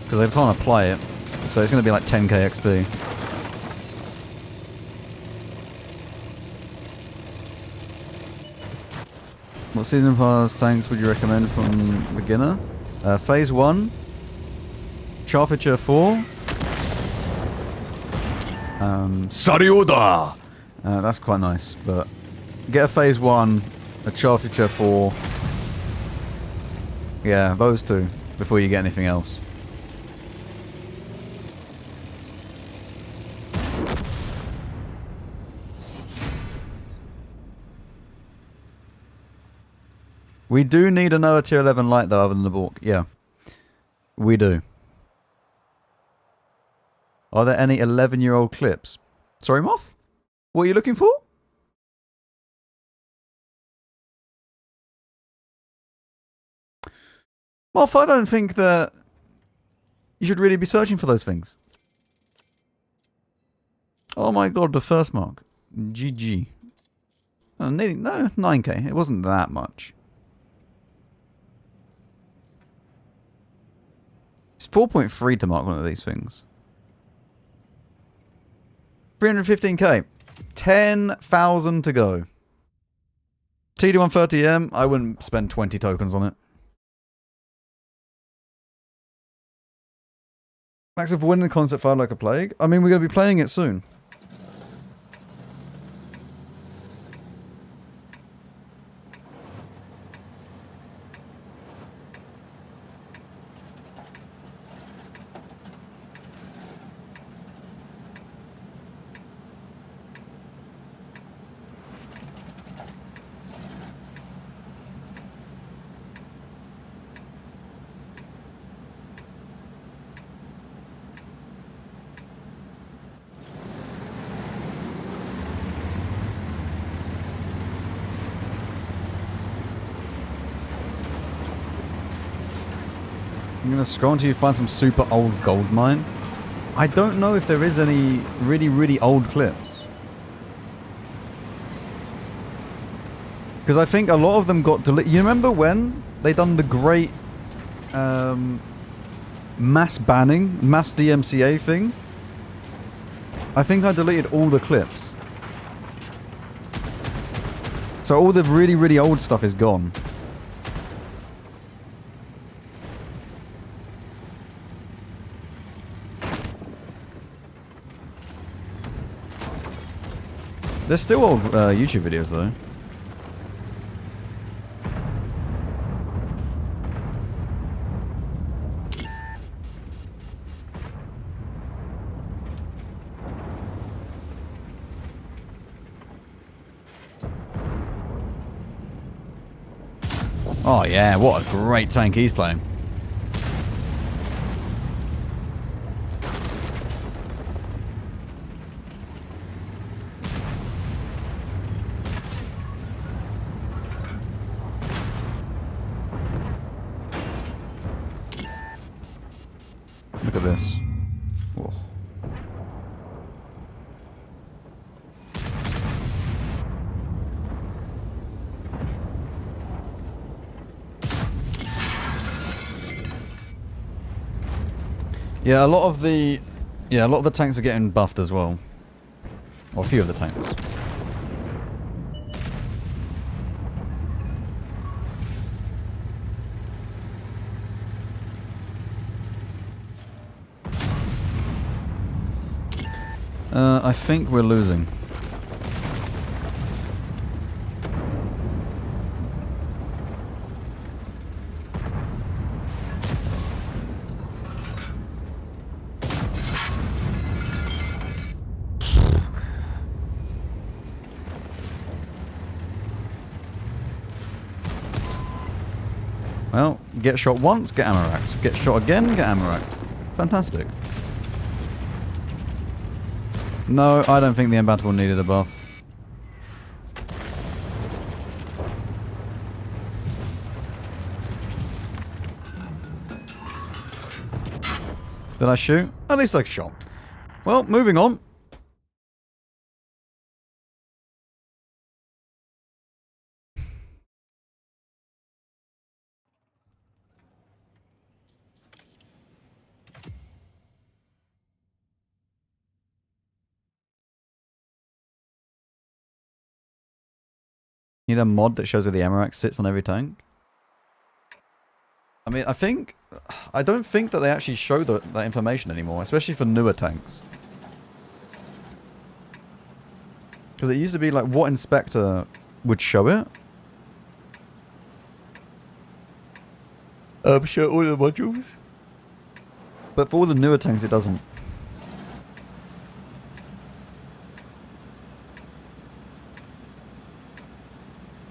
Because I can't apply it. So it's gonna be like 10k XP. What season pass tanks would you recommend from beginner? Phase 1. Charfiture 4. Sarioda! That's quite nice, but get a Phase 1, a Charfiture 4. Yeah, those two, before you get anything else. We do need another tier 11 light though, other than the Bork. Yeah. We do. Are there any 11-year-old clips? Sorry, Moth? What are you looking for? Moth, I don't think that you should really be searching for those things. Oh my god, the first mark. GG. Oh, nearly, no, 9k. It wasn't that much. It's 4.3 to mark one of these things. 315k. 10,000 to go. TD130M, I wouldn't spend 20 tokens on it. Max of winning the concept fire like a plague. I mean, we're going to be playing it soon. I'm going to scroll until you find some super old gold mine. I don't know if there is any really old clips. Because I think a lot of them got deleted. You remember when they done the great mass banning, mass DMCA thing? I think I deleted all the clips. So all the really old stuff is gone. There's still old YouTube videos though. Oh yeah, what a great tank he's playing. Look at this. Whoa. Yeah, a lot of the tanks are getting buffed as well. Or a few of the tanks. I think we're losing. Well, get shot once, get ammo racked. Get shot again, get ammo racked. Fantastic. No, I don't think the Imbattable needed a buff. Did I shoot? At least I shot. Well, moving on. Need a mod that shows where the Amarak sits on every tank? I mean, I don't think that they actually show that information anymore, especially for newer tanks. Because it used to be like what inspector would show it. Show all the modules. But for all the newer tanks it doesn't.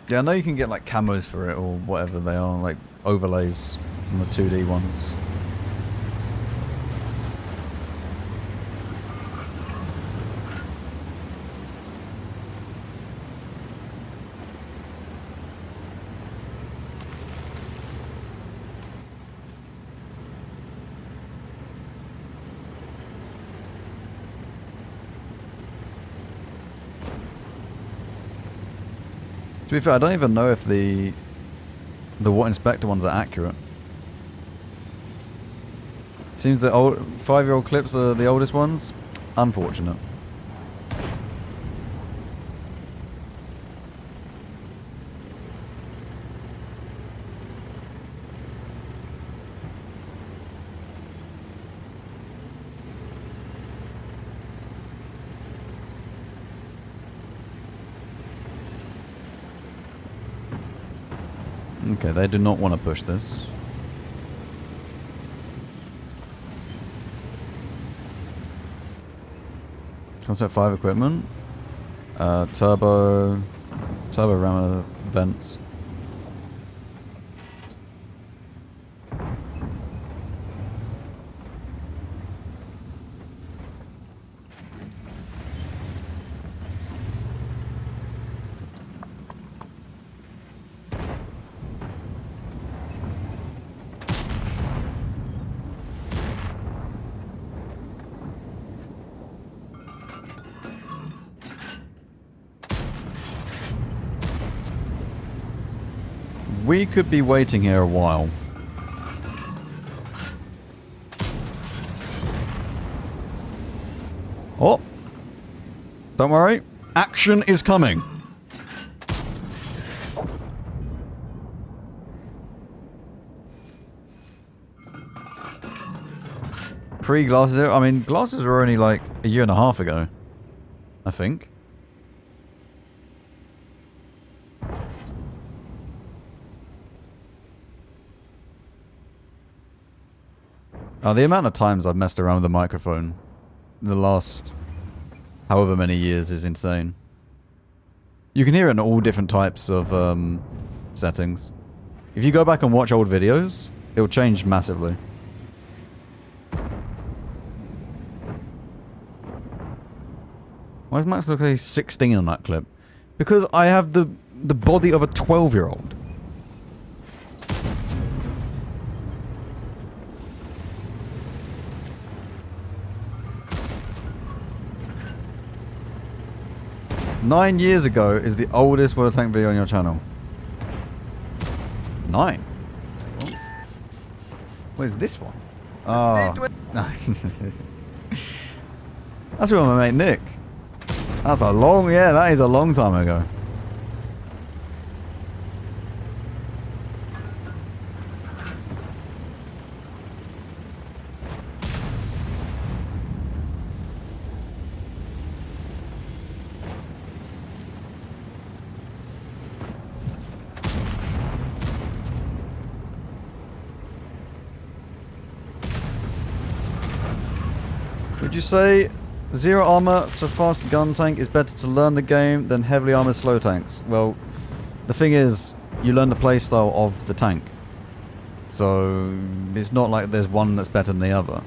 Yeah, I know you can get like camos for it or whatever they are, like overlays on the 2D ones. To be fair, I don't even know if the what inspector ones are accurate. Seems the old 5-year-old clips are the oldest ones. Unfortunate. Okay, they do not want to push this. Concept 5 equipment. Turbo rammer vents. We could be waiting here a while. Oh! Don't worry. Action is coming. Pre-glasses, I mean, glasses were only like a year and a half ago. I think. Oh, the amount of times I've messed around with the microphone in the last however many years is insane. You can hear it in all different types of settings. If you go back and watch old videos, it'll change massively. Why does Max look like he's 16 on that clip? Because I have the body of a 12-year-old. Nine years ago is the oldest World Tank video on your channel. 9? Where's this one? Oh. That's with my mate Nick. That's a long, yeah, that is a long time ago. Would you say zero armor for fast gun tank is better to learn the game than heavily armored slow tanks? Well, the thing is, you learn the playstyle of the tank. So, it's not like there's one that's better than the other.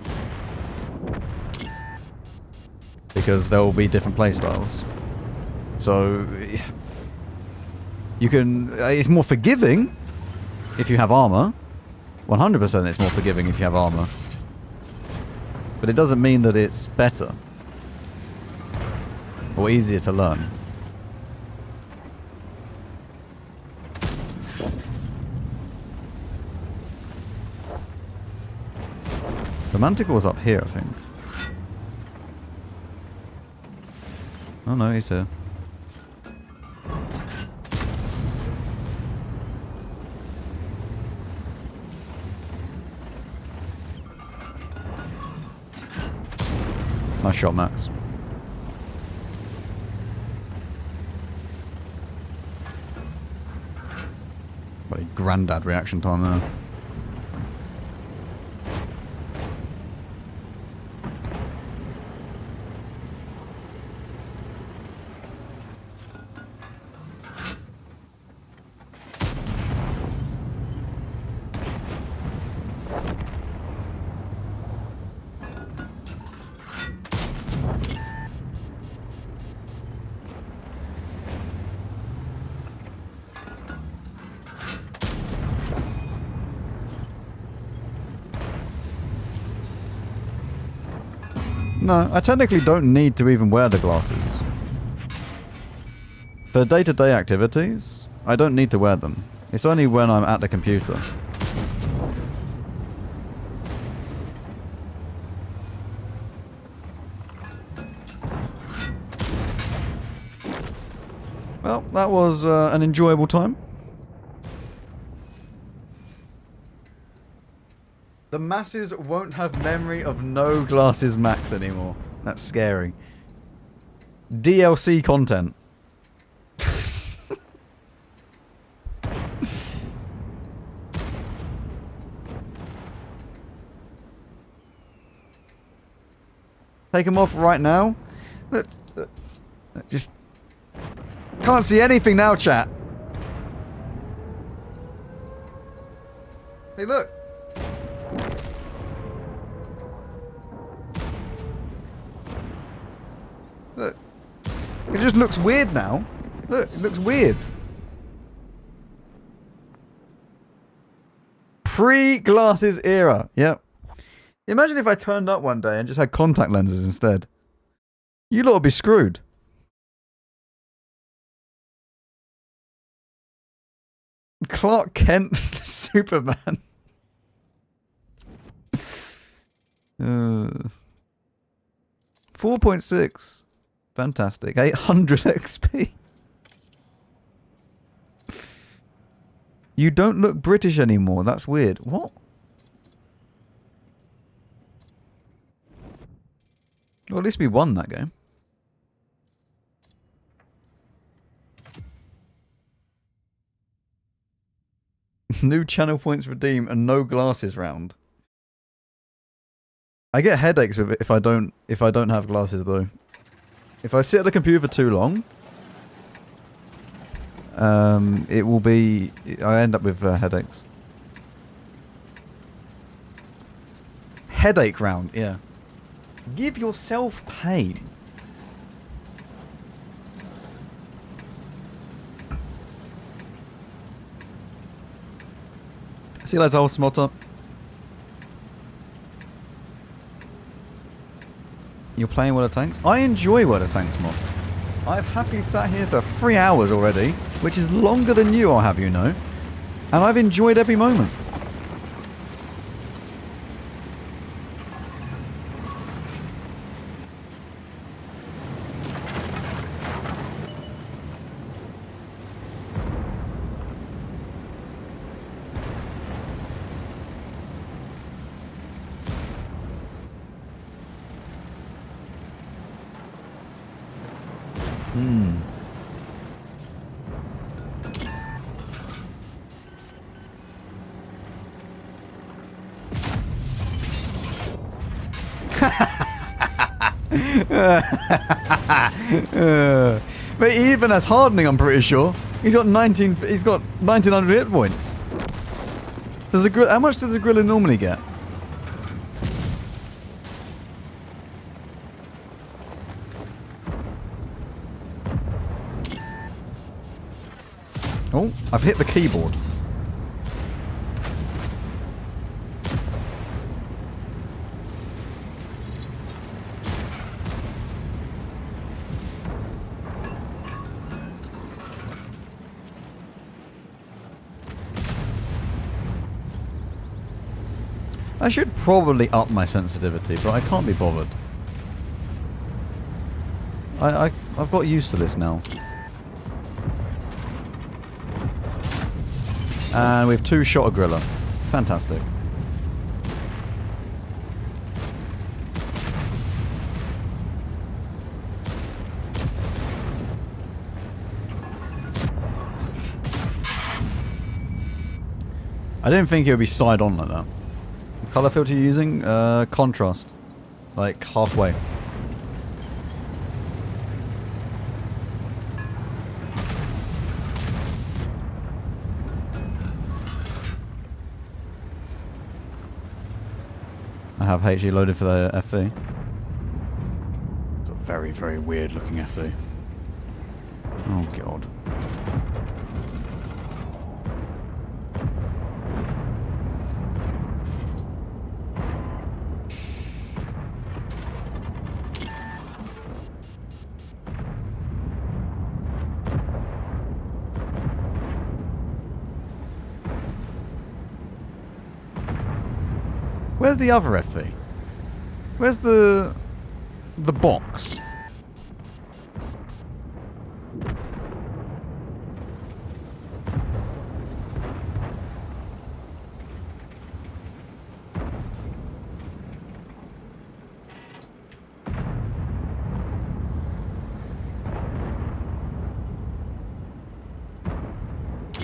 Because there will be different playstyles. So, you can... It's more forgiving if you have armor. 100% it's more forgiving if you have armor. But it doesn't mean that it's better. Or easier to learn. The Manticle's up here, I think. Oh no, he's here. Nice shot, Max. Bloody granddad reaction time there. No, I technically don't need to even wear the glasses. For day-to-day activities, I don't need to wear them. It's only when I'm at the computer. Well, that was an enjoyable time. The masses won't have memory of no glasses Max anymore. That's scary. DLC content. Take them off right now. Look, just can't see anything now, chat. Hey, look. Look. It just looks weird now. Look, it looks weird. Pre-glasses era. Yep. Imagine if I turned up one day and just had contact lenses instead. You lot would be screwed. Clark Kent Superman. 4.6. Fantastic. 800 XP. You don't look British anymore. That's weird. What? Well, at least we won that game. New channel points redeem and no glasses round. I get headaches with it if I don't have glasses though. If I sit at the computer for too long, it will be... I end up with headaches. Headache round, yeah. Give yourself pain. See you later, old smotter. You're playing World of Tanks? I enjoy World of Tanks mod. I've happily sat here for 3 hours already, which is longer than you, I'll have you know. And I've enjoyed every moment. But even as hardening, I'm pretty sure he's got 19. He's got 1900 hit points. Does the how much does the gorilla normally get? Oh, I've hit the keyboard. I should probably up my sensitivity, but I can't be bothered. I've got used to this now. And we've 2-shot a gorilla. Fantastic. I didn't think it would be side on like that. Color filter you're using? Contrast. Like halfway. I have HE loaded for the FV. It's a very, very weird looking FV. Oh god. Where's the other FV? Where's the box?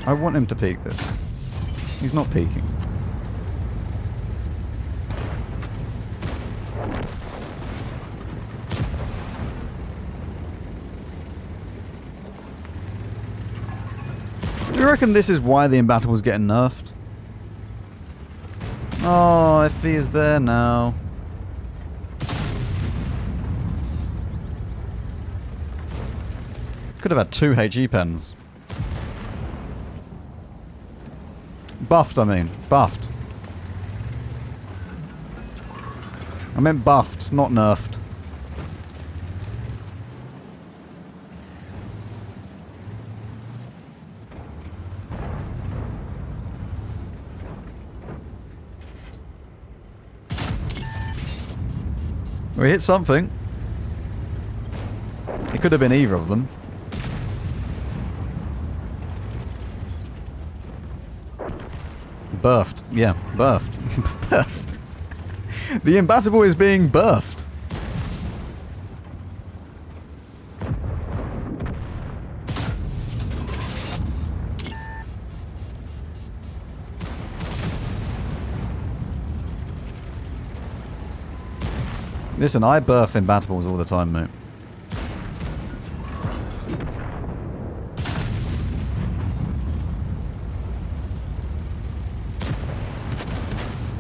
I want him to peek this. He's not peeking. Do you reckon this is why the Imbattible's getting nerfed? Oh, if he is there now. Could have had 2 HE pens. Buffed, I mean. Buffed. I meant buffed, not nerfed. We hit something. It could have been either of them. Birthed. Yeah, birthed. Birthed. The Imbattable is being birthed. Listen, I birth Imbattables all the time, mate.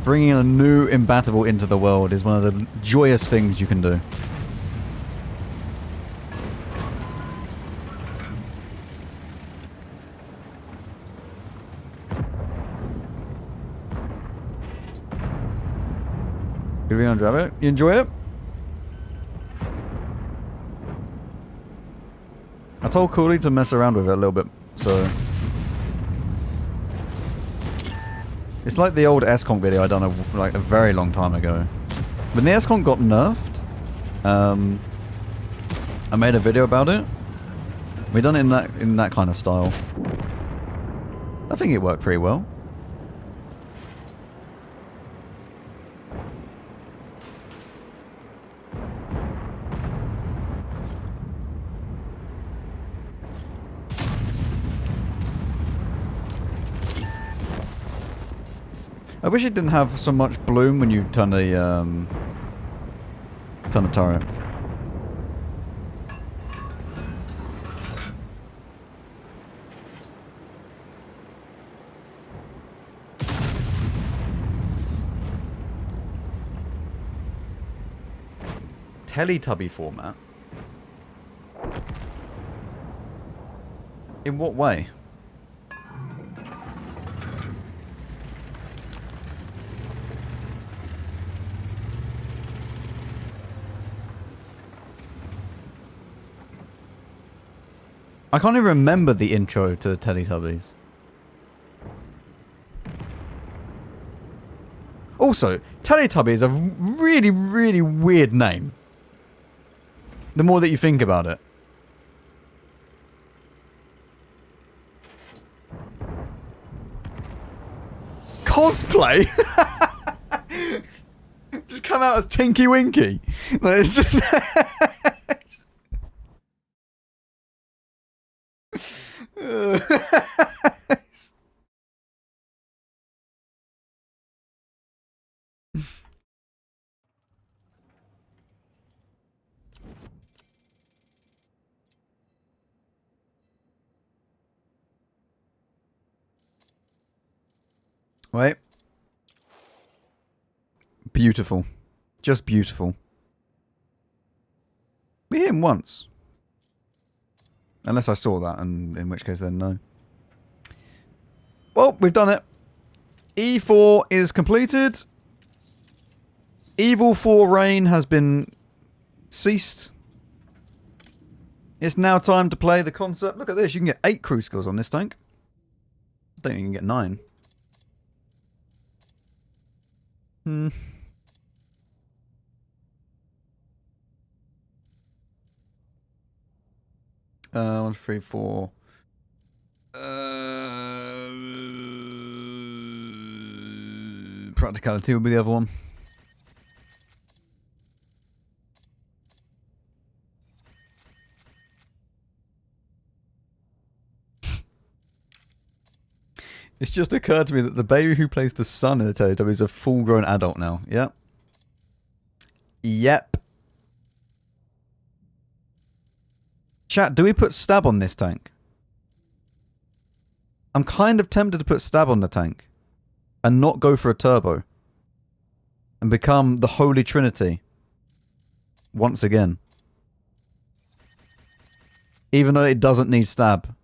Bringing a new imbattable into the world is one of the joyous things you can do. Did we enjoy it? You enjoy it? I told Cooley to mess around with it a little bit, so... It's like the old S-Conk video I done like a very long time ago. When the S-Conk got nerfed, I made a video about it. We done it in that kind of style. I think it worked pretty well. I wish it didn't have so much bloom when you turn the turret. Teletubby format? In what way? I can't even remember the intro to the Teletubbies. Also, Teletubby is a really, really weird name. The more that you think about it. Cosplay? Just come out as Tinky Winky. Like, it's just... Wait. Beautiful. Just beautiful. We hit him once. Unless I saw that, and in which case then no. Well, we've done it. E4 is completed. Evil 4 Rain has been ceased. It's now time to play the concept. Look at this. You can get 8 crew skills on this tank. I think you can get 9. Hmm. 1, 3, 4. Practicality will be the other one. It's just occurred to me that the baby who plays the son in the Teletubbies is a full-grown adult now. Yep. Yep. Chat, do we put stab on this tank? I'm kind of tempted to put stab on the tank. And not go for a turbo. And become the Holy Trinity. Once again. Even though it doesn't need stab.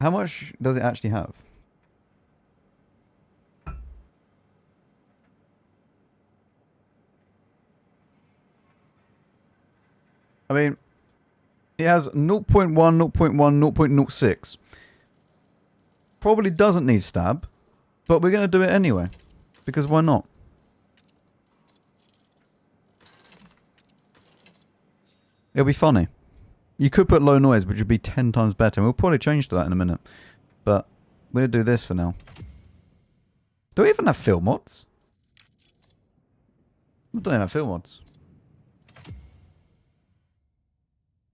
How much does it actually have? I mean, it has 0.1, 0.1, 0.06. Probably doesn't need stab, but we're going to do it anyway. Because why not? It'll be funny. You could put low noise, which would be 10 times better. And we'll probably change to that in a minute. But we're going to do this for now. Do we even have fill mods? We don't even have fill mods. We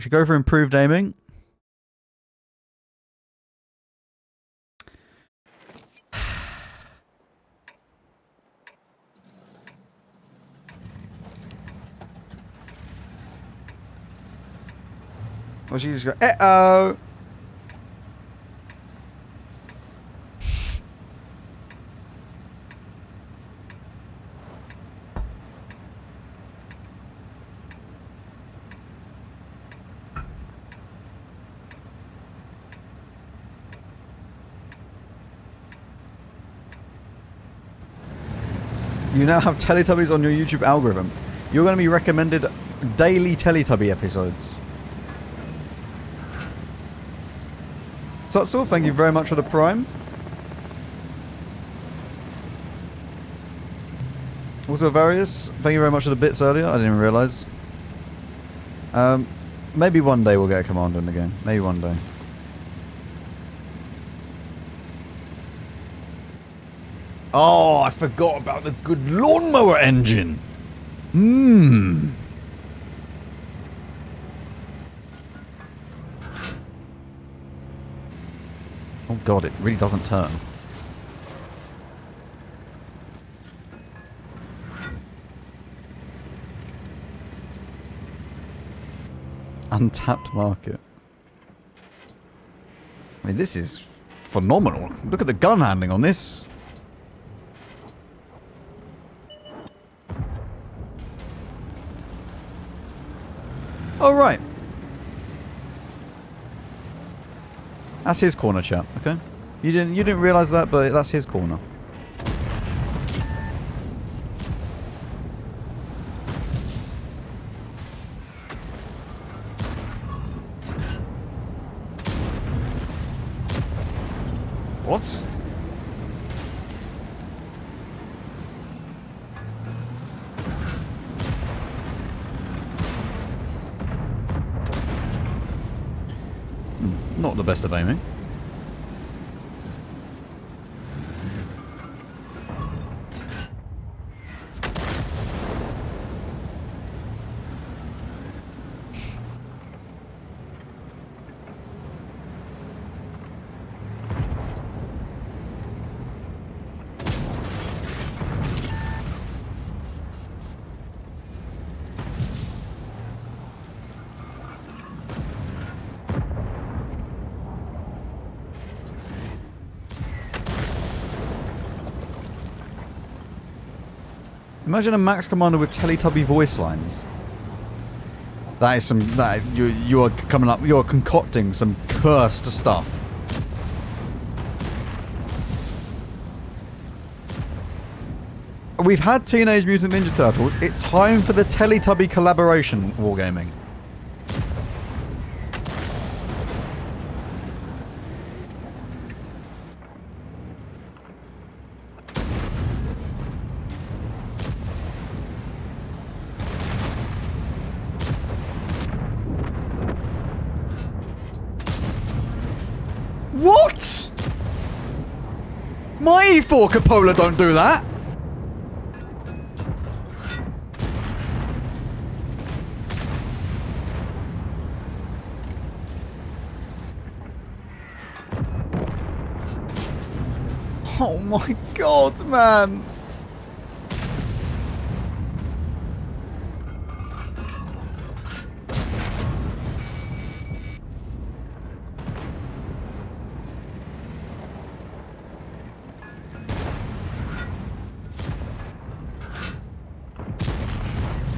should go for improved aiming. Well, she just go, uh-oh. You now have Teletubbies on your YouTube algorithm. You're going to be recommended daily Teletubby episodes. Sutzel, thank you very much for the Prime. Also, Various, thank you very much for the bits earlier. I didn't even realise. Maybe one day we'll get a Commander in the game. Maybe one day. Oh, I forgot about the good lawnmower engine. Mmm. Oh god, it really doesn't turn. Untapped market. I mean, this is phenomenal. Look at the gun handling on this. Oh, right. That's his corner, chap, okay? You didn't realise that, but that's his corner. What? Not the best of aiming. Imagine a Max Commander with Teletubby voice lines. That is some... you are coming up... You are concocting some cursed stuff. We've had Teenage Mutant Ninja Turtles. It's time for the Teletubby collaboration wargaming. What? My E4 Cupola don't do that. Oh my god, man.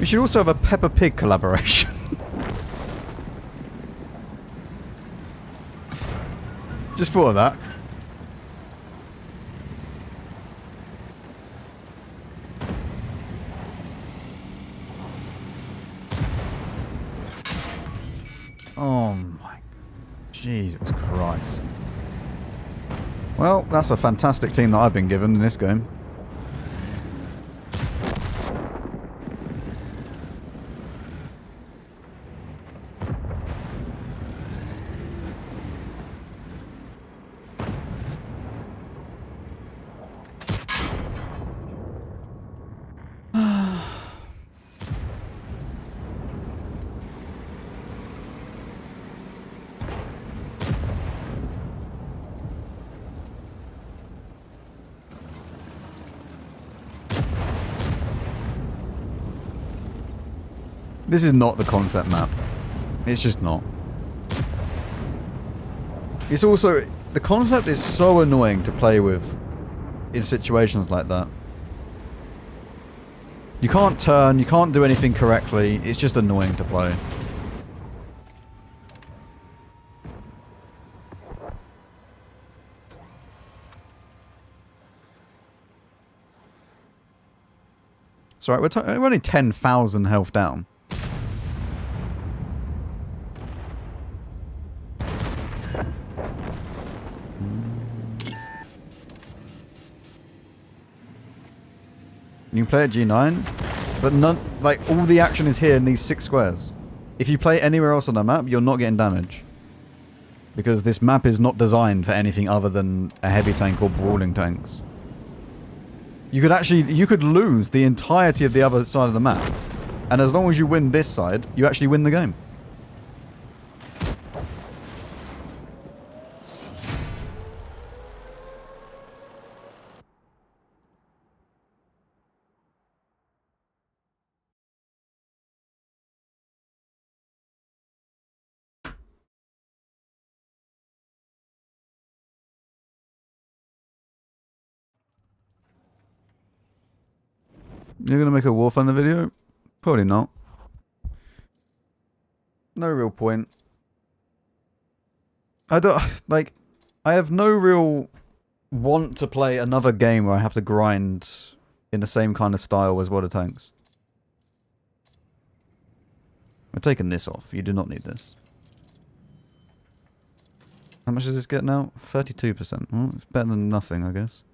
We should also have a Peppa Pig collaboration. Just thought of that. Oh my... Jesus Christ. Well, that's a fantastic team that I've been given in this game. This is not the concept map. It's just not. It's also... The concept is so annoying to play with in situations like that. You can't turn, you can't do anything correctly. It's just annoying to play. It's alright, we're only 10,000 health down. You can play at G9, but none, like, all the action is here in these 6 squares. If you play anywhere else on the map, you're not getting damage. Because this map is not designed for anything other than a heavy tank or brawling tanks. You could lose the entirety of the other side of the map. And as long as you win this side, you actually win the game. You're gonna make a War Thunder video? Probably not. No real point. I don't... Like, I have no real want to play another game where I have to grind in the same kind of style as Water Tanks. We're taking this off. You do not need this. How much does this get now? 32%. Well, it's better than nothing, I guess.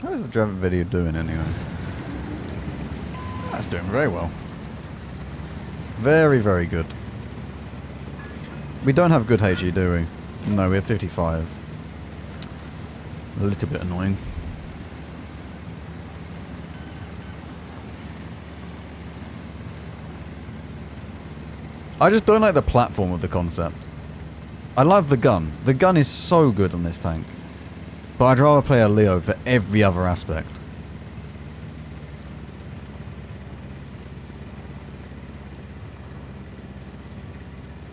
How is the Draven video doing anyway? That's doing very well. Very, very good. We don't have good HE, do we? No, we have 55. A little bit annoying. I just don't like the platform of the concept. I love the gun. The gun is so good on this tank. But I'd rather play a Leo for every other aspect.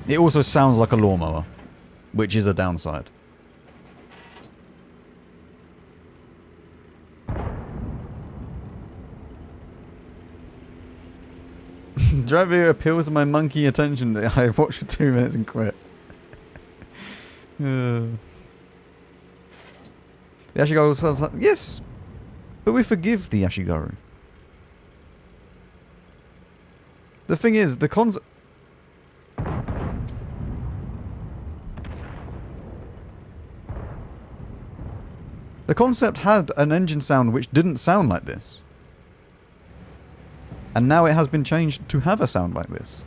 It also sounds like a lawnmower, which is a downside. Drive video appeals to my monkey attention. I watched for 2 minutes and quit. The Ashigaru sounds like... Yes! But we forgive the Ashigaru. The thing is, the concept... The concept had an engine sound which didn't sound like this. And now it has been changed to have a sound like this.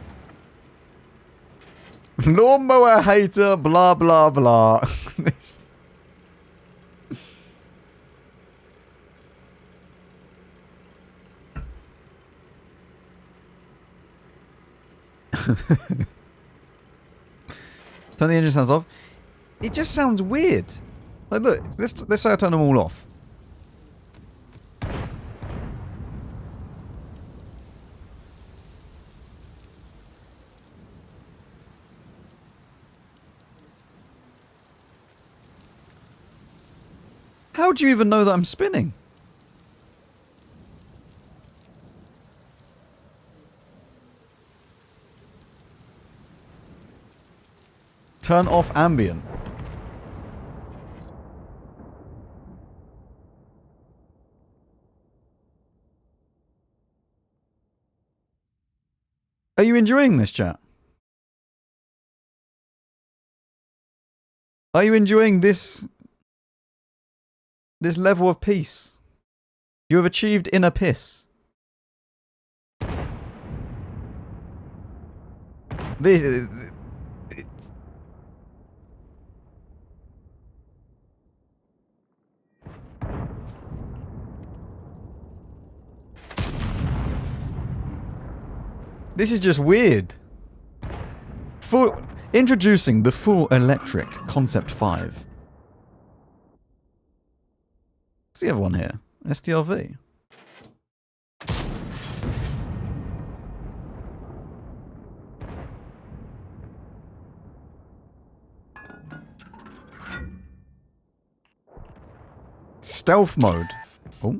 Lawnmower hater, blah blah blah. This... Turn the engine sounds off. It just sounds weird. Like, look, let's say I turn them all off. How do you even know that I'm spinning? Turn off ambient. Are you enjoying this, chat? Are you enjoying this this level of peace. You have achieved inner piss. This... This is just weird. Introducing the full electric Concept 5. What's the other one here? STRV. Stealth mode. Oh.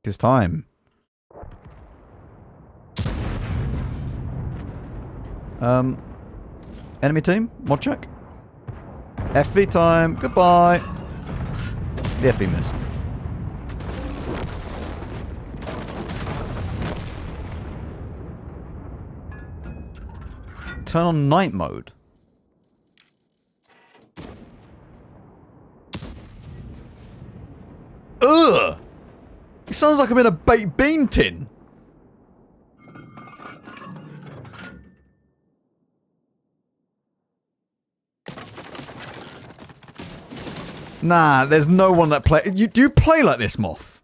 It's time. Enemy team, mod check. FV time, goodbye. The FV missed. Turn on night mode. Ugh! It sounds like I'm in a baked bean tin. Nah, there's no one that play. Do you play like this, Moth?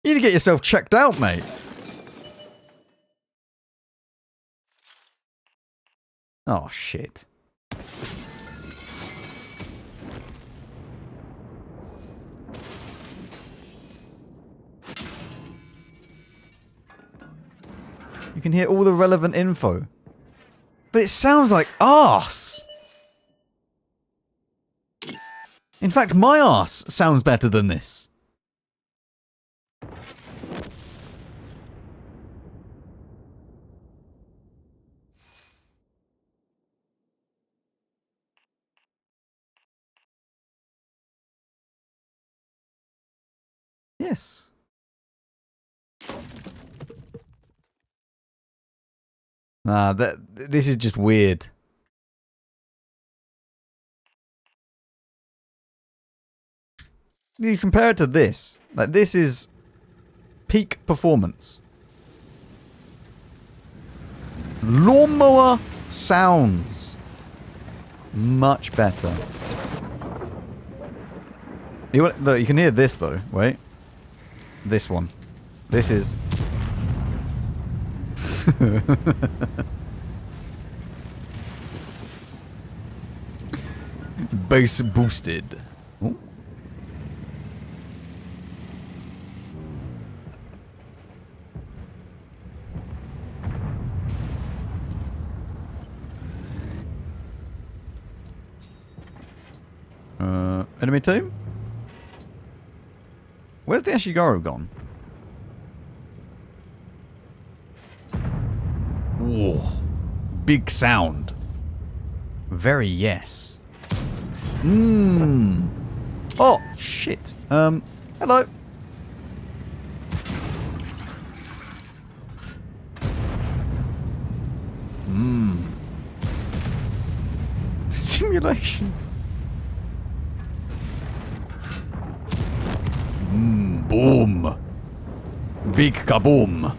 You need to get yourself checked out, mate. Oh, shit. You can hear all the relevant info. But it sounds like arse. In fact, my arse sounds better than this. Yes. Nah, this is just weird. You compare it to this. Like, this is peak performance. Lawnmower sounds much better. Look, you can hear this though. Wait. This one. This is... Bass boosted. Oh. Enemy team? Where's the Ashigaru gone? Whoa. Big sound. Very yes. Mmm. Oh, shit. Hello. Mmm. Simulation. Mmm. Boom. Big kaboom.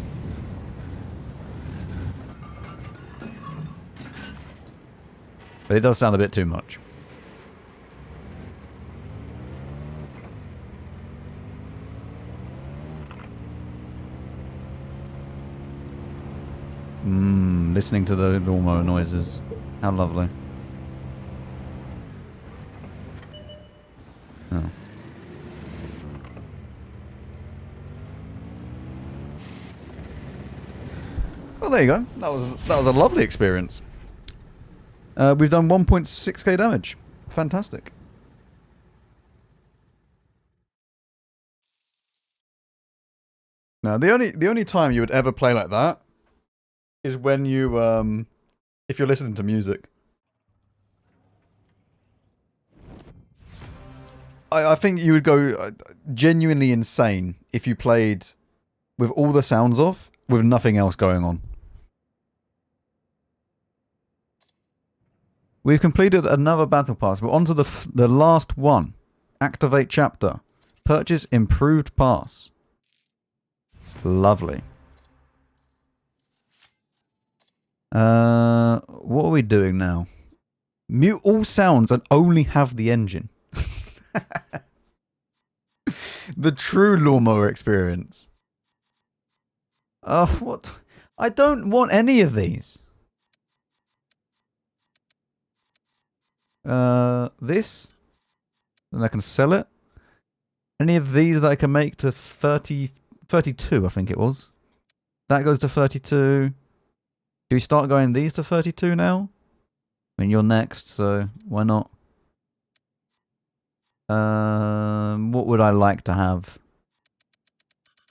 But it does sound a bit too much. Listening to the lawnmower noises. How lovely. Oh. Well, there you go. That was a lovely experience. We've done 1.6k damage. Fantastic. Now, the only time you would ever play like that is when you if you're listening to music. I think you would go genuinely insane if you played with all the sounds off with nothing else going on. We've completed another battle pass. We're on to the last one. Activate chapter. Purchase improved pass. Lovely. What are we doing now? Mute all sounds and only have the engine. The true lawnmower experience. What? I don't want any of these. This? Then I can sell it. Any of these that I can make to 32, I think it was. That goes to 32. Do we start going these to 32 now? I mean, you're next, so why not? What would I like to have?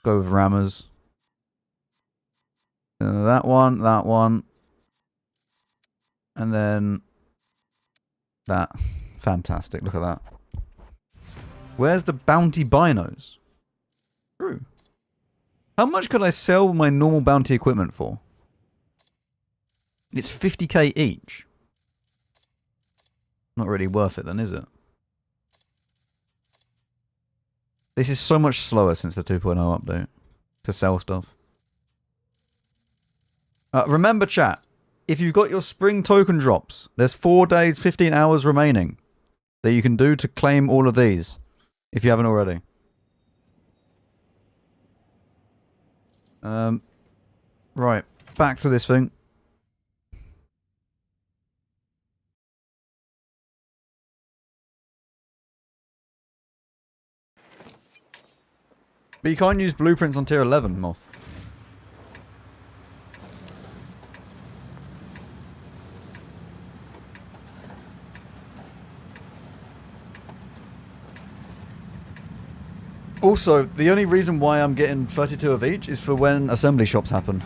Go with rammers. That one. And then that. Fantastic, look at that. Where's the bounty binos? True. How much could I sell my normal bounty equipment for? It's 50k each. Not really worth it then, is it? This is so much slower since the 2.0 update to sell stuff. Remember, chat, if you've got your spring token drops, there's 4 days, 15 hours remaining that you can do to claim all of these, if you haven't already. Right, back to this thing. But you can't use blueprints on tier 11, Moth. Also, the only reason why I'm getting 32 of each is for when assembly shops happen.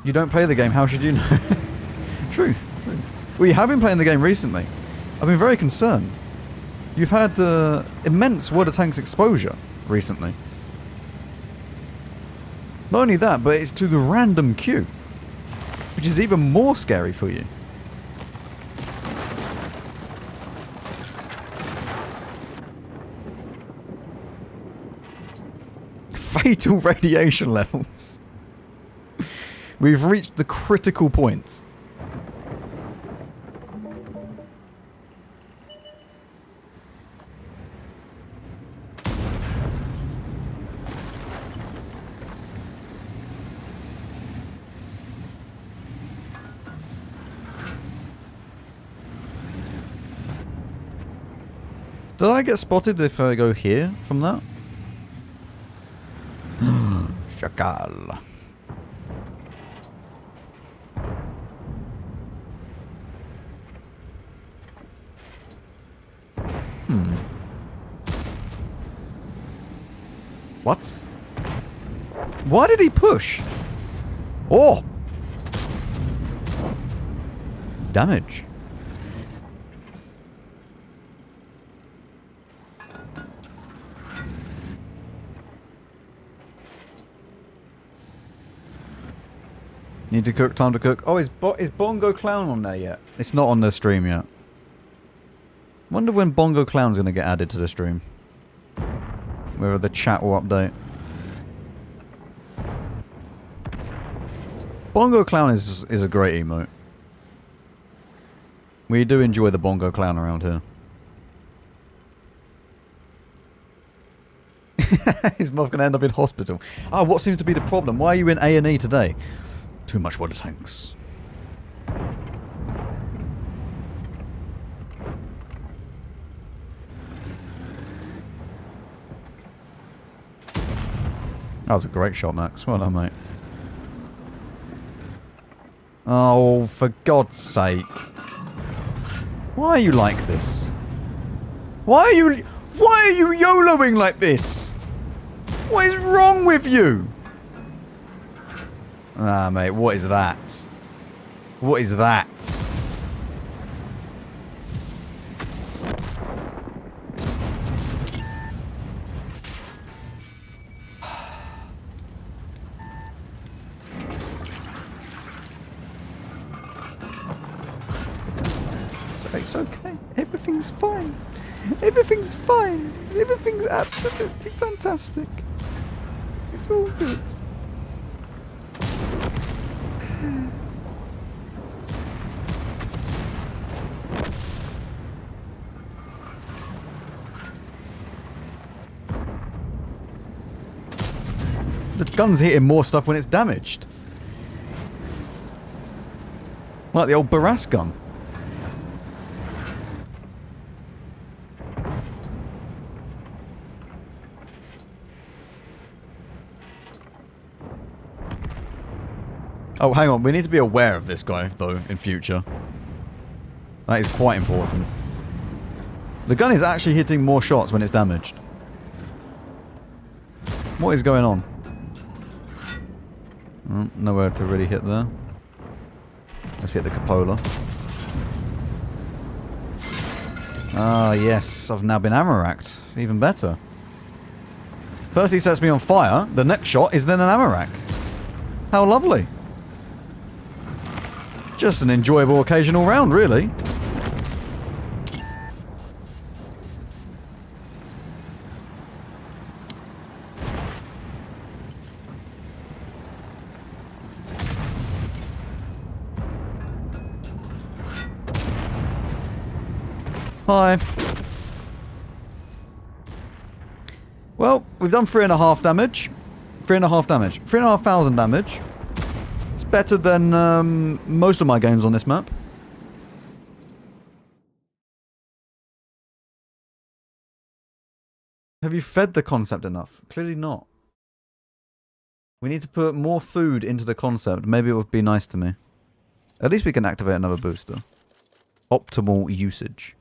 You don't play the game, how should you know? True. Well, you have been playing the game recently. I've been very concerned. You've had immense World of Tanks exposure recently. Not only that, but it's to the random queue, which is even more scary for you. Fatal radiation levels. We've reached the critical point. Did I get spotted if I go here from that? Shakal. What? Why did he push? Oh! Damage. Need to cook, time to cook. Oh, is Bongo Clown on there yet? It's not on the stream yet. Wonder when Bongo Clown's going to get added to the stream. Whether the chat will update. Bongo Clown is a great emote. We do enjoy the Bongo Clown around here. His mother going to end up in hospital. Ah, what seems to be the problem? Why are you in A&E today? Too much water tanks. That was a great shot, Max. Well done, mate. Oh, for God's sake. Why are you like this? Why are you YOLOing like this? What is wrong with you? Ah, mate, what is that? What is that? It's okay. Everything's fine. Everything's fine. Everything's absolutely fantastic. It's all good. The gun's hitting more stuff when it's damaged. Like the old Barras gun. Oh, hang on. We need to be aware of this guy, though, in future. That is quite important. The gun is actually hitting more shots when it's damaged. What is going on? Oh, nowhere to really hit there. Let's hit the cupola. Ah, yes. I've now been ammo racked. Even better. First he sets me on fire. The next shot is then an ammo rack. How lovely. Just an enjoyable occasional round, really. Hi. Well, we've done 3.5 damage. 3.5 damage. 3,500 damage. It's better than most of my games on this map. Have you fed the concept enough? Clearly not. We need to put more food into the concept. Maybe it would be nice to me. At least we can activate another booster. Optimal usage.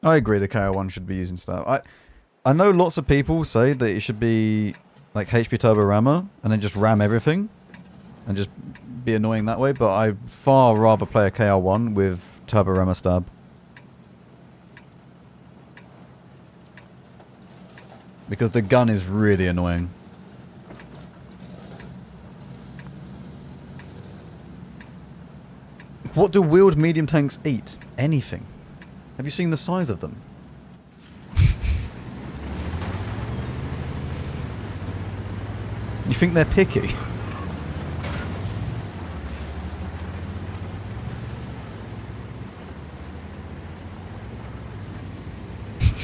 I agree the KO1 should be using stuff. I know lots of people say that it should be like HP Turbo Rammer and then just ram everything and just be annoying that way, but I'd far rather play a KR1 with Turbo Rammer Stab. Because the gun is really annoying. What do wheeled medium tanks eat? Anything. Have you seen the size of them? You think they're picky?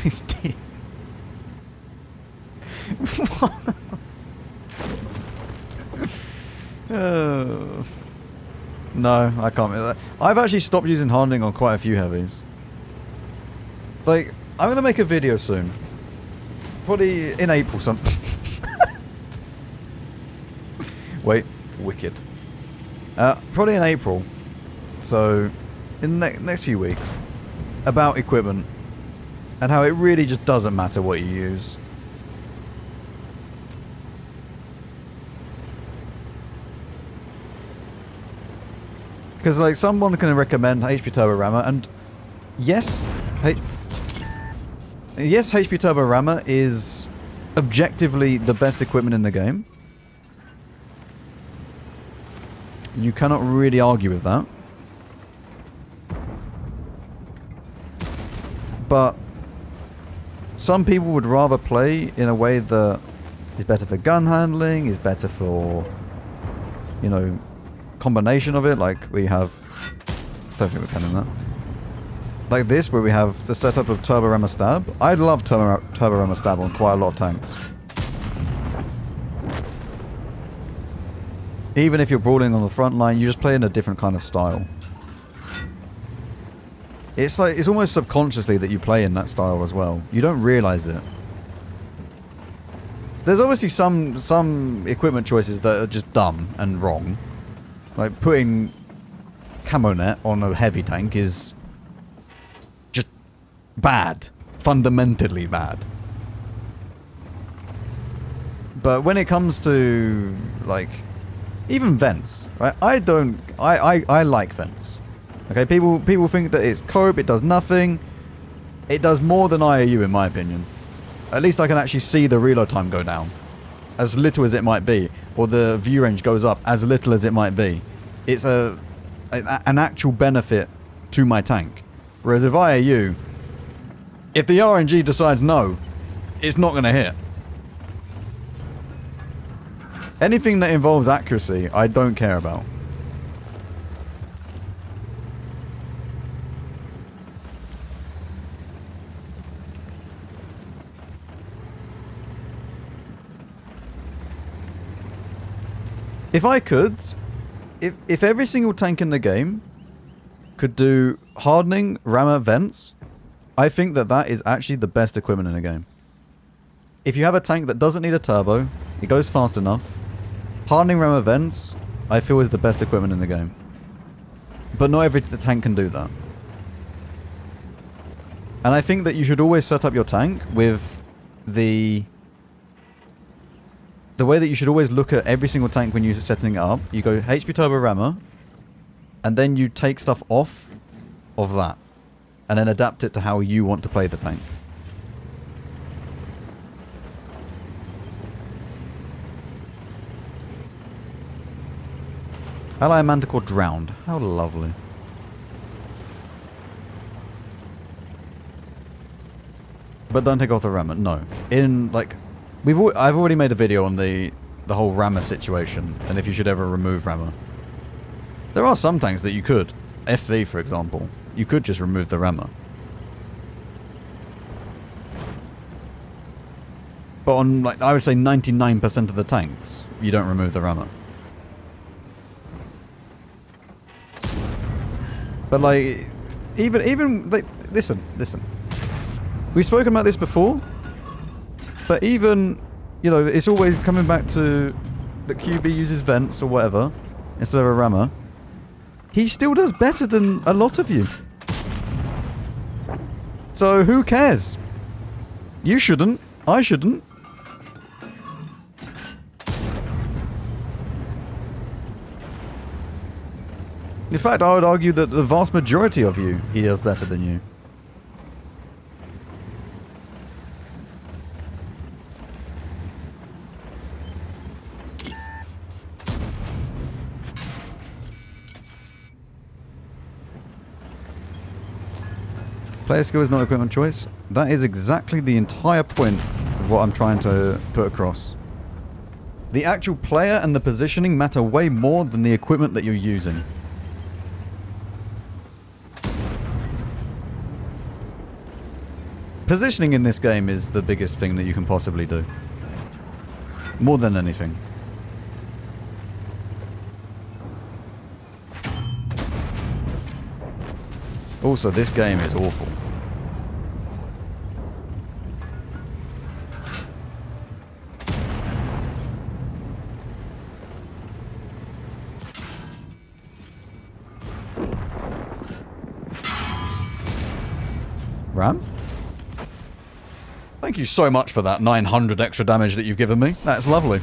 These teeth. No, I can't. I've actually stopped using hardening on quite a few heavies. Like, I'm gonna make a video soon. Probably in April something. Wait, wicked. Probably in April. So, in the next few weeks. About equipment. And how it really just doesn't matter what you use. Because, like, someone can recommend HP Turbo Rammer, and yes, yes, HP Turbo Rammer is objectively the best equipment in the game. You cannot really argue with that. But some people would rather play in a way that is better for gun handling, is better for, you know, combination of it. Like we have, don't think we're penning that. Like this, where we have the setup of Turbo Rammer Stab. I love Turbo Rammer Stab on quite a lot of tanks. Even if you're brawling on the front line, you just play in a different kind of style. It's like, it's almost subconsciously that you play in that style as well. You don't realise it. There's obviously some equipment choices that are just dumb and wrong. Like putting camo net on a heavy tank is just bad. Fundamentally bad. But when it comes to, like, even vents, right? I like vents. Okay, people think that it's cope, it does nothing. It does more than IAU in my opinion. At least I can actually see the reload time go down. As little as it might be. Or the view range goes up as little as it might be. It's an actual benefit to my tank. Whereas if IAU, if the RNG decides no, it's not going to hit. Anything that involves accuracy, I don't care about. If I could, if every single tank in the game could do hardening, rammer, vents, I think that that is actually the best equipment in the game. If you have a tank that doesn't need a turbo, it goes fast enough, hardening, rammer, vents, I feel is the best equipment in the game. But not every tank can do that. And I think that you should always set up your tank with the way that you should always look at every single tank when you're setting it up. You go HP turbo rammer, and then you take stuff off of that, and then adapt it to how you want to play the tank. Ally Manticore drowned. How lovely. But don't take off the rammer. No. In, like... I've already made a video on the whole rammer situation, and if you should ever remove rammer. There are some tanks that you could. FV, for example. You could just remove the rammer. But on, like, I would say 99% of the tanks, you don't remove the rammer. But, like, even, like, listen. We've spoken about this before. But even, you know, it's always coming back to the QB uses vents or whatever instead of a rammer. He still does better than a lot of you. So who cares? You shouldn't. I shouldn't. In fact, I would argue that the vast majority of you, he does better than you. Player skill is not equipment choice. That is exactly the entire point of what I'm trying to put across. The actual player and the positioning matter way more than the equipment that you're using. Positioning in this game is the biggest thing that you can possibly do. More than anything. Also, this game is awful. Ram? Thank you so much for that 900 extra damage that you've given me. That's lovely.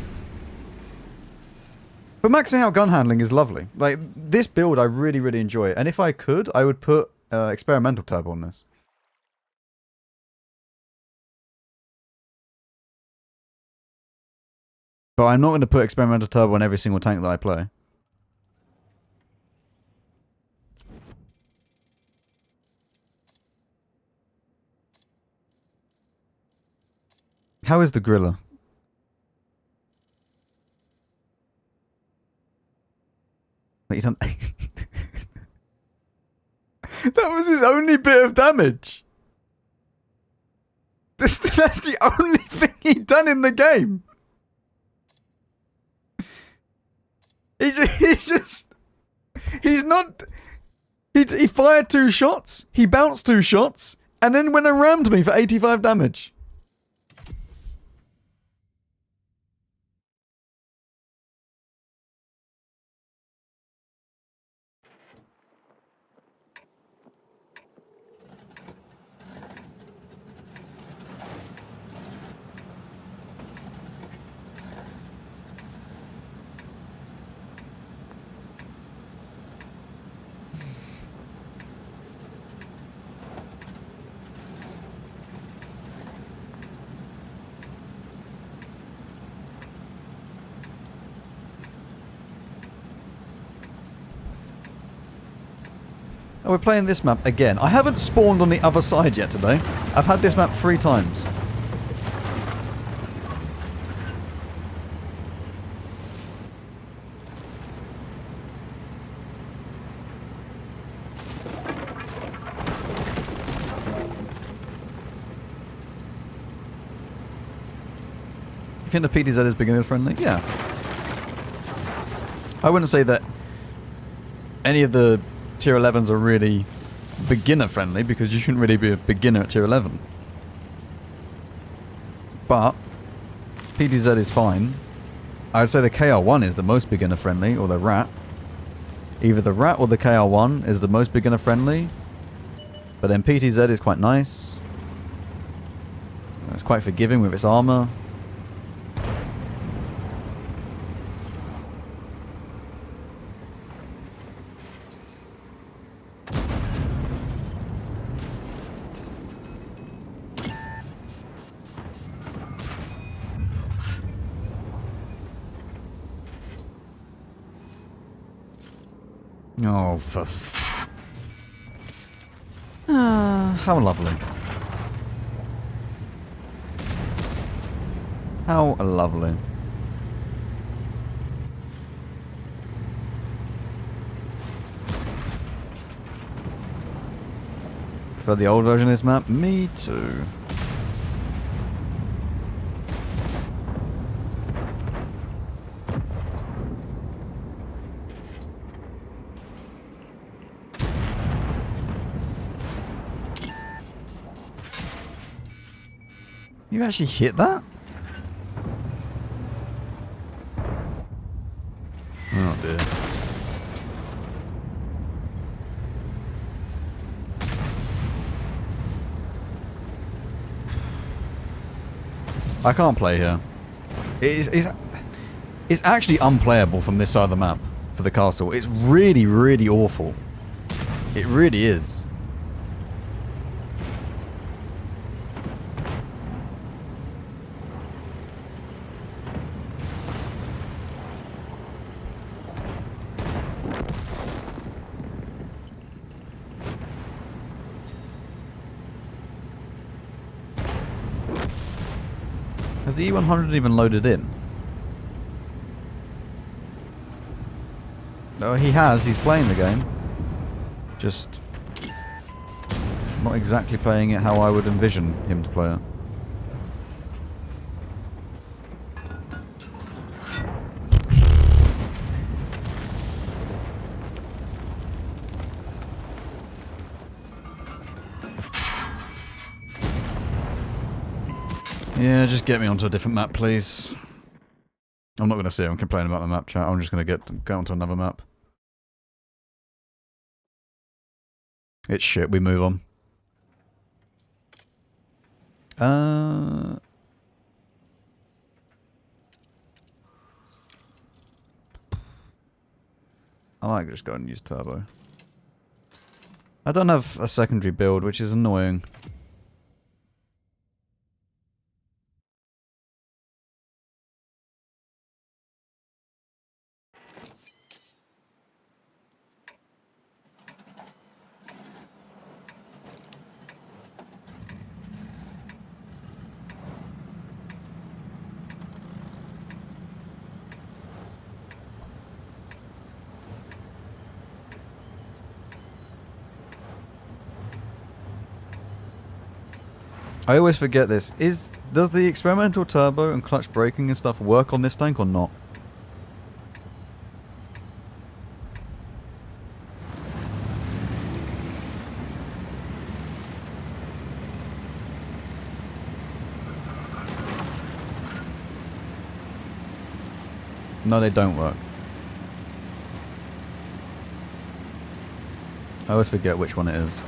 But maxing out gun handling is lovely. Like, this build I really, really enjoy. And if I could, I would put experimental turbo on this. But I'm not going to put experimental turbo on every single tank that I play. How is the griller? Wait, you don't... That was his only bit of damage. That's the only thing he'd done in the game. He fired 2 shots, he bounced 2 shots, and then went and rammed me for 85 damage. Oh, we're playing this map again. I haven't spawned on the other side yet today. I've had this map 3 times. You think the PTZ is beginner friendly? Yeah. I wouldn't say that any of the tier 11s are really beginner friendly, because you shouldn't really be a beginner at tier 11. But PTZ is fine. I'd say the KR1 is the most beginner friendly, or the RAT. Either the RAT or the KR1 is the most beginner friendly. But then PTZ is quite nice. It's quite forgiving with its armor. Oh, for how lovely. How lovely. For the old version of this map? Me too. You actually hit that? Oh dear. I can't play here. It's actually unplayable from this side of the map for the castle. It's really, really awful. It really is. Has the E100 even loaded in? Oh, he has. He's playing the game. Just not exactly playing it how I would envision him to play it. Yeah, just get me onto a different map, please. I'm not going to sit here and complain about the map chat. I'm just going to go onto another map. It's shit. We move on. I might just go and use turbo. I don't have a secondary build, which is annoying. I always forget this. Does the experimental turbo and clutch braking and stuff work on this tank or not? No, they don't work. I always forget which one it is.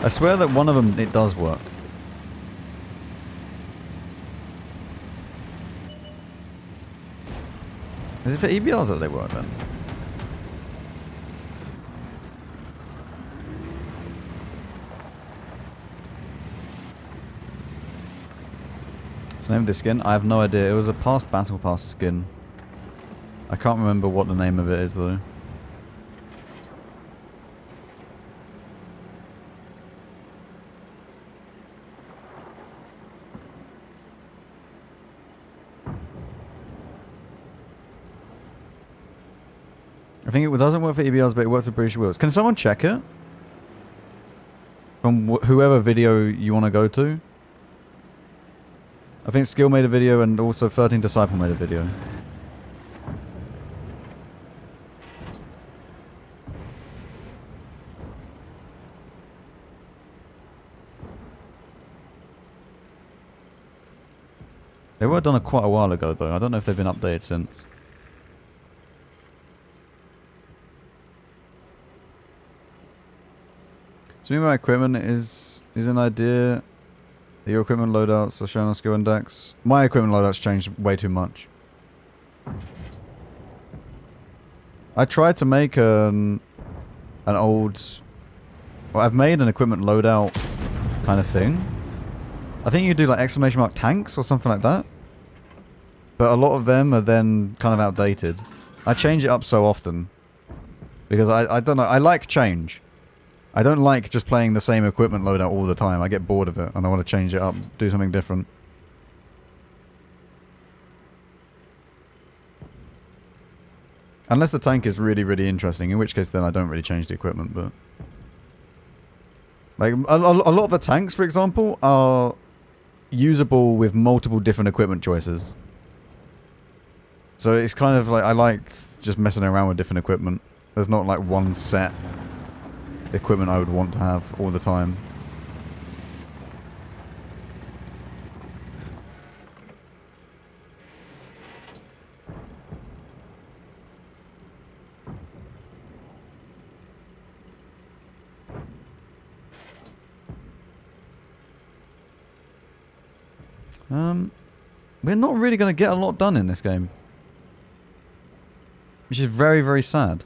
I swear that one of them, it does work. Is it for EBRs that they work then? What's the name of this skin? I have no idea. It was a past battle pass skin. I can't remember what the name of it is though. I think it doesn't work for EBRs, but it works for British Wheels. Can someone check it? From whoever video you want to go to? I think Skill made a video and also 13 Disciple made a video. They were done quite a while ago though. I don't know if they've been updated since. So maybe my equipment is an idea. Your equipment loadouts are shown on skill index. My equipment loadouts changed way too much. I tried to make an old... Well, I've made an equipment loadout kind of thing. I think you do like exclamation mark tanks or something like that. But a lot of them are then kind of outdated. I change it up so often. Because I don't know, I like change. I don't like just playing the same equipment loadout all the time. I get bored of it and I want to change it up, do something different. Unless the tank is really, really interesting, in which case then I don't really change the equipment, but... Like, a lot of the tanks, for example, are usable with multiple different equipment choices. So it's kind of like, I like just messing around with different equipment. There's not like one set equipment I would want to have all the time. We're not really going to get a lot done in this game. Which is very, very sad.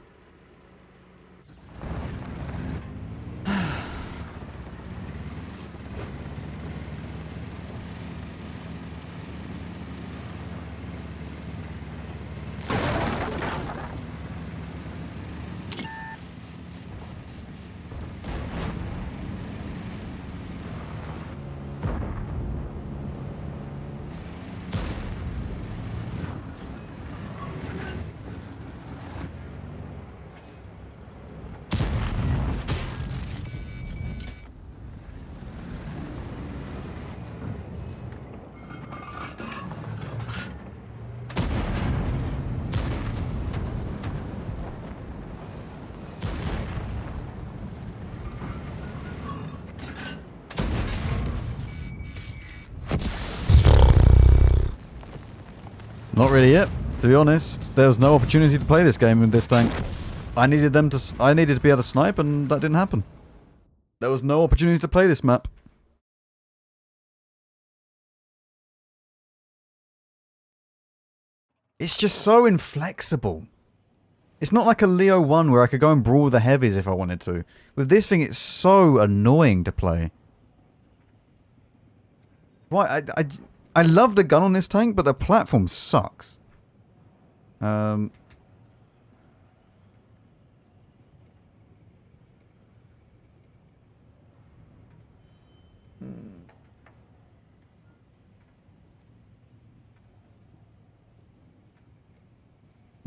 Not really it, to be honest. There was no opportunity to play this game with this tank. I needed to be able to snipe and that didn't happen. There was no opportunity to play this map. It's just so inflexible. It's not like a Leo 1 where I could go and brawl the heavies if I wanted to. With this thing, it's so annoying to play. Why? I love the gun on this tank, but the platform sucks. One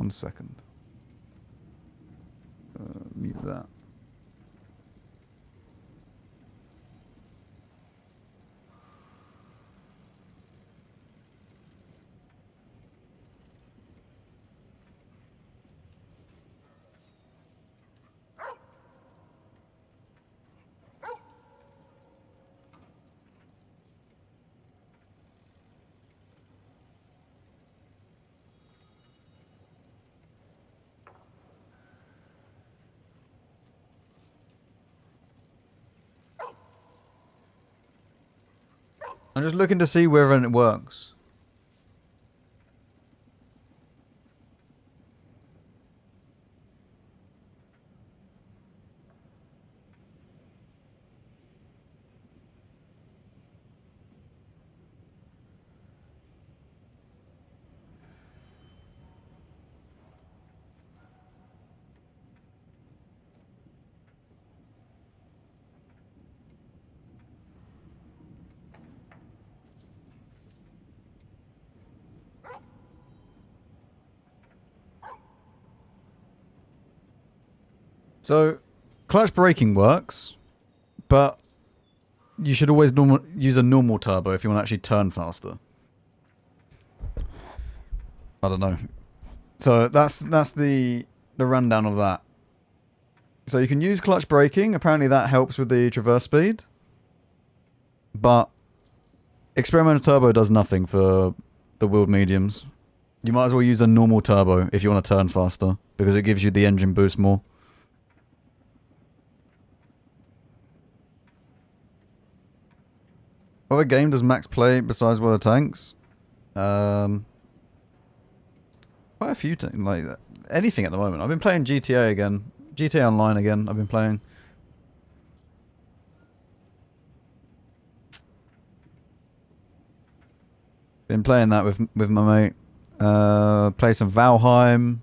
second. Mute that. I'm just looking to see whether it works. So, clutch braking works, but you should always use a normal turbo if you want to actually turn faster. I don't know. So that's the rundown of that. So you can use clutch braking. Apparently that helps with the traverse speed. But experimental turbo does nothing for the wheeled mediums. You might as well use a normal turbo if you want to turn faster, because it gives you the engine boost more. What game does Max play besides World of Tanks? Quite a few things, like anything at the moment. I've been playing GTA again. GTA Online again, I've been playing. Been playing that with my mate. Played some Valheim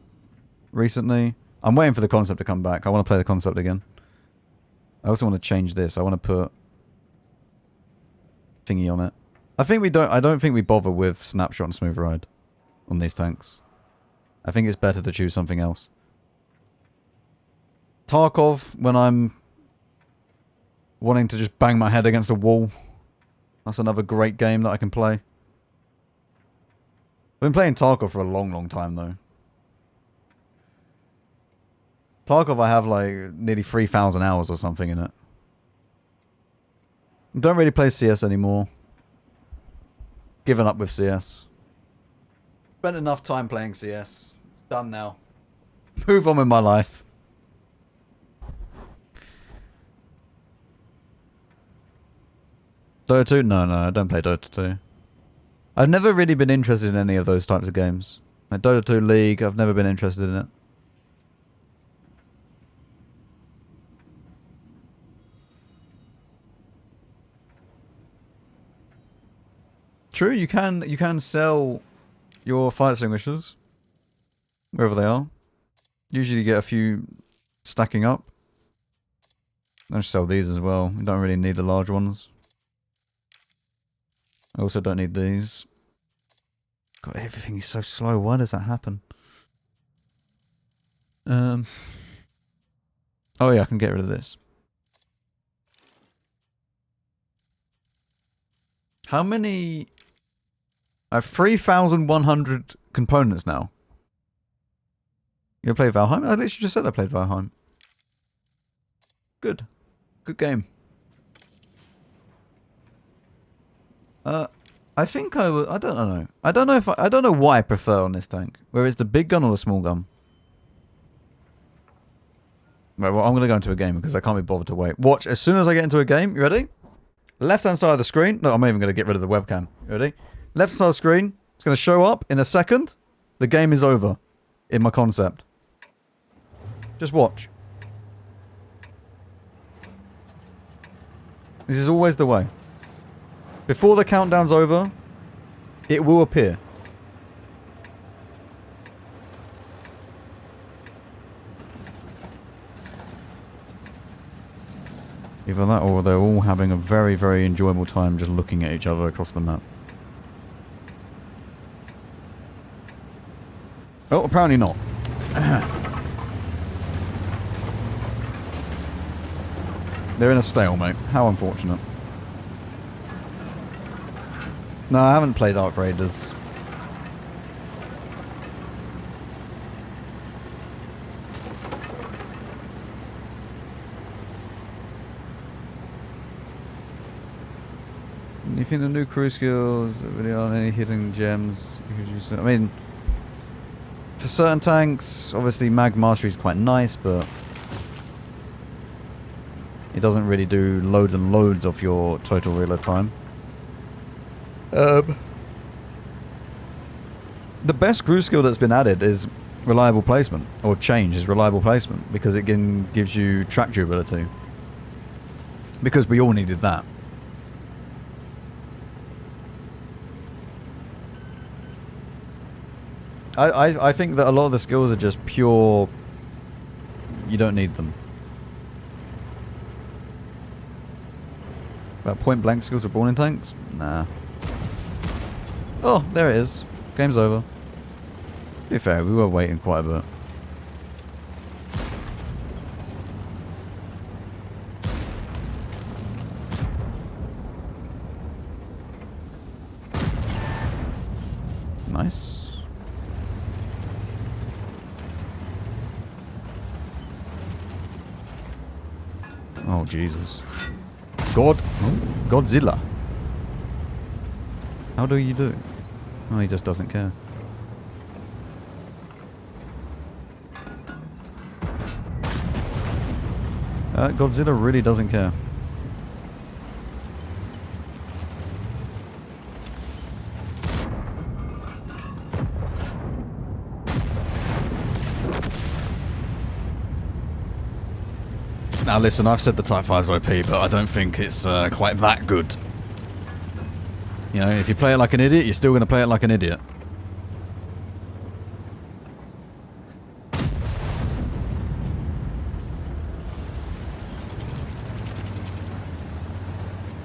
recently. I'm waiting for the concept to come back. I want to play the concept again. I also want to change this. I want to put thingy on it. I don't think we bother with snapshot and smooth ride on these tanks. I think it's better to choose something else. Tarkov, when I'm wanting to just bang my head against a wall. That's another great game that I can play. I've been playing Tarkov for a long, long time though. Tarkov, I have like nearly 3,000 hours or something in it. Don't really play CS anymore. Given up with CS. Spent enough time playing CS. It's done now. Move on with my life. Dota 2? No, I don't play Dota 2. I've never really been interested in any of those types of games. Like Dota 2 League, I've never been interested in it. True, you can sell your fire extinguishers wherever they are. Usually you get a few stacking up. I'll sell these as well. You don't really need the large ones. I also don't need these. God, everything is so slow. Why does that happen? Oh yeah, I can get rid of this. How many? I have 3,100 components now. You play Valheim? I literally just said I played Valheim. Good. Good game. I think I would. I don't know. I don't know if I don't know what I prefer on this tank. Whether it's the big gun or the small gun. Right, well, I'm going to go into a game because I can't be bothered to wait. Watch, as soon as I get into a game, you ready? Left-hand side of the screen. No, I'm not even going to get rid of the webcam. You ready? Left side of the screen. It's going to show up in a second. The game is over in my concept. Just watch. This is always the way. Before the countdown's over, it will appear. Either that or they're all having a very, very enjoyable time just looking at each other across the map. Oh, apparently not. They're in a stalemate. How unfortunate. No, I haven't played Ark Raiders. You think the new crew skills really aren't any hidden gems? I mean, for certain tanks, obviously Mag Mastery is quite nice, but it doesn't really do loads and loads of your total reload time. The best crew skill that's been added is reliable placement, or change is reliable placement, because it gives you track durability. Because we all needed that. I think that a lot of the skills are just pure. You don't need them. But point blank skills are born in tanks? Nah. Oh, there it is. Game's over. To be fair, we were waiting quite a bit. Nice. Oh, Jesus. Godzilla. How do you do? Oh, he just doesn't care. Godzilla really doesn't care. Now listen, I've said the Type 5's OP, but I don't think it's quite that good. You know, if you play it like an idiot, you're still going to play it like an idiot.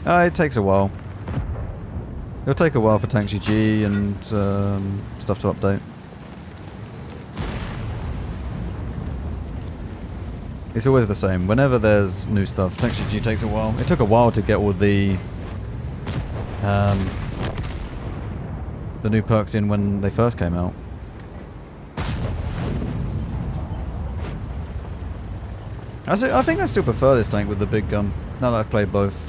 It takes a while. It'll take a while for Tanks UG and stuff to update. It's always the same. Whenever there's new stuff, Tanks UG takes a while. It took a while to get all the new perks in when they first came out. I think I still prefer this tank with the big gun. Now that I've played both.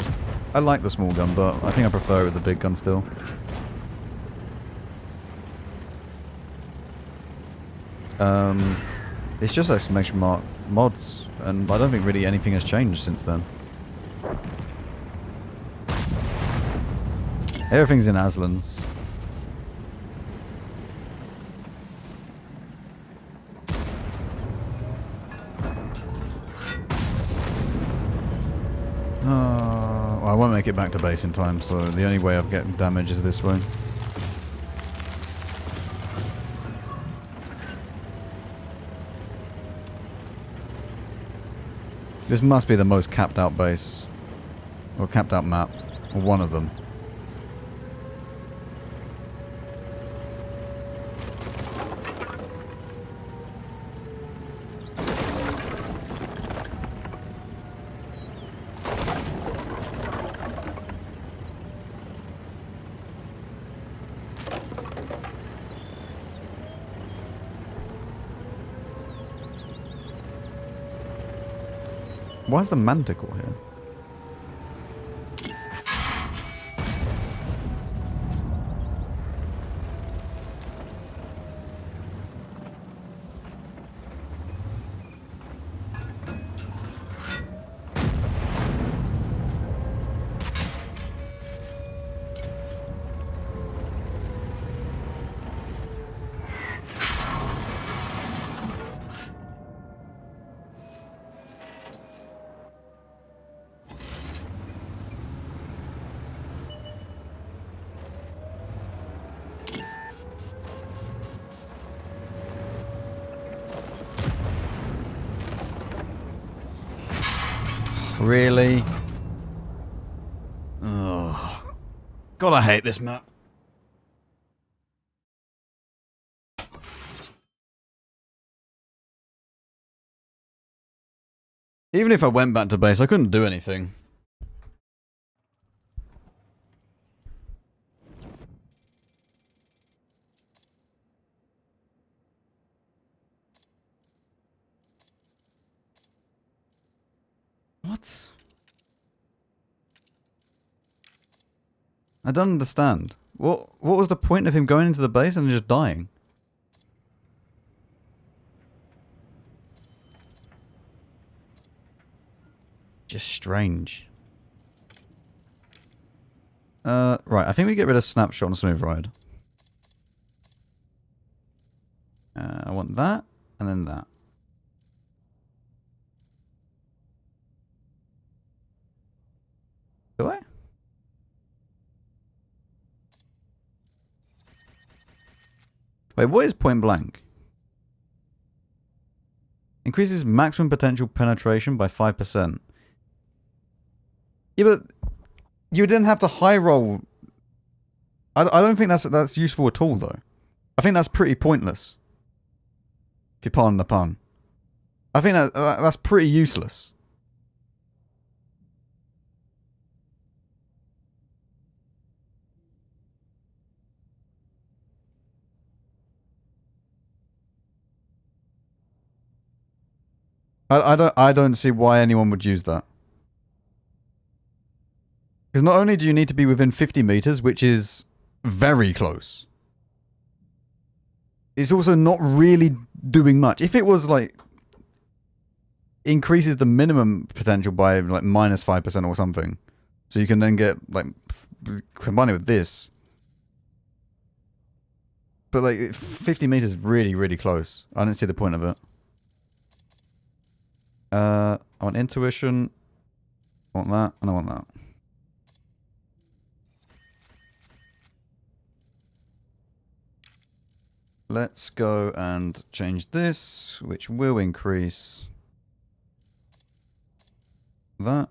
I like the small gun, but I think I prefer it with the big gun still. It's just exclamation mark mods, and I don't think really anything has changed since then. Everything's in Aslan's. Well, I won't make it back to base in time, so the only way of getting damage is this way. This must be the most capped out base. Or capped out map. Or one of them. Why is the manticore here? Really? Oh, God, I hate this map. Even if I went back to base, I couldn't do anything. What? I don't understand. What was the point of him going into the base and just dying? Just strange. Right, I think we get rid of Snapshot and Smooth Ride. I want that, and then that. Do I? Wait, what is point blank? Increases maximum potential penetration by 5%. Yeah, but you didn't have to high roll. I don't think that's useful at all, though. I think that's pretty pointless. If you pardon the pun. I think that's pretty useless. I don't see why anyone would use that. Because not only do you need to be within 50 meters, which is very close, it's also not really doing much. If it was like increases the minimum potential by like minus 5% or something, so you can then get like combine it with this. But like 50 meters is really, really close. I didn't see the point of it. I want intuition. I want that, and I want that. Let's go and change this, which will increase that.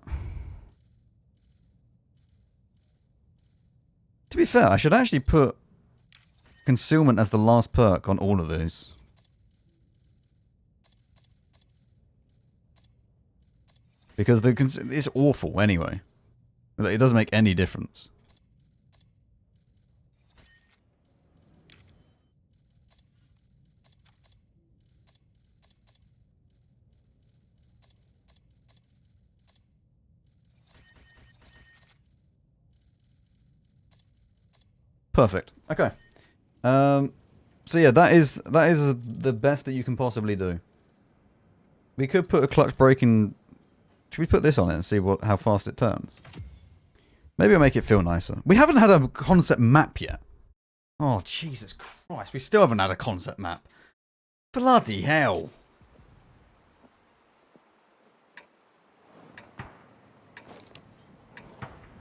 To be fair, I should actually put concealment as the last perk on all of these. Because it's awful anyway. It doesn't make any difference. Perfect. Okay. So yeah, that is the best that you can possibly do. We could put a clutch braking. Should we put this on it and see how fast it turns? Maybe it'll make it feel nicer. We haven't had a concept map yet. Oh, Jesus Christ. We still haven't had a concept map. Bloody hell.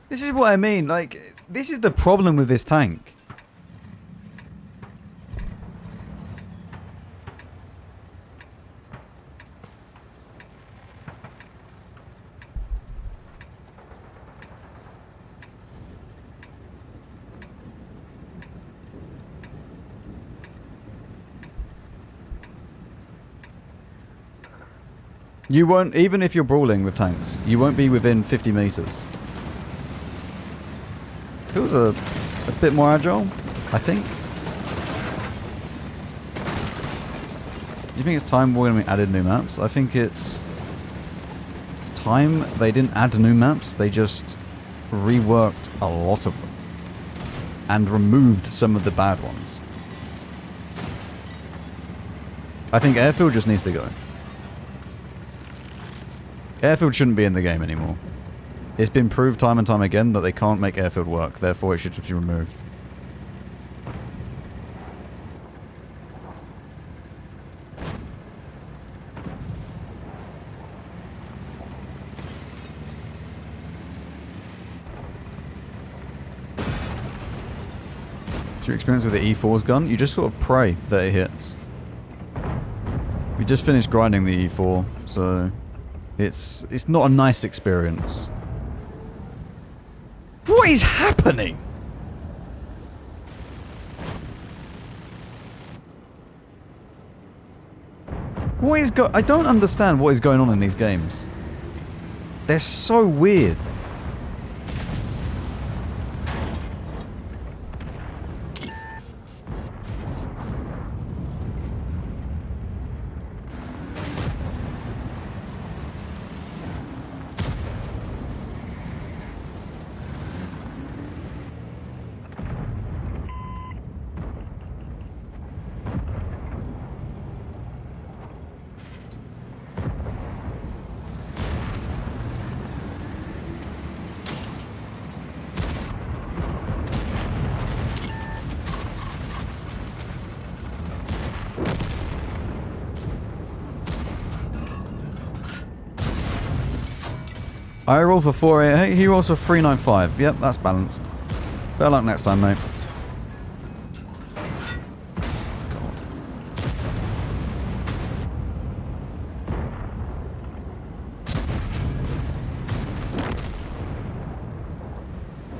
This is what I mean. Like, this is the problem with this tank. You won't, even if you're brawling with tanks, you won't be within 50 meters. Feels a bit more agile, I think. Do you think it's time we're going to added new maps? I think it's time they didn't add new maps, they just reworked a lot of them. And removed some of the bad ones. I think airfield just needs to go. Airfield shouldn't be in the game anymore. It's been proved time and time again that they can't make airfield work, therefore it should just be removed. What's your experience with the E4's gun? You just sort of pray that it hits. We just finished grinding the E4, so it's not a nice experience. What is happening? I don't understand what is going on in these games. They're so weird. I roll for 488, he rolls for 395. Yep, that's balanced. Better luck next time, mate. God.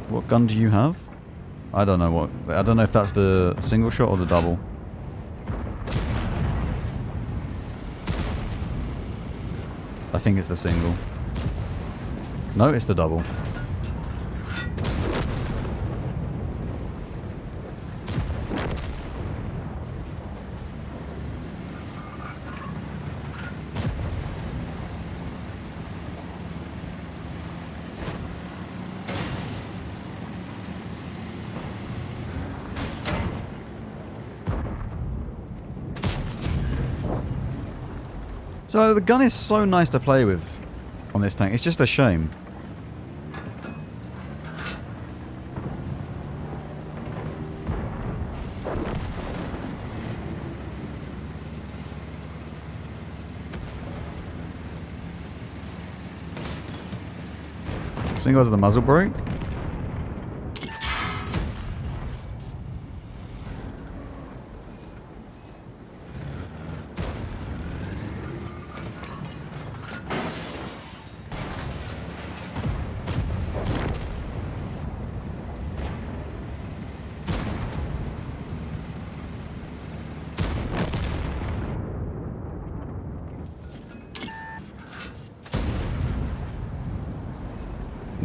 What gun do you have? I don't know I don't know if that's the single shot or the double. I think it's the single. No, it's the double. So the gun is so nice to play with on this tank. It's just a shame. Single has the muzzle brake.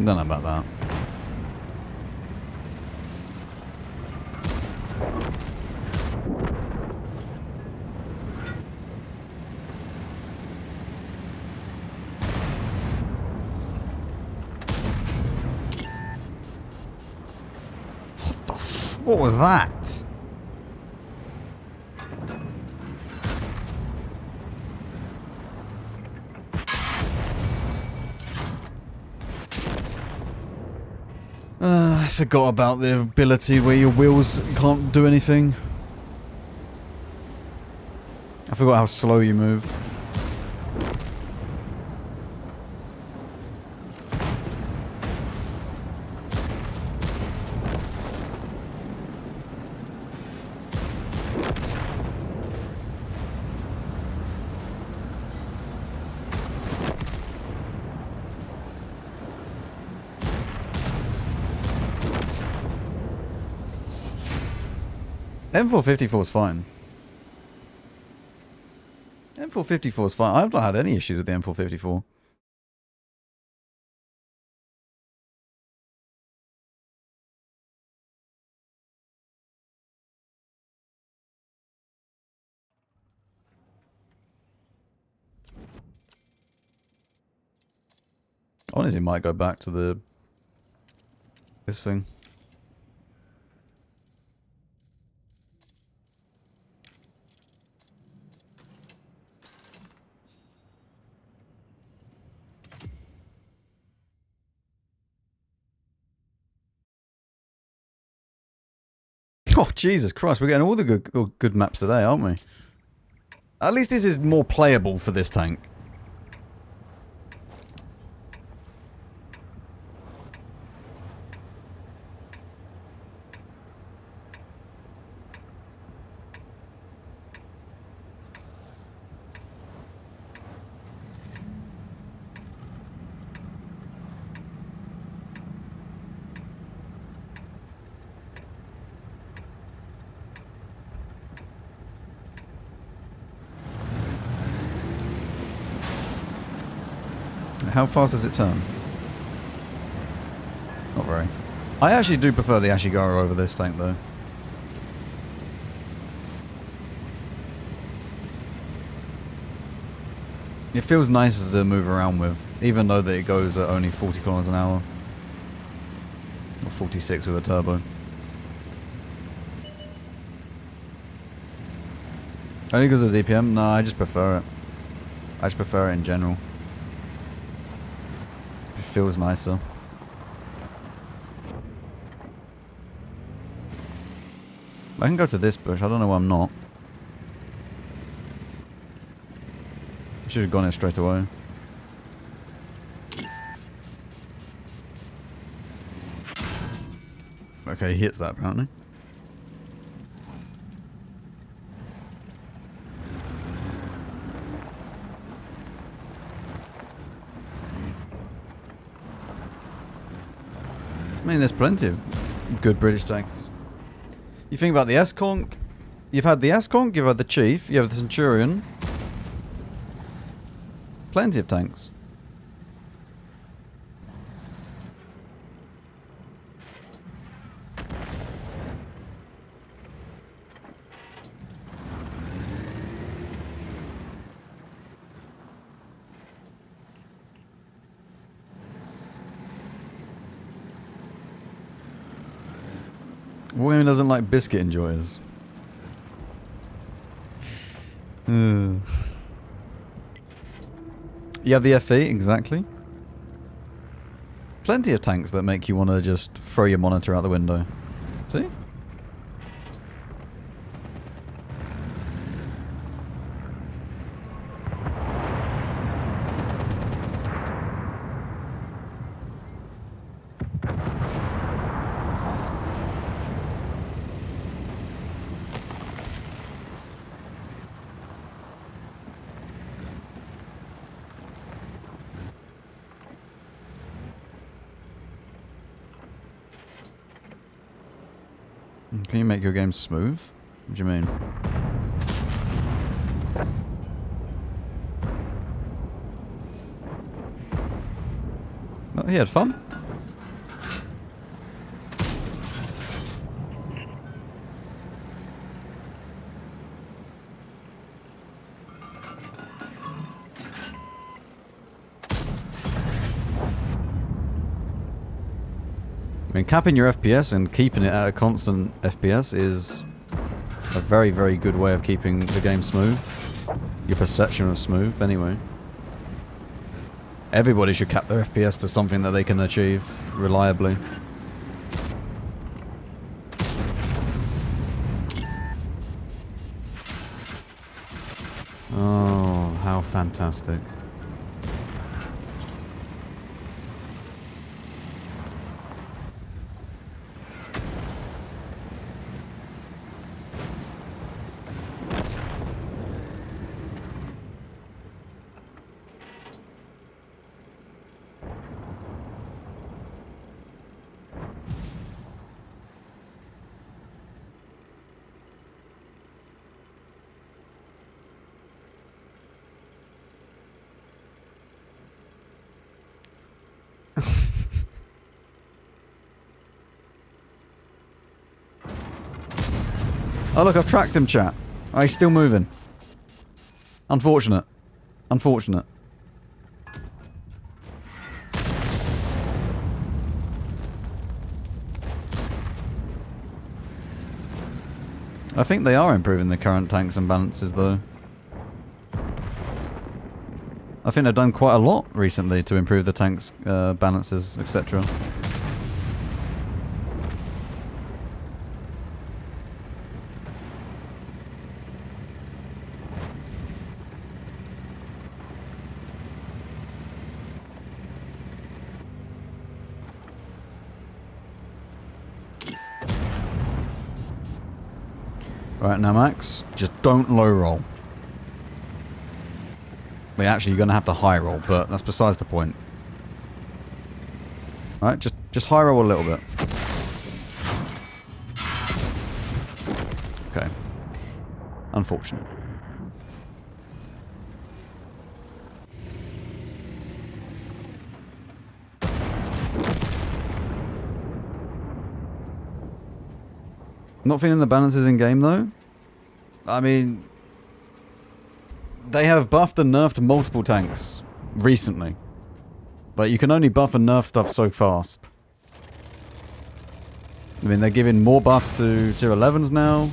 Don't know about that. What was that? I forgot about the ability where your wheels can't do anything. I forgot how slow you move. M454 is fine. M454 is fine. I've not had any issues with the M454. Honestly, might go back to this thing. Oh, Jesus Christ, we're getting all the good maps today, aren't we? At least this is more playable for this tank. How fast does it turn? Not very. I actually do prefer the Ashigaru over this tank though. It feels nicer to move around with, even though that it goes at only 40 kilometers an hour. Or 46 with a turbo. Only because of the DPM? No, I just prefer it. I just prefer it in general. It feels nicer. I can go to this bush. I don't know why I'm not. I should have gone in straight away. Okay, he hits that apparently. I mean, there's plenty of good British tanks. You think about the S-Conk, you've had the S-Conk, you've had the Chief, you have the Centurion. Plenty of tanks. Women doesn't like biscuit enjoyers. You have the FE, exactly. Plenty of tanks that make you want to just throw your monitor out the window. See? Can you make your game smooth? What do you mean? Oh, he had fun. I mean, capping your FPS and keeping it at a constant FPS is a very, very good way of keeping the game smooth. Your perception of smooth, anyway. Everybody should cap their FPS to something that they can achieve reliably. Oh, how fantastic. Oh look, I've tracked him, chat. Oh, he's still moving. Unfortunate. Unfortunate. I think they are improving the current tanks and balances though. I think they've done quite a lot recently to improve the tanks, balances, etc. Right, now Max, just don't low roll. Well, actually, you're going to have to high roll, but that's besides the point. Alright, just high roll a little bit. Okay. Unfortunate. Not feeling the balances in game though. I mean, they have buffed and nerfed multiple tanks recently. Like, you can only buff and nerf stuff so fast. I mean, they're giving more buffs to tier 11s now.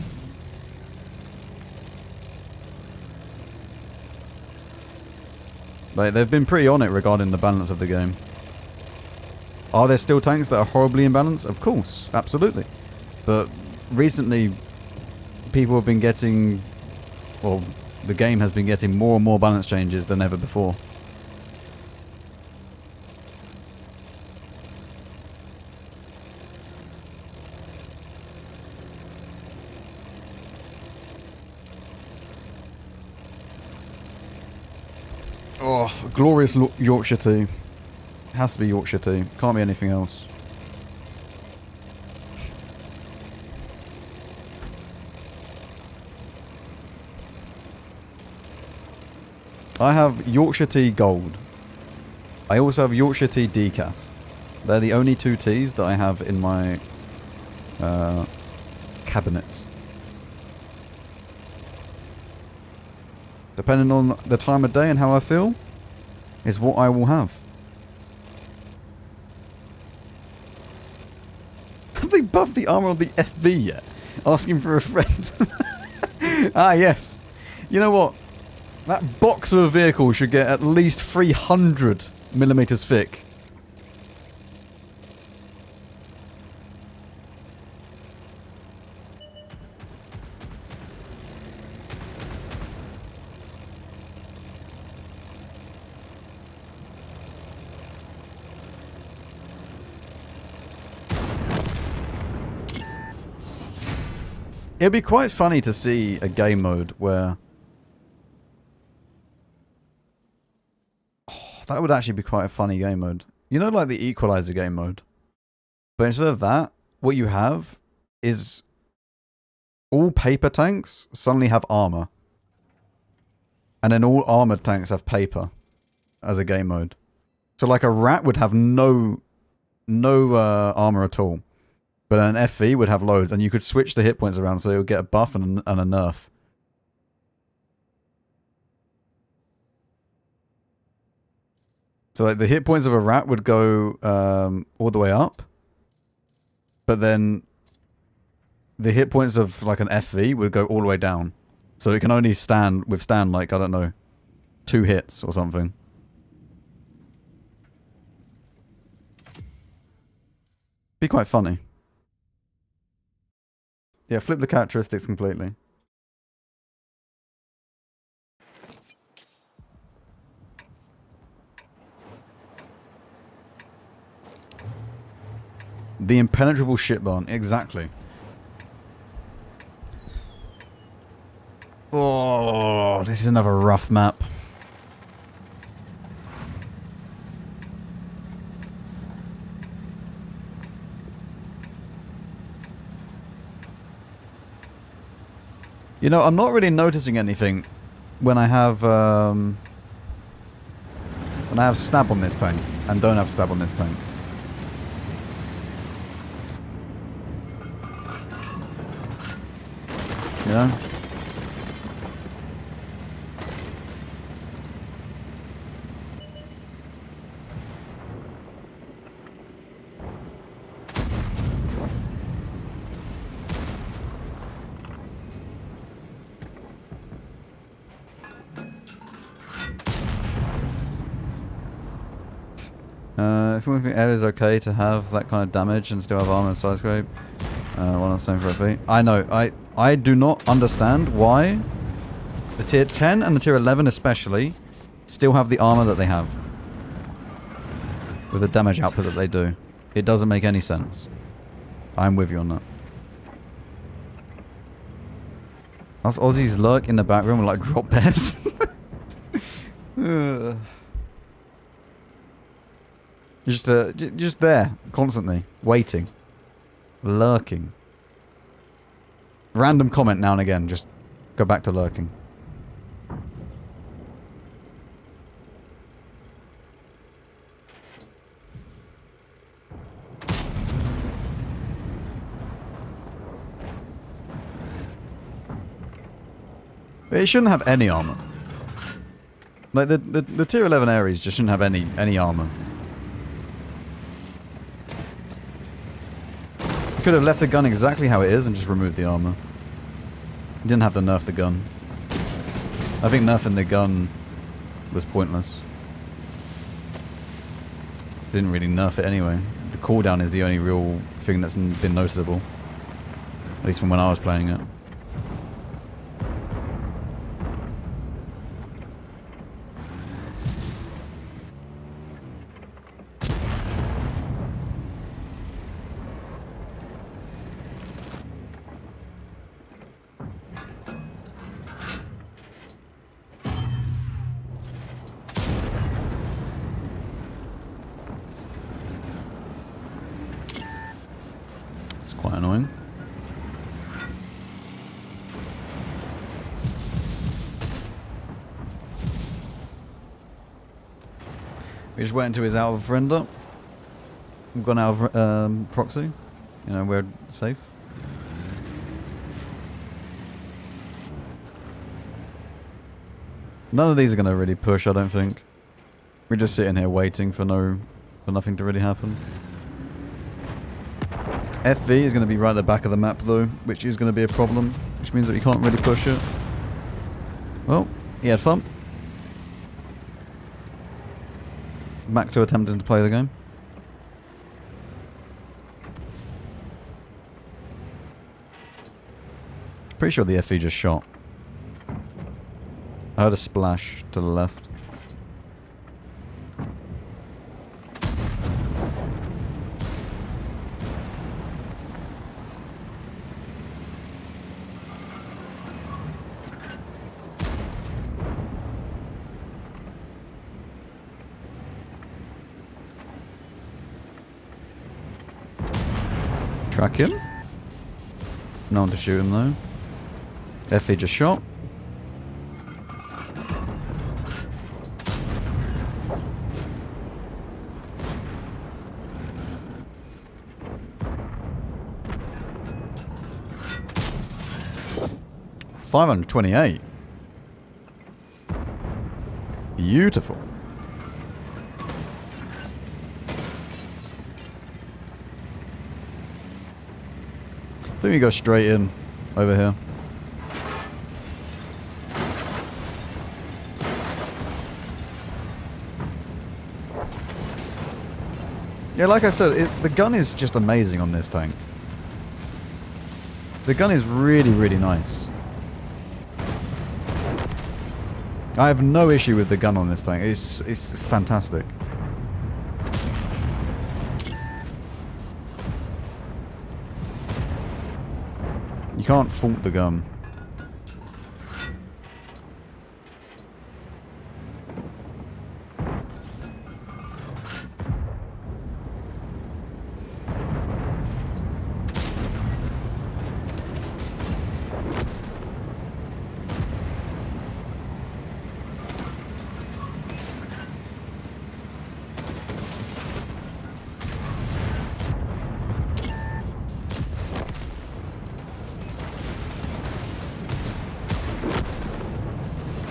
Like, they've been pretty on it regarding the balance of the game. Are there still tanks that are horribly imbalanced? Of course, absolutely. But recently, people have been getting, well, the game has been getting more and more balance changes than ever before. Oh, glorious Yorkshire tea. Has to be Yorkshire tea. Can't be anything else. I have Yorkshire Tea Gold. I also have Yorkshire Tea Decaf. They're the only two teas that I have in my cabinet. Depending on the time of day and how I feel, is what I will have. Have they buffed the armor of the FV yet? Asking for a friend. Ah, yes. You know what? That box of a vehicle should get at least 300 millimeters thick. It'd be quite funny to see a game mode where... Oh, that would actually be quite a funny game mode. You know, like the Equalizer game mode? But instead of that, what you have is all paper tanks suddenly have armor. And then all armored tanks have paper as a game mode. So like a rat would have no armor at all. But an FV would have loads, and you could switch the hit points around so it would get a buff and a nerf. So like the hit points of a rat would go all the way up, but then the hit points of like an FV would go all the way down. So it can only withstand like, I don't know, 2 hits or something. Be quite funny. Yeah, flip the characteristics completely. The impenetrable shit barn, exactly. Oh, this is another rough map. You know, I'm not really noticing anything when I have stab on this tank and don't have stab on this tank. You know? If we think air is okay to have that kind of damage and still have armor and side scrape, one on the same for FP. I know. I do not understand why the tier 10 and the tier 11 especially still have the armor that they have with the damage output that they do. It doesn't make any sense. I'm with you on that. Us Aussies lurk in the background with like drop bears. Just there, constantly, waiting, lurking. Random comment now and again, just go back to lurking. It shouldn't have any armor. Like the tier 11 Ares just shouldn't have any armor. Could have left the gun exactly how it is and just removed the armor. You didn't have to nerf the gun. I think nerfing the gun was pointless. Didn't really nerf it anyway. The cooldown is the only real thing that's been noticeable. At least from when I was playing it. Quite annoying. We just went into his out of render. We've gone out of proxy. You know, we're safe. None of these are going to really push, I don't think. We're just sitting here waiting for nothing to really happen. FV is going to be right at the back of the map though, which is going to be a problem, which means that we can't really push it. Well, he had fun. back to attempting to play the game. Pretty sure the FE just shot. I heard a splash to the left. Track him. No one to shoot him though. FE just shot. $528. Beautiful. I think we go straight in over here. Yeah, like I said, the gun is just amazing on this tank. The gun is really, really nice. I have no issue with the gun on this tank. It's fantastic. You can't fault the gun.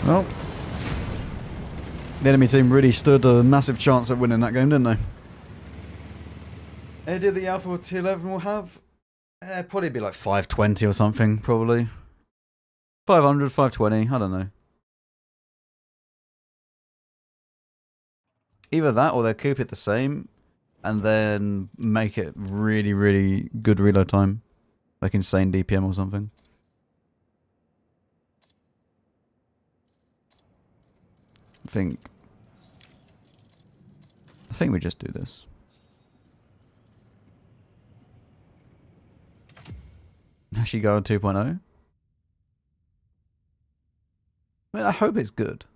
Well, the enemy team really stood a massive chance at winning that game, didn't they? Any idea the Alpha Tier 11 will have? Probably be like 520 or something, probably. 500, 520, I don't know. Either that or they'll keep it the same and then make it really, really good reload time. Like insane DPM or something. I think we just do this. Actually go on 2.0. I mean, I hope it's good.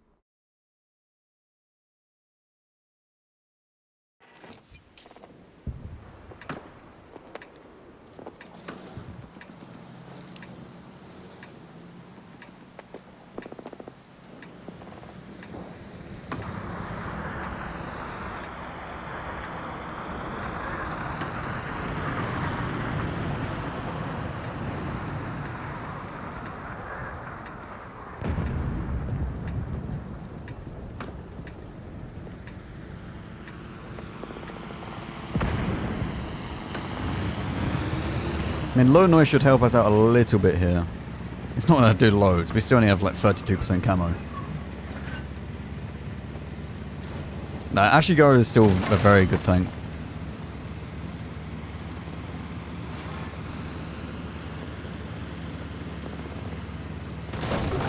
I mean, low noise should help us out a little bit here. It's not going to do loads. We still only have like 32% camo. No, Ashigo is still a very good tank.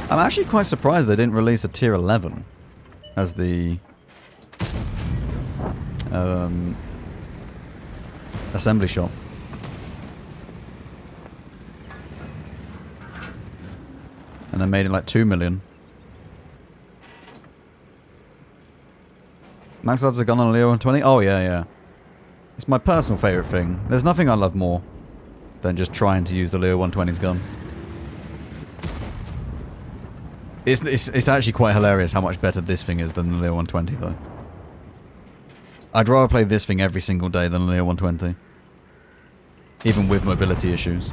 I'm actually quite surprised they didn't release a tier 11 as the assembly shop. And I made it like 2 million. Max loves a gun on a Leo 120? Oh yeah, yeah. It's my personal favourite thing. There's nothing I love more than just trying to use the Leo 120's gun. It's actually quite hilarious how much better this thing is than the Leo 120 though. I'd rather play this thing every single day than the Leo 120. Even with mobility issues.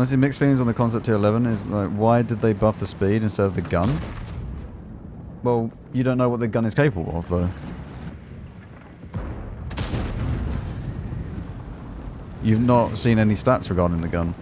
Honestly, mixed feelings on the concept tier 11 is like, why did they buff the speed instead of the gun? Well, you don't know what the gun is capable of, though. You've not seen any stats regarding the gun.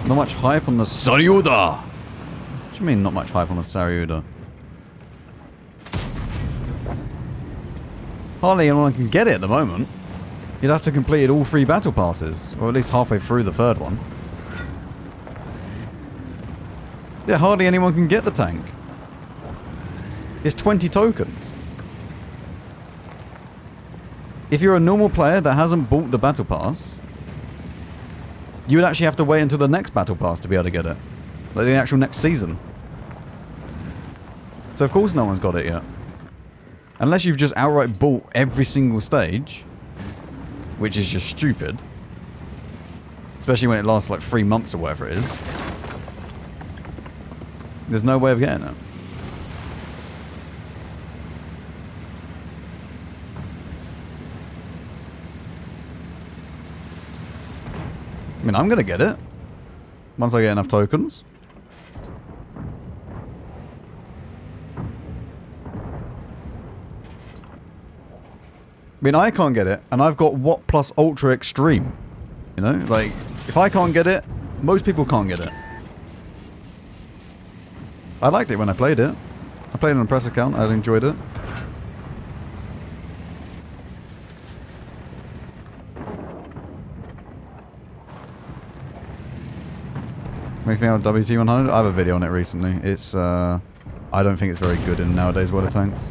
Not much hype on the Saryuda! What do you mean not much hype on the Saryuda? Hardly anyone can get it at the moment. You'd have to complete all 3 battle passes, or at least halfway through the 3rd one. Yeah, hardly anyone can get the tank. It's 20 tokens. If you're a normal player that hasn't bought the battle pass, you would actually have to wait until the next battle pass to be able to get it. Like the actual next season. So of course no one's got it yet. Unless you've just outright bought every single stage, which is just stupid. Especially when it lasts like 3 months or whatever it is. There's no way of getting it. I mean, I'm gonna get it. Once I get enough tokens. I mean, I can't get it, and I've got Watt plus Ultra Extreme. You know? Like, if I can't get it, most people can't get it. I liked it when I played it. I played it on a press account, I enjoyed it. Anything on WT100? I have a video on it recently. It's, I don't think it's very good in nowadays World of Tanks.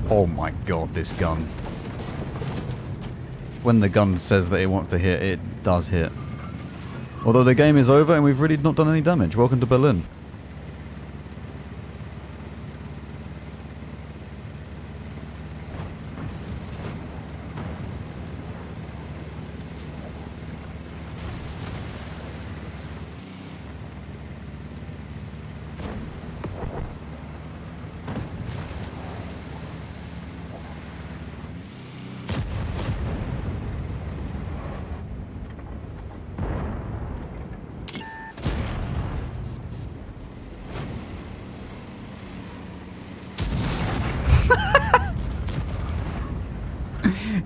Oh my god, this gun. When the gun says that it wants to hit, it does hit. Although the game is over and we've really not done any damage. Welcome to Berlin.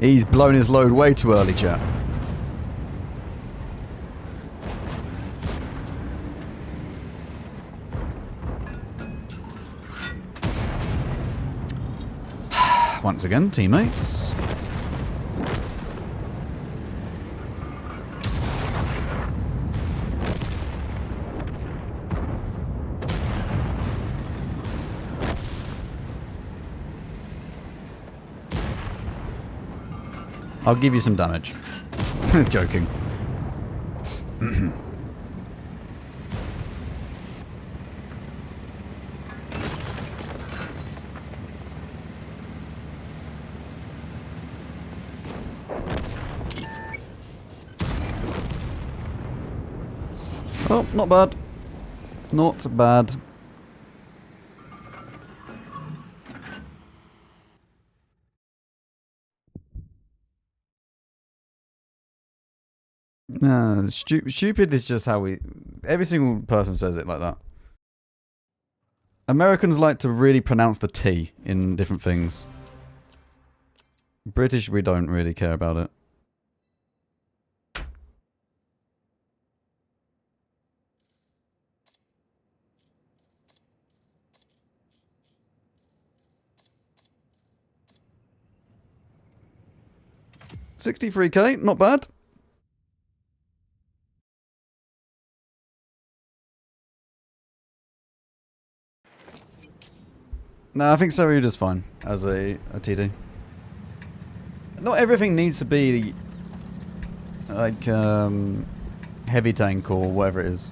He's blown his load way too early, chat. Once again, teammates. I'll give you some damage. Joking. Oh, not bad. Not bad. Nah, stupid is just how we... Every single person says it like that. Americans like to really pronounce the T in different things. British, we don't really care about it. $63K, not bad. No, I think Saryuda's fine as a TD. Not everything needs to be Like, heavy tank or whatever it is.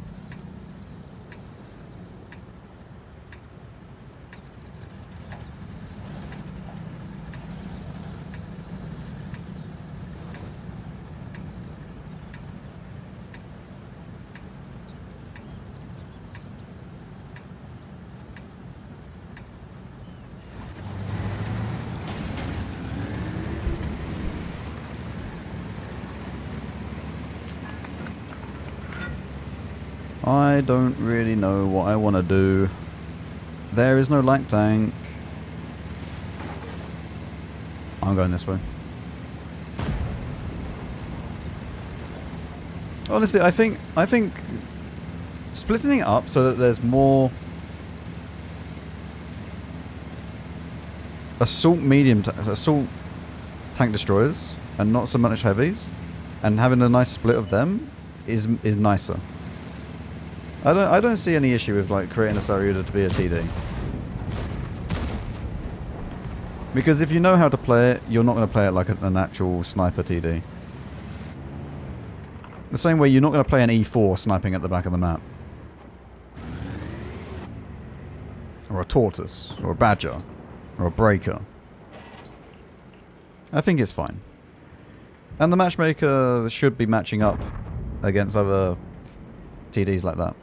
I don't really know what I want to do. There is no light tank. I'm going this way. Honestly, I think splitting it up so that there's more assault tank destroyers and not so much heavies, and having a nice split of them is nicer. I don't see any issue with like creating a Saryuda to be a TD. Because if you know how to play it, you're not going to play it like an actual sniper TD. The same way you're not going to play an E4 sniping at the back of the map. Or a tortoise, or a badger, or a breaker. I think it's fine. And the matchmaker should be matching up against other TDs like that.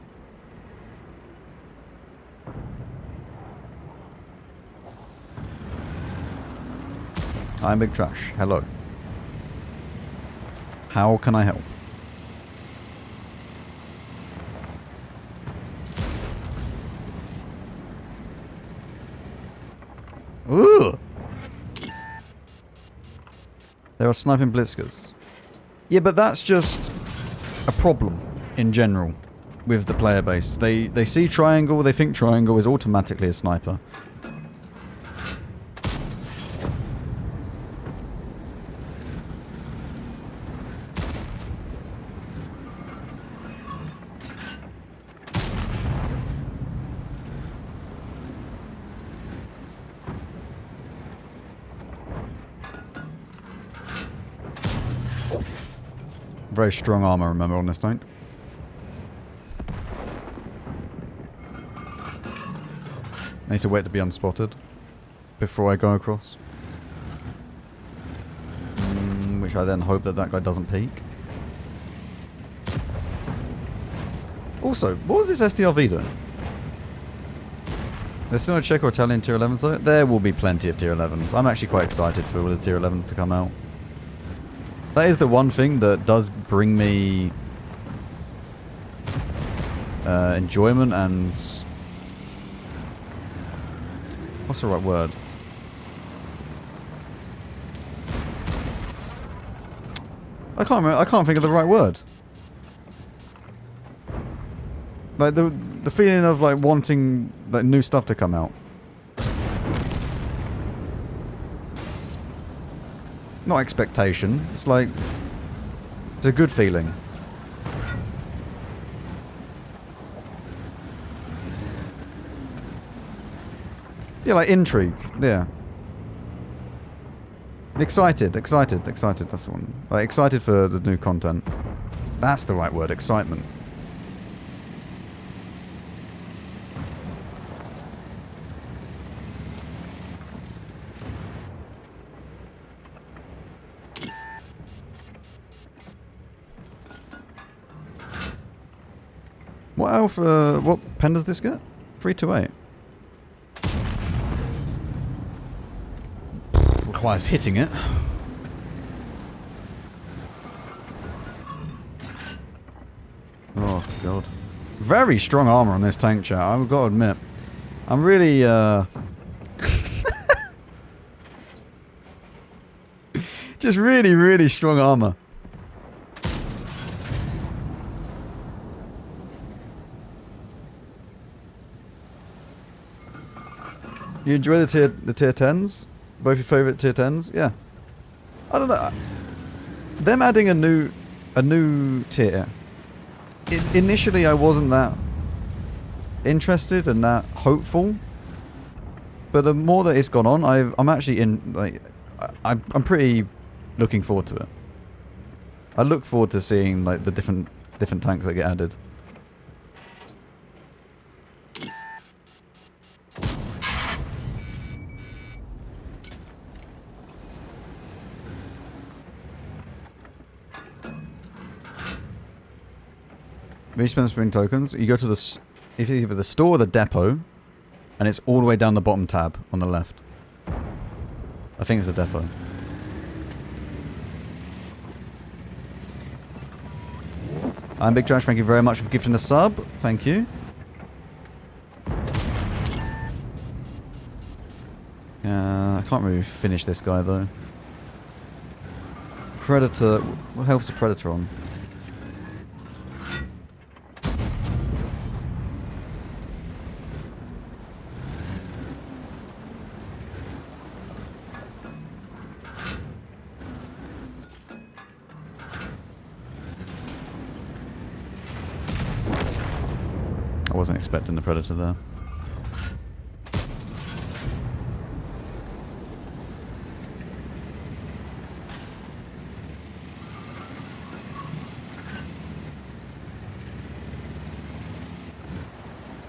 I'm Big Trash. Hello. How can I help? Ooh! There are sniping blitzkers. Yeah, but that's just a problem in general with the player base. They see triangle, they think triangle is automatically a sniper. Very strong armor, remember, on this tank. I need to wait to be unspotted before I go across. Which I then hope that that guy doesn't peek. Also, what was this SDRV doing? There's still no Czech or Italian tier 11s though? There will be plenty of tier 11s. I'm actually quite excited for all the tier 11s to come out. That is the one thing that does bring me enjoyment and... what's the right word? I can't remember, I can't think of the right word. Like the feeling of like wanting like new stuff to come out. Not expectation. It's like... it's a good feeling. Yeah, like intrigue. Yeah. Excited. That's the one. Like excited for the new content. That's the right word. Excitement. What alpha... what pen does this get? 328. Requires hitting it. Oh, God. Very strong armor on this tank, chat. I've got to admit. I'm really, just really, really strong armor. You enjoy the tier 10s? Both your favourite tier 10s? Yeah. I don't know. Them adding a new tier. Initially I wasn't that interested and that hopeful. But the more that it's gone on, I'm actually in like I'm pretty looking forward to it. I look forward to seeing like the different tanks that get added. When you spend spring tokens, you go to the if it's either the store or the depot, and it's all the way down the bottom tab on the left. I think it's the depot. I'm Big Trash, thank you very much for gifting the sub. Thank you. I can't really finish this guy though. Predator. What health's the Predator on? I wasn't expecting the Predator there.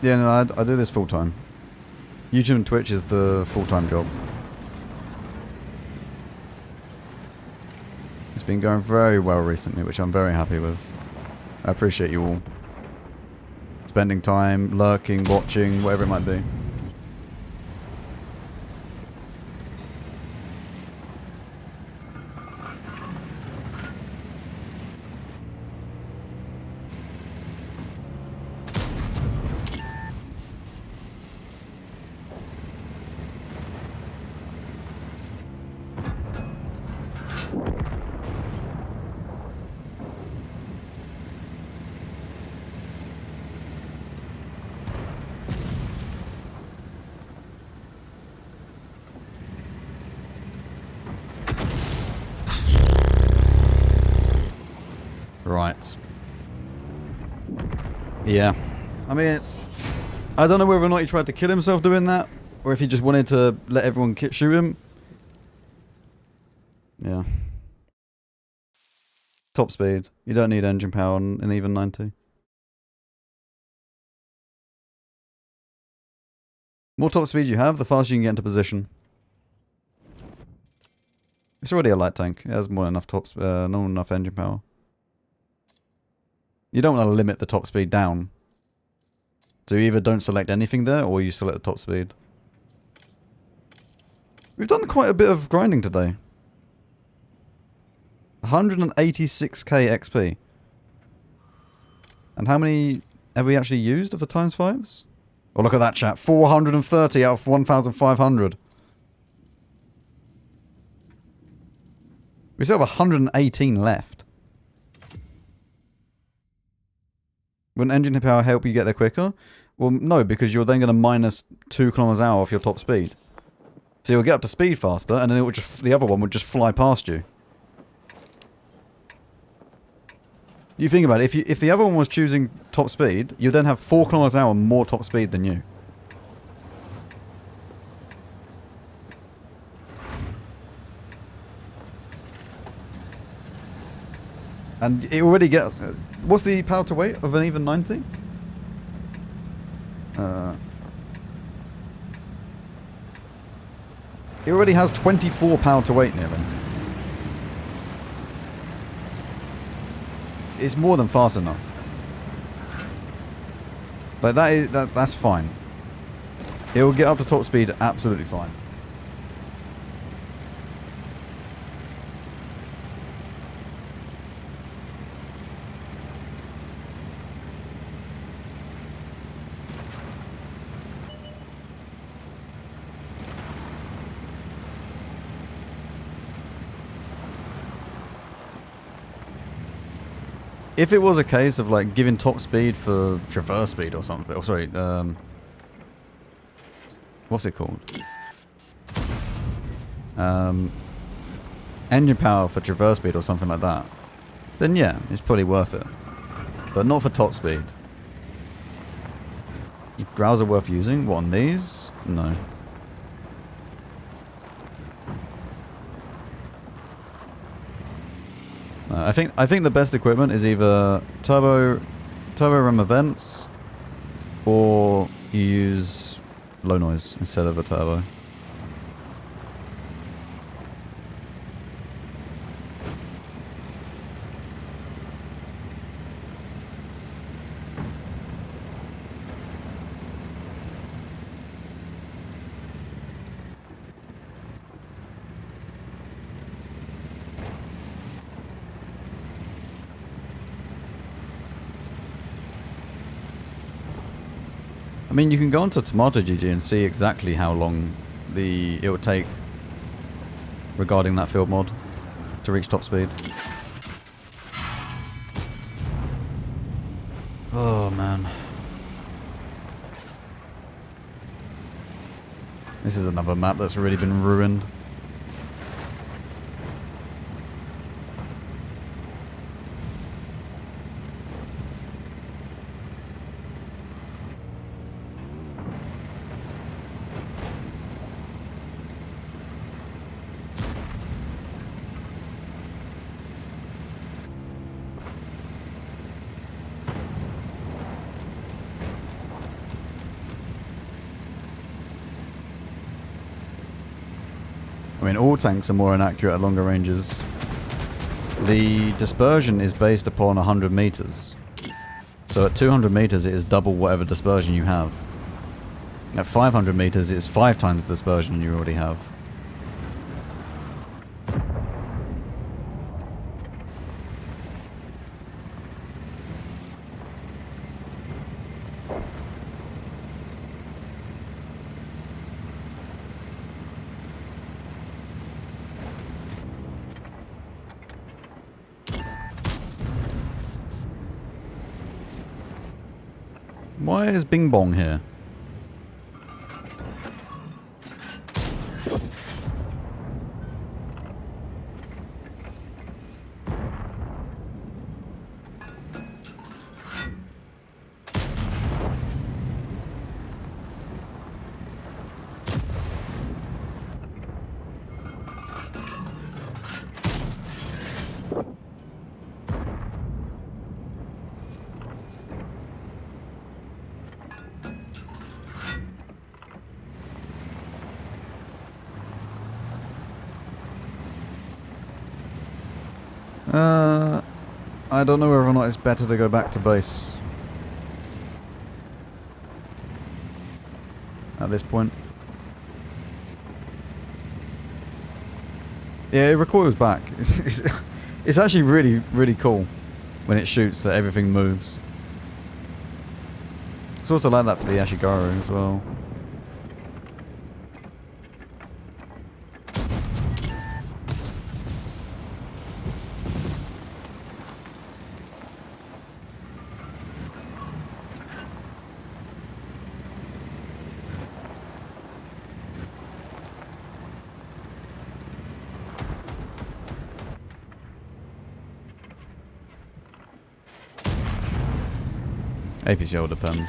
Yeah, no, I do this full time. YouTube and Twitch is the full-time job. It's been going very well recently, which I'm very happy with. I appreciate you all spending time, lurking, watching, whatever it might be. Right. Yeah. I mean, I don't know whether or not he tried to kill himself doing that, or if he just wanted to let everyone shoot him. Yeah. Top speed. You don't need engine power in even 90. More top speed you have, the faster you can get into position. It's already a light tank. It has more than enough not enough engine power. You don't want to limit the top speed down. So you either don't select anything there, or you select the top speed. We've done quite a bit of grinding today. 186k XP. And how many have we actually used of the times 5s? Oh, look at that, chat. 430 out of 1,500. We still have 118 left. Wouldn't engine power help you get there quicker? Well, no, because you're then going to minus 2 kilometers an hour off your top speed. So you'll get up to speed faster, and then it would just, the other one would just fly past you. You think about it, if the other one was choosing top speed, you'd then have 4 kilometers an hour more top speed than you. And it already gets... What's the power to weight of an even 90? It already has 24 power to weight nearly. It's more than fast enough. Like that's fine. It will get up to top speed absolutely fine. If it was a case of like giving top speed for traverse speed or something, oh sorry, what's it called? Engine power for traverse speed or something like that, then yeah, it's probably worth it. But not for top speed. Is Growser worth using? What, on these? No. I think the best equipment is either turbo ram events, or you use low noise instead of a turbo. I mean, you can go onto Tomato GG and see exactly how long it would take regarding that field mod to reach top speed. Oh man. This is another map that's already been ruined. I mean, all tanks are more inaccurate at longer ranges. The dispersion is based upon 100 meters. So at 200 meters it is double whatever dispersion you have. At 500 meters it is 5 times the dispersion you already have. Why is Bing Bong here? I don't know whether or not it's better to go back to base at this point. Yeah, it recoils back. It's actually really, really cool when it shoots that everything moves. It's also like that for the Ashigaru as well. APC will depend.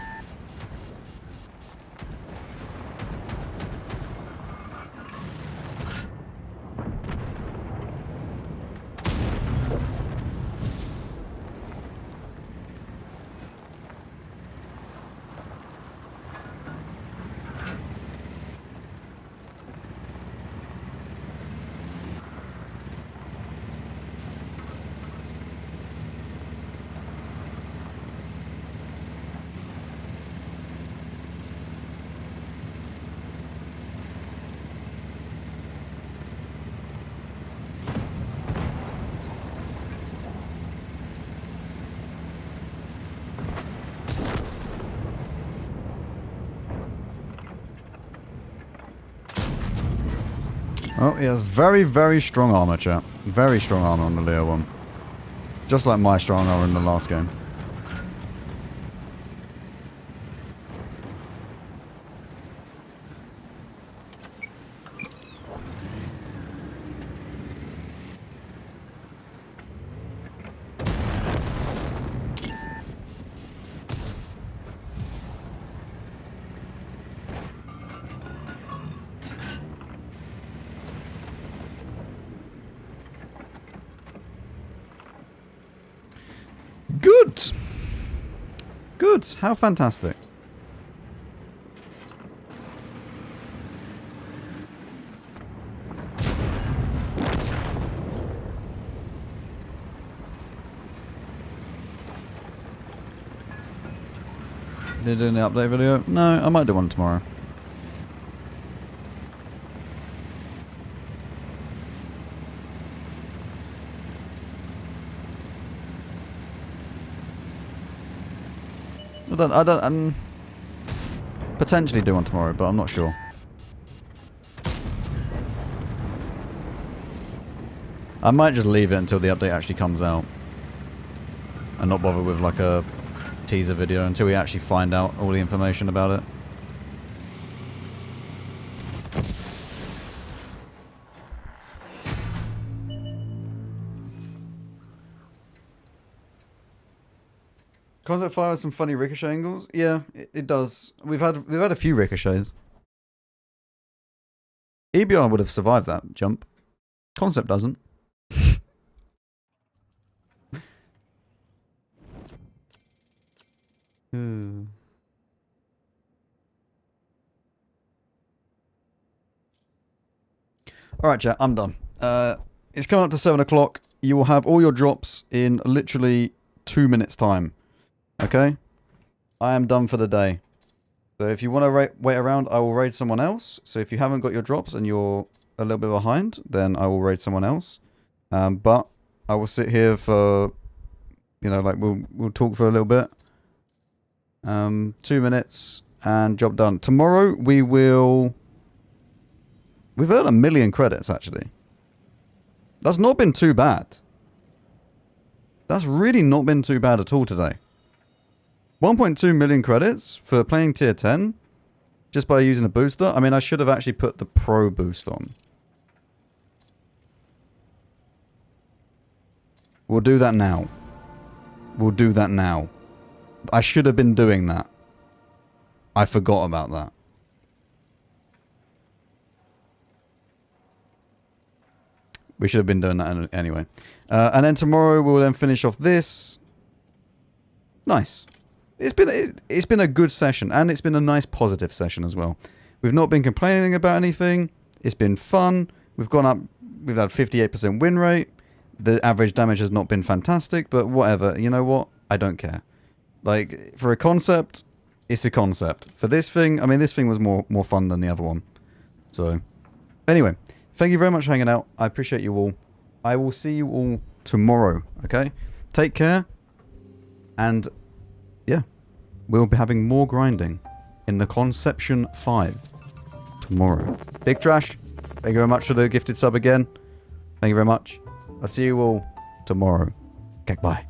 Oh, he has very, very strong armor, chat. Very strong armor on the Leo one. Just like my strong armor in the last game. Good. Good. How fantastic. Did you do an update video? No, I might do one tomorrow. I don't, potentially do one tomorrow, but I'm not sure. I might just leave it until the update actually comes out. And not bother with like a teaser video until we actually find out all the information about it. Concept fire has some funny ricochet angles. Yeah, it does. We've had a few ricochets. EBR would have survived that jump. Concept doesn't. Alright chat, I'm done. It's coming up to 7 o'clock. You will have all your drops in literally 2 minutes time. Okay? I am done for the day. So if you want to wait around, I will raid someone else. So if you haven't got your drops and you're a little bit behind, then I will raid someone else. But I will sit here for, you know, like we'll talk for a little bit. 2 minutes and job done. Tomorrow we've earned 1 million credits actually. That's not been too bad. That's really not been too bad at all today. 1.2 million credits for playing tier 10 just by using a booster. I mean, I should have actually put the pro boost on. We'll do that now. We'll do that now. I should have been doing that. I forgot about that. We should have been doing that anyway. And then tomorrow we'll then finish off this. Nice. It's been a good session, and it's been a nice positive session as well. We've not been complaining about anything. It's been fun. We've gone up. We've had 58% win rate. The average damage has not been fantastic, but whatever. You know what? I don't care. Like, for a concept, it's a concept. For this thing, I mean, this thing was more fun than the other one. So, anyway, thank you very much for hanging out. I appreciate you all. I will see you all tomorrow, okay? Take care, and yeah, we'll be having more grinding in the Conception 5 tomorrow. Big Trash, thank you very much for the gifted sub again. Thank you very much. I'll see you all tomorrow. Okay, bye.